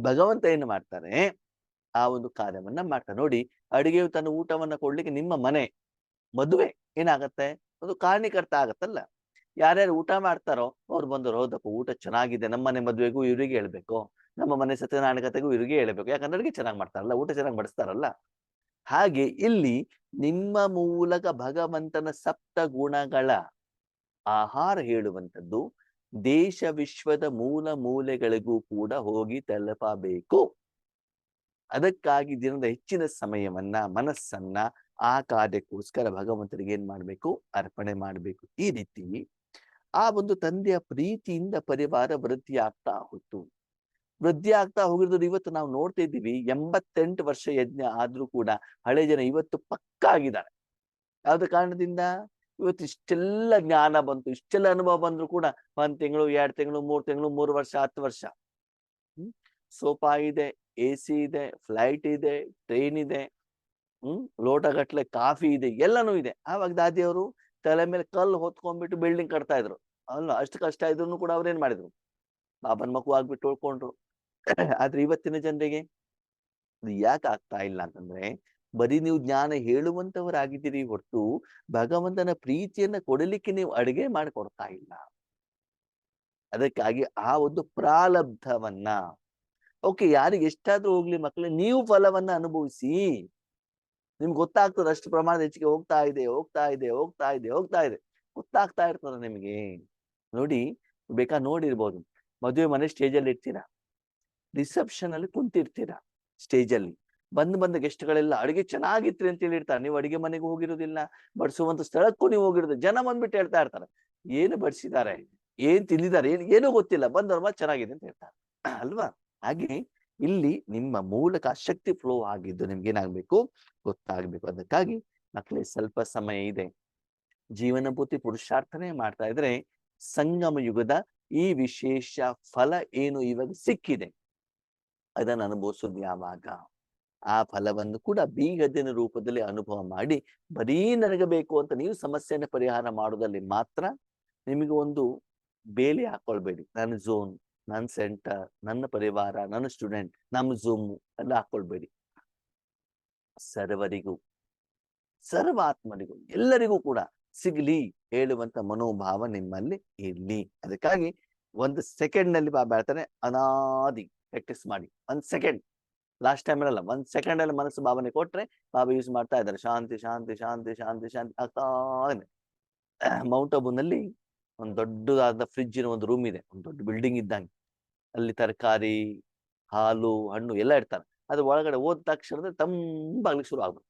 ಭಗವಂತ ಏನು ಮಾಡ್ತಾರೆ, ಆ ಒಂದು ಕಾರ್ಯವನ್ನ ಮಾಡ್ತಾರೆ. ನೋಡಿ, ಅಡಿಗೆಯು ತನ್ನ ಊಟವನ್ನ ಕೊಡ್ಲಿಕ್ಕೆ ನಿಮ್ಮ ಮನೆ, ಮದುವೆ ಏನಾಗತ್ತೆ, ಒಂದು ಕಾರಣೀಕರ್ತ ಆಗತ್ತಲ್ಲ. ಯಾರ್ಯಾರು ಊಟ ಮಾಡ್ತಾರೋ ಅವ್ರು ಬಂದರು, ಹೌದಪ್ಪ ಊಟ ಚೆನ್ನಾಗಿದೆ, ನಮ್ಮ ಮನೆ ಮದುವೆಗೂ ಇವ್ರಿಗೆ ಹೇಳ್ಬೇಕು, ನಮ್ಮ ಮನೆ ಸತ್ಯನಾರಾಯಣಕತೆಗೂ ಇವ್ರಿಗೆ ಹೇಳ್ಬೇಕು, ಯಾಕಂದ್ರೆ ಅಡುಗೆ ಚೆನ್ನಾಗಿ ಮಾಡ್ತಾರಲ್ಲ, ಊಟ ಚೆನ್ನಾಗಿ ಬಡಿಸ್ತಾರಲ್ಲ. ಹಾಗೆ ಇಲ್ಲಿ ನಿಮ್ಮ ಮೂಲಕ ಭಗವಂತನ ಸಪ್ತ ಗುಣಗಳ ಆಹಾರ ಹೇಳುವಂಥದ್ದು ದೇಶ ವಿಶ್ವದ ಮೂಲ ಮೂಲೆಗಳಿಗೂ ಕೂಡ ಹೋಗಿ ತಲುಪಬೇಕು. ಅದಕ್ಕಾಗಿ ದಿನದ ಹೆಚ್ಚಿನ ಸಮಯವನ್ನ, ಮನಸ್ಸನ್ನ ಆ ಕಾರ್ಯಕ್ಕೋಸ್ಕರ ಭಗವಂತನಿಗೆ ಏನ್ ಮಾಡ್ಬೇಕು, ಅರ್ಪಣೆ ಮಾಡ್ಬೇಕು. ಈ ರೀತಿ ಆ ಒಂದು ತಂದೆಯ ಪ್ರೀತಿಯಿಂದ ಪರಿವಾರ ವೃದ್ಧಿ ಆಗ್ತಾ ಹೋಯ್ತು. ವೃದ್ಧಿ ಆಗ್ತಾ ಹೋಗಿರೋದು ಇವತ್ತು ನಾವು ನೋಡ್ತಾ ಇದ್ದೀವಿ. 88 ವರ್ಷ ಯಜ್ಞ ಆದ್ರೂ ಕೂಡ ಹಳೆ ಜನ ಇವತ್ತು ಪಕ್ಕಾ ಆಗಿದ್ದಾರೆ. ಯಾವ್ದು ಕಾರಣದಿಂದ? ಇವತ್ತು ಇಷ್ಟೆಲ್ಲ ಜ್ಞಾನ ಬಂತು, ಇಷ್ಟೆಲ್ಲ ಅನುಭವ ಬಂದ್ರು ಕೂಡ 1 ತಿಂಗಳು, 2 ತಿಂಗಳು, 3 ತಿಂಗಳು, 3 ವರ್ಷ, 10 ವರ್ಷ. ಸೋಫಾ ಇದೆ, AC ಇದೆ, ಫ್ಲೈಟ್ ಇದೆ, ಟ್ರೈನ್ ಇದೆ, ಲೋಟಗಟ್ಲೆ ಕಾಫಿ ಇದೆ, ಎಲ್ಲಾನು ಇದೆ. ಆವಾಗ ದಾದಿಯವರು ತಲೆ ಮೇಲೆ ಕಲ್ಲು ಹೊತ್ಕೊಂಡ್ಬಿಟ್ಟು ಬಿಲ್ಡಿಂಗ್ ಕಟ್ತಾ ಇದ್ರು ಅಲ್ಲ. ಅಷ್ಟು ಕಷ್ಟ ಇದ್ರು ಕೂಡ ಅವ್ರೇನ್ ಮಾಡಿದ್ರು, ಬಾಬನ್ ಮಗು ಆಗ್ಬಿಟ್ಟು ಉಳ್ಕೊಂಡ್ರು. ಆದ್ರೆ ಇವತ್ತಿನ ಜನರಿಗೆ ಅದು ಯಾಕೆ ಆಗ್ತಾ ಇಲ್ಲ ಅಂತಂದ್ರೆ, ಬರೀ ನೀವು ಜ್ಞಾನ ಹೇಳುವಂತವರಾಗಿದ್ದೀರಿ ಹೊರತು ಭಗವಂತನ ಪ್ರೀತಿಯನ್ನ ಕೊಡಲಿಕ್ಕೆ ನೀವು ಅಡುಗೆ ಮಾಡಿ ಕೊಡ್ತಾ ಇಲ್ಲ. ಅದಕ್ಕಾಗಿ ಆ ಒಂದು ಪ್ರಾರಬ್ಧವನ್ನ, ಓಕೆ, ಯಾರಿಗೆ ಎಷ್ಟಾದ್ರೂ ಹೋಗ್ಲಿ ಮಕ್ಕಳೇ, ನೀವು ಫಲವನ್ನ ಅನುಭವಿಸಿ. ನಿಮ್ಗೆ ಗೊತ್ತಾಗ್ತದೆ ಅಷ್ಟು ಪ್ರಮಾಣದ ಹೆಚ್ಚಿಗೆ ಹೋಗ್ತಾ ಇದೆ, ಹೋಗ್ತಾ ಇದೆ, ಹೋಗ್ತಾ ಇದೆ, ಹೋಗ್ತಾ ಇದೆ, ಗೊತ್ತಾಗ್ತಾ ಇರ್ತದೆ ನಿಮಗೆ. ನೋಡಿ, ಬೇಕಾ ನೋಡಿರ್ಬೋದು, ಮದುವೆ ಮನೆ ಸ್ಟೇಜಲ್ಲಿ ಇರ್ತೀರಾ, ರಿಸೆಪ್ಷನ್ ಅಲ್ಲಿ ಕುಂತಿರ್ತೀರಾ, ಸ್ಟೇಜ್ ಅಲ್ಲಿ ಬಂದ ಗೆಸ್ಟ್ಗಳೆಲ್ಲ ಅಡಿಗೆ ಚೆನ್ನಾಗಿತ್ರಿ ಅಂತ ಹೇಳಿರ್ತಾರೆ. ನೀವು ಅಡಿಗೆ ಮನೆಗೆ ಹೋಗಿರೋದಿಲ್ಲ, ಬಡಿಸುವಂತ ಸ್ಥಳಕ್ಕೂ ನೀವು ಹೋಗಿರೋದು. ಜನ ಬಂದ್ಬಿಟ್ಟು ಹೇಳ್ತಾ ಇರ್ತಾರೆ, ಏನು ಬಡಿಸಿದ್ದಾರೆ, ಏನ್ ತಿಂದಿದ್ದಾರೆ, ಏನೂ ಗೊತ್ತಿಲ್ಲ, ಬಂದವ್ರ ಚೆನ್ನಾಗಿದೆ ಅಂತ ಹೇಳ್ತಾರೆ ಅಲ್ವಾ. ಹಾಗೆ ಇಲ್ಲಿ ನಿಮ್ಮ ಮೂಲಕ ಶಕ್ತಿ ಫ್ಲೋ ಆಗಿದ್ದು ನಿಮ್ಗೆ ಏನಾಗ್ಬೇಕು, ಗೊತ್ತಾಗ್ಬೇಕು. ಅದಕ್ಕಾಗಿ ಮಕ್ಕಳೇ, ಸ್ವಲ್ಪ ಸಮಯ ಇದೆ, ಜೀವನ ಪೂರ್ತಿ ಪುರುಷಾರ್ಥನೆ ಮಾಡ್ತಾ ಇದ್ರೆ ಸಂಗಮ ಯುಗದ ಈ ವಿಶೇಷ ಫಲ ಏನು ಇವಾಗ ಸಿಕ್ಕಿದೆ, ಅದನ್ನು ಅನುಭವಿಸೋದು ಯಾವಾಗ? ಆ ಫಲವನ್ನು ಕೂಡ ಬೀಗದಿನ ರೂಪದಲ್ಲಿ ಅನುಭವ ಮಾಡಿ, ಬರೀ ನನಗೆ ಬೇಕು ಅಂತ ನೀವು ಸಮಸ್ಯೆಯನ್ನು ಪರಿಹಾರ ಮಾಡೋದಲ್ಲಿ ಮಾತ್ರ ನಿಮಗೆ ಒಂದು ಬೇಲಿ ಹಾಕೊಳ್ಬೇಡಿ. ನನ್ನ ಝೋನ್, ನನ್ನ ಸೆಂಟರ್, ನನ್ನ ಪರಿವಾರ, ನನ್ನ ಸ್ಟೂಡೆಂಟ್, ನಮ್ಮ ಝೂಮ್ ಎಲ್ಲ ಹಾಕೊಳ್ಬೇಡಿ. ಸರ್ವರಿಗೂ ಸರ್ವ ಆತ್ಮರಿಗೂ ಎಲ್ಲರಿಗೂ ಕೂಡ ಸಿಗ್ಲಿ ಹೇಳುವಂತ ಮನೋಭಾವ ನಿಮ್ಮಲ್ಲಿ ಇರ್ಲಿ. ಅದಕ್ಕಾಗಿ ಒಂದು ಸೆಕೆಂಡ್ ನಲ್ಲಿ ಬಾಬಾ ಹೇಳ್ತಾನೆ, ಅನಾದಿ ಪ್ರಾಕ್ಟೀಸ್ ಮಾಡಿ. 1 ಸೆಕೆಂಡ್, ಲಾಸ್ಟ್ ಟೈಮ್ ಇರಲ್ಲ, 1 ಸೆಕೆಂಡ್ ಅಲ್ಲಿ ಮನಸ್ಸು ಭಾವನೆ ಕೊಟ್ರೆ ಬಾಬಾ ಯೂಸ್ ಮಾಡ್ತಾ ಇದ್ದಾರೆ. ಶಾಂತಿ ಶಾಂತಿ ಶಾಂತಿ ಶಾಂತಿ ಶಾಂತಿ ಆಗ್ತಾ ಇದೆ. ಮೌಂಟ್ ಅಬುನಲ್ಲಿ ಒಂದು ದೊಡ್ಡದಾದ ಫ್ರಿಡ್ಜಿನ ಒಂದು ರೂಮ್ ಇದೆ, ಒಂದು ದೊಡ್ಡ ಬಿಲ್ಡಿಂಗ್ ಇದ್ದಂಗೆ. ಅಲ್ಲಿ ತರಕಾರಿ, ಹಾಲು, ಹಣ್ಣು ಎಲ್ಲ ಇಡ್ತಾರೆ. ಅದು ಒಳಗಡೆ ಹೋದ ತಕ್ಷಣ ತಂಪಾಗ್ಲಿಕ್ಕೆ ಶುರು ಆಗ್ಬೇಕು.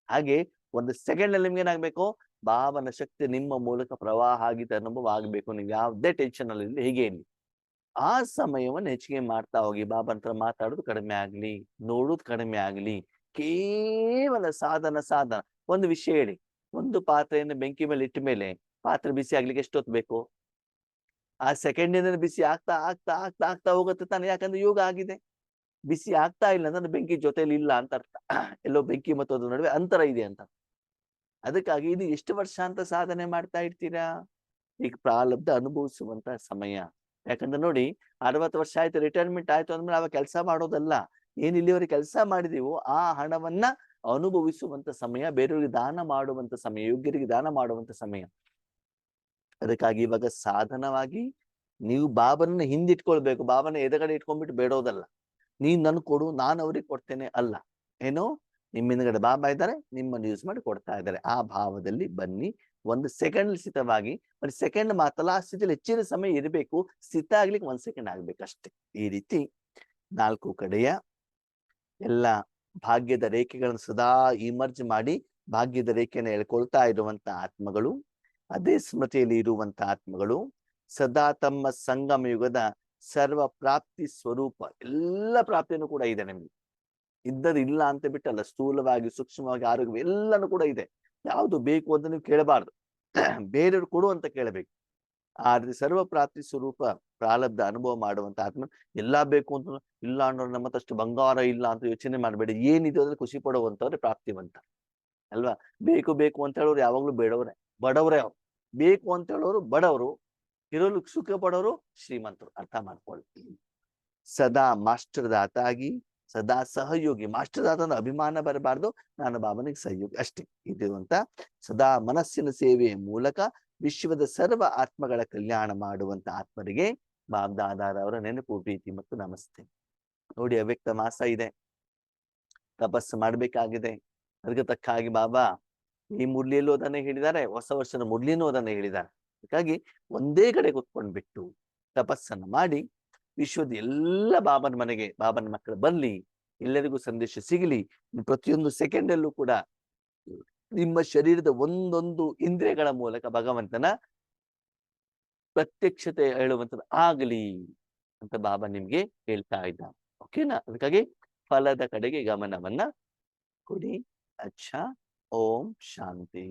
ಹಾಗೆ 1 ಸೆಕೆಂಡ್ ಅಲ್ಲಿ ನಿಮ್ಗೆ ಏನಾಗ್ಬೇಕು, ಭಾವನ ಶಕ್ತಿ ನಿಮ್ಮ ಮೂಲಕ ಪ್ರವಾಹ ಆಗಿದ್ದ ಅನುಭವ ಆಗ್ಬೇಕು. ನೀವು ಯಾವುದೇ ಟೆನ್ಷನ್ ಅಲ್ಲಿ ಇರಲಿ, ಹೇಗೆ ಇರಲಿ, ಆ ಸಮಯವನ್ನು ಹೆಚ್ಚಿಗೆ ಮಾಡ್ತಾ ಹೋಗಿ. ಬಾಬಾ ಹತ್ರ ಮಾತಾಡೋದು ಕಡಿಮೆ ಆಗ್ಲಿ, ನೋಡೋದು ಕಡಿಮೆ ಆಗ್ಲಿ, ಕೇವಲ ಸಾಧನ. ಒಂದು ವಿಷಯ ಹೇಳಿ, ಒಂದು ಪಾತ್ರೆಯನ್ನು ಬೆಂಕಿ ಮೇಲೆ ಇಟ್ಟ ಮೇಲೆ ಪಾತ್ರೆ ಬಿಸಿ ಆಗ್ಲಿಕ್ಕೆ ಎಷ್ಟೊತ್ತು ಬೇಕು? ಆ ಸೆಕೆಂಡಿನಲ್ಲಿ ಬಿಸಿ ಆಗ್ತಾ ಆಗ್ತಾ ಆಗ್ತಾ ಆಗ್ತಾ ಹೋಗುತ್ತೆ ತಾನೆ. ಯಾಕಂದ್ರೆ ಯೋಗ ಆಗಿದೆ. ಬಿಸಿ ಆಗ್ತಾ ಇಲ್ಲ ಅಂದ್ರೆ ಬೆಂಕಿ ಜೊತೆಲಿ ಇಲ್ಲ ಅಂತ ಅರ್ಥ. ಎಲ್ಲೋ ಬೆಂಕಿ ಮತ್ತು ಅದ್ರ ನಡುವೆ ಅಂತರ ಇದೆ ಅಂತ. ಅದಕ್ಕಾಗಿ ಇದು ಎಷ್ಟು ವರ್ಷ ಅಂತ ಸಾಧನೆ ಮಾಡ್ತಾ ಇರ್ತೀರಾ? ಈಗ ಪ್ರಾರಬ್ಧ ಅನುಭವಿಸುವಂತ ಸಮಯ. ಯಾಕಂದ್ರೆ ನೋಡಿ, 60 ವರ್ಷ ಆಯ್ತು, ರಿಟೈರ್ಮೆಂಟ್ ಆಯ್ತು ಅಂದ್ಮೇಲೆ ಅವಾಗ ಕೆಲಸ ಮಾಡೋದಲ್ಲ. ಏನ್ ಇಲ್ಲಿವರೆಗೆ ಕೆಲಸ ಮಾಡಿದೀವೋ ಆ ಹಣವನ್ನ ಅನುಭವಿಸುವಂತ ಸಮಯ, ಬೇರೆಯವರಿಗೆ ದಾನ ಮಾಡುವಂತ ಸಮಯ, ಯೋಗ್ಯರಿಗೆ ದಾನ ಮಾಡುವಂತ ಸಮಯ. ಅದಕ್ಕಾಗಿ ಇವಾಗ ಸಾಧನವಾಗಿ ನೀವು ಬಾಬನ ಹಿಂದಿಟ್ಕೊಳ್ಬೇಕು. ಬಾಬನ ಎದುರುಗಡೆ ಇಟ್ಕೊಂಡ್ಬಿಟ್ಟು ಬೇಡೋದಲ್ಲ. ನೀನ್ ನನ್ ಕೊಡು, ನಾನು ಅವ್ರಿಗೆ ಕೊಡ್ತೇನೆ ಅಲ್ಲ. ಏನೋ ನಿಮ್ಮ ಹಿಂದ್ಗಡೆ ಬಾಬಾ ಇದ್ದಾರೆ, ನಿಮ್ಮನ್ನು ಯೂಸ್ ಮಾಡಿ ಕೊಡ್ತಾ ಇದ್ದಾರೆ. ಆ ಭಾವದಲ್ಲಿ ಬನ್ನಿ. 1 ಸೆಕೆಂಡ್ ಸ್ಥಿತವಾಗಿ, 1 ಸೆಕೆಂಡ್ ಮಾತಲ್ಲ, ಆ ಸ್ಥಿತಿಯಲ್ಲಿ ಹೆಚ್ಚಿನ ಸಮಯ ಇರಬೇಕು. ಸ್ಥಿತ ಆಗ್ಲಿಕ್ಕೆ 1 ಸೆಕೆಂಡ್ ಆಗ್ಬೇಕಷ್ಟೇ. ಈ ರೀತಿ 4 ಕಡೆಯ ಎಲ್ಲ ಭಾಗ್ಯದ ರೇಖೆಗಳನ್ನು ಸದಾ ಇಮರ್ಜ್ ಮಾಡಿ ಭಾಗ್ಯದ ರೇಖೆಯನ್ನು ಎಳ್ಕೊಳ್ತಾ ಇರುವಂತ ಆತ್ಮಗಳು, ಅದೇ ಸ್ಮೃತಿಯಲ್ಲಿ ಇರುವಂತ ಆತ್ಮಗಳು, ಸದಾ ತಮ್ಮ ಸಂಗಮ ಯುಗದ ಸರ್ವ ಪ್ರಾಪ್ತಿ ಸ್ವರೂಪ. ಎಲ್ಲ ಪ್ರಾಪ್ತಿಯನ್ನು ಕೂಡ ಇದೆ ನಿಮ್ಗೆ. ಇದ್ದದ್ದು ಇಲ್ಲ ಅಂತ ಬಿಟ್ಟಲ್ಲ, ಸ್ಥೂಲವಾಗಿ, ಸೂಕ್ಷ್ಮವಾಗಿ, ಆರೋಗ್ಯ ಎಲ್ಲಾನು ಕೂಡ ಇದೆ. ಯಾವುದು ಬೇಕು ಅಂತ ನೀವು ಕೇಳಬಾರ್ದು, ಬೇರೆಯವ್ರು ಕೊಡು ಅಂತ ಕೇಳಬೇಕು. ಆದ್ರೆ ಸರ್ವ ಪ್ರಾಪ್ತಿ ಸ್ವರೂಪ ಪ್ರಾರಬ್ಧ ಅನುಭವ ಮಾಡುವಂತ ಆತ್ಮ. ಎಲ್ಲಾ ಬೇಕು ಅಂತ ಇಲ್ಲ ಅನ್ನೋರು, ನಮ್ಮ ಹತ್ರ ಅಷ್ಟು ಬಂಗಾರ ಇಲ್ಲ ಅಂತ ಯೋಚನೆ ಮಾಡಬೇಡಿ. ಏನಿದೆ ಅಂದ್ರೆ ಖುಷಿ ಪಡುವಂತವ್ರೆ ಪ್ರಾಪ್ತಿವಂತ ಅಲ್ವಾ. ಬೇಕು ಬೇಕು ಅಂತ ಹೇಳೋರು ಯಾವಾಗ್ಲೂ ಬೇಡವ್ರೆ, ಬಡವ್ರೆ. ಅವ್ರು ಬೇಕು ಅಂತ ಹೇಳೋರು ಬಡವರು, ಇರೋರು ಸುಖ ಪಡೋರು ಶ್ರೀಮಂತರು. ಅರ್ಥ ಮಾಡ್ಕೊಳ್ಳಿ. ಸದಾ ಮಾಸ್ಟರ್ ದಾತ ಆಗಿ, ಸದಾ ಸಹಯೋಗಿ. ಮಾಸ್ಟರ್ ದಾತ ಅಂದ್ರೆ ಅಭಿಮಾನ ಬರಬಾರ್ದು, ನಾನು ಬಾಬನಿಗೆ ಸಹಯೋಗಿ ಅಷ್ಟೇ. ಇದು ಅಂತ ಸದಾ ಮನಸ್ಸಿನ ಸೇವೆಯ ಮೂಲಕ ವಿಶ್ವದ ಸರ್ವ ಆತ್ಮಗಳ ಕಲ್ಯಾಣ ಮಾಡುವಂತ ಆತ್ಮರಿಗೆ ಬಾಬ್ದಾದಾರವರ ನೆನಪು, ಪ್ರೀತಿ ಮತ್ತು ನಮಸ್ತೆ. ನೋಡಿ, ಅವ್ಯಕ್ತ ಮಾಸ ಇದೆ, ತಪಸ್ಸು ಮಾಡ್ಬೇಕಾಗಿದೆ. ಅದಕ್ಕೆ ತಕ್ಕ ಹಾಗೆ ಬಾಬಾ ಈ ಮುರ್ಲಿಯಲ್ಲೂ ಅದನ್ನೇ ಹೇಳಿದ್ದಾರೆ, ಹೊಸ ವರ್ಷದ ಮುರ್ಲಿನೂ ಅದನ್ನೇ ಹೇಳಿದ್ದಾರೆ. ಹಾಗಾಗಿ ಒಂದೇ ಕಡೆ ಕುತ್ಕೊಂಡ್ಬಿಟ್ಟು ತಪಸ್ಸನ್ನು ಮಾಡಿ, ವಿಶ್ವದ ಎಲ್ಲ ಬಾಬನ ಮನೆಗೆ ಬಾಬನ ಮಕ್ಕಳು ಬರ್ಲಿ, ಎಲ್ಲರಿಗೂ ಸಂದೇಶ ಸಿಗಲಿ. ಪ್ರತಿಯೊಂದು ಸೆಕೆಂಡಲ್ಲೂ ಕೂಡ ನಿಮ್ಮ ಶರೀರದ ಒಂದೊಂದು ಇಂದ್ರಿಯಗಳ ಮೂಲಕ ಭಗವಂತನ ಪ್ರತ್ಯಕ್ಷತೆ ಹೇಳುವಂಥದ್ದು ಆಗಲಿ ಅಂತ ಬಾಬಾ ನಿಮ್ಗೆ ಹೇಳ್ತಾ ಇದ್ದ. ಓಕೆನಾ? ಅದಕ್ಕಾಗಿ ಫಲದ ಕಡೆಗೆ ಗಮನವನ್ನ ಕೊಡಿ. ಅಚ್ಚಾ. ಓಂ ಶಾಂತಿ.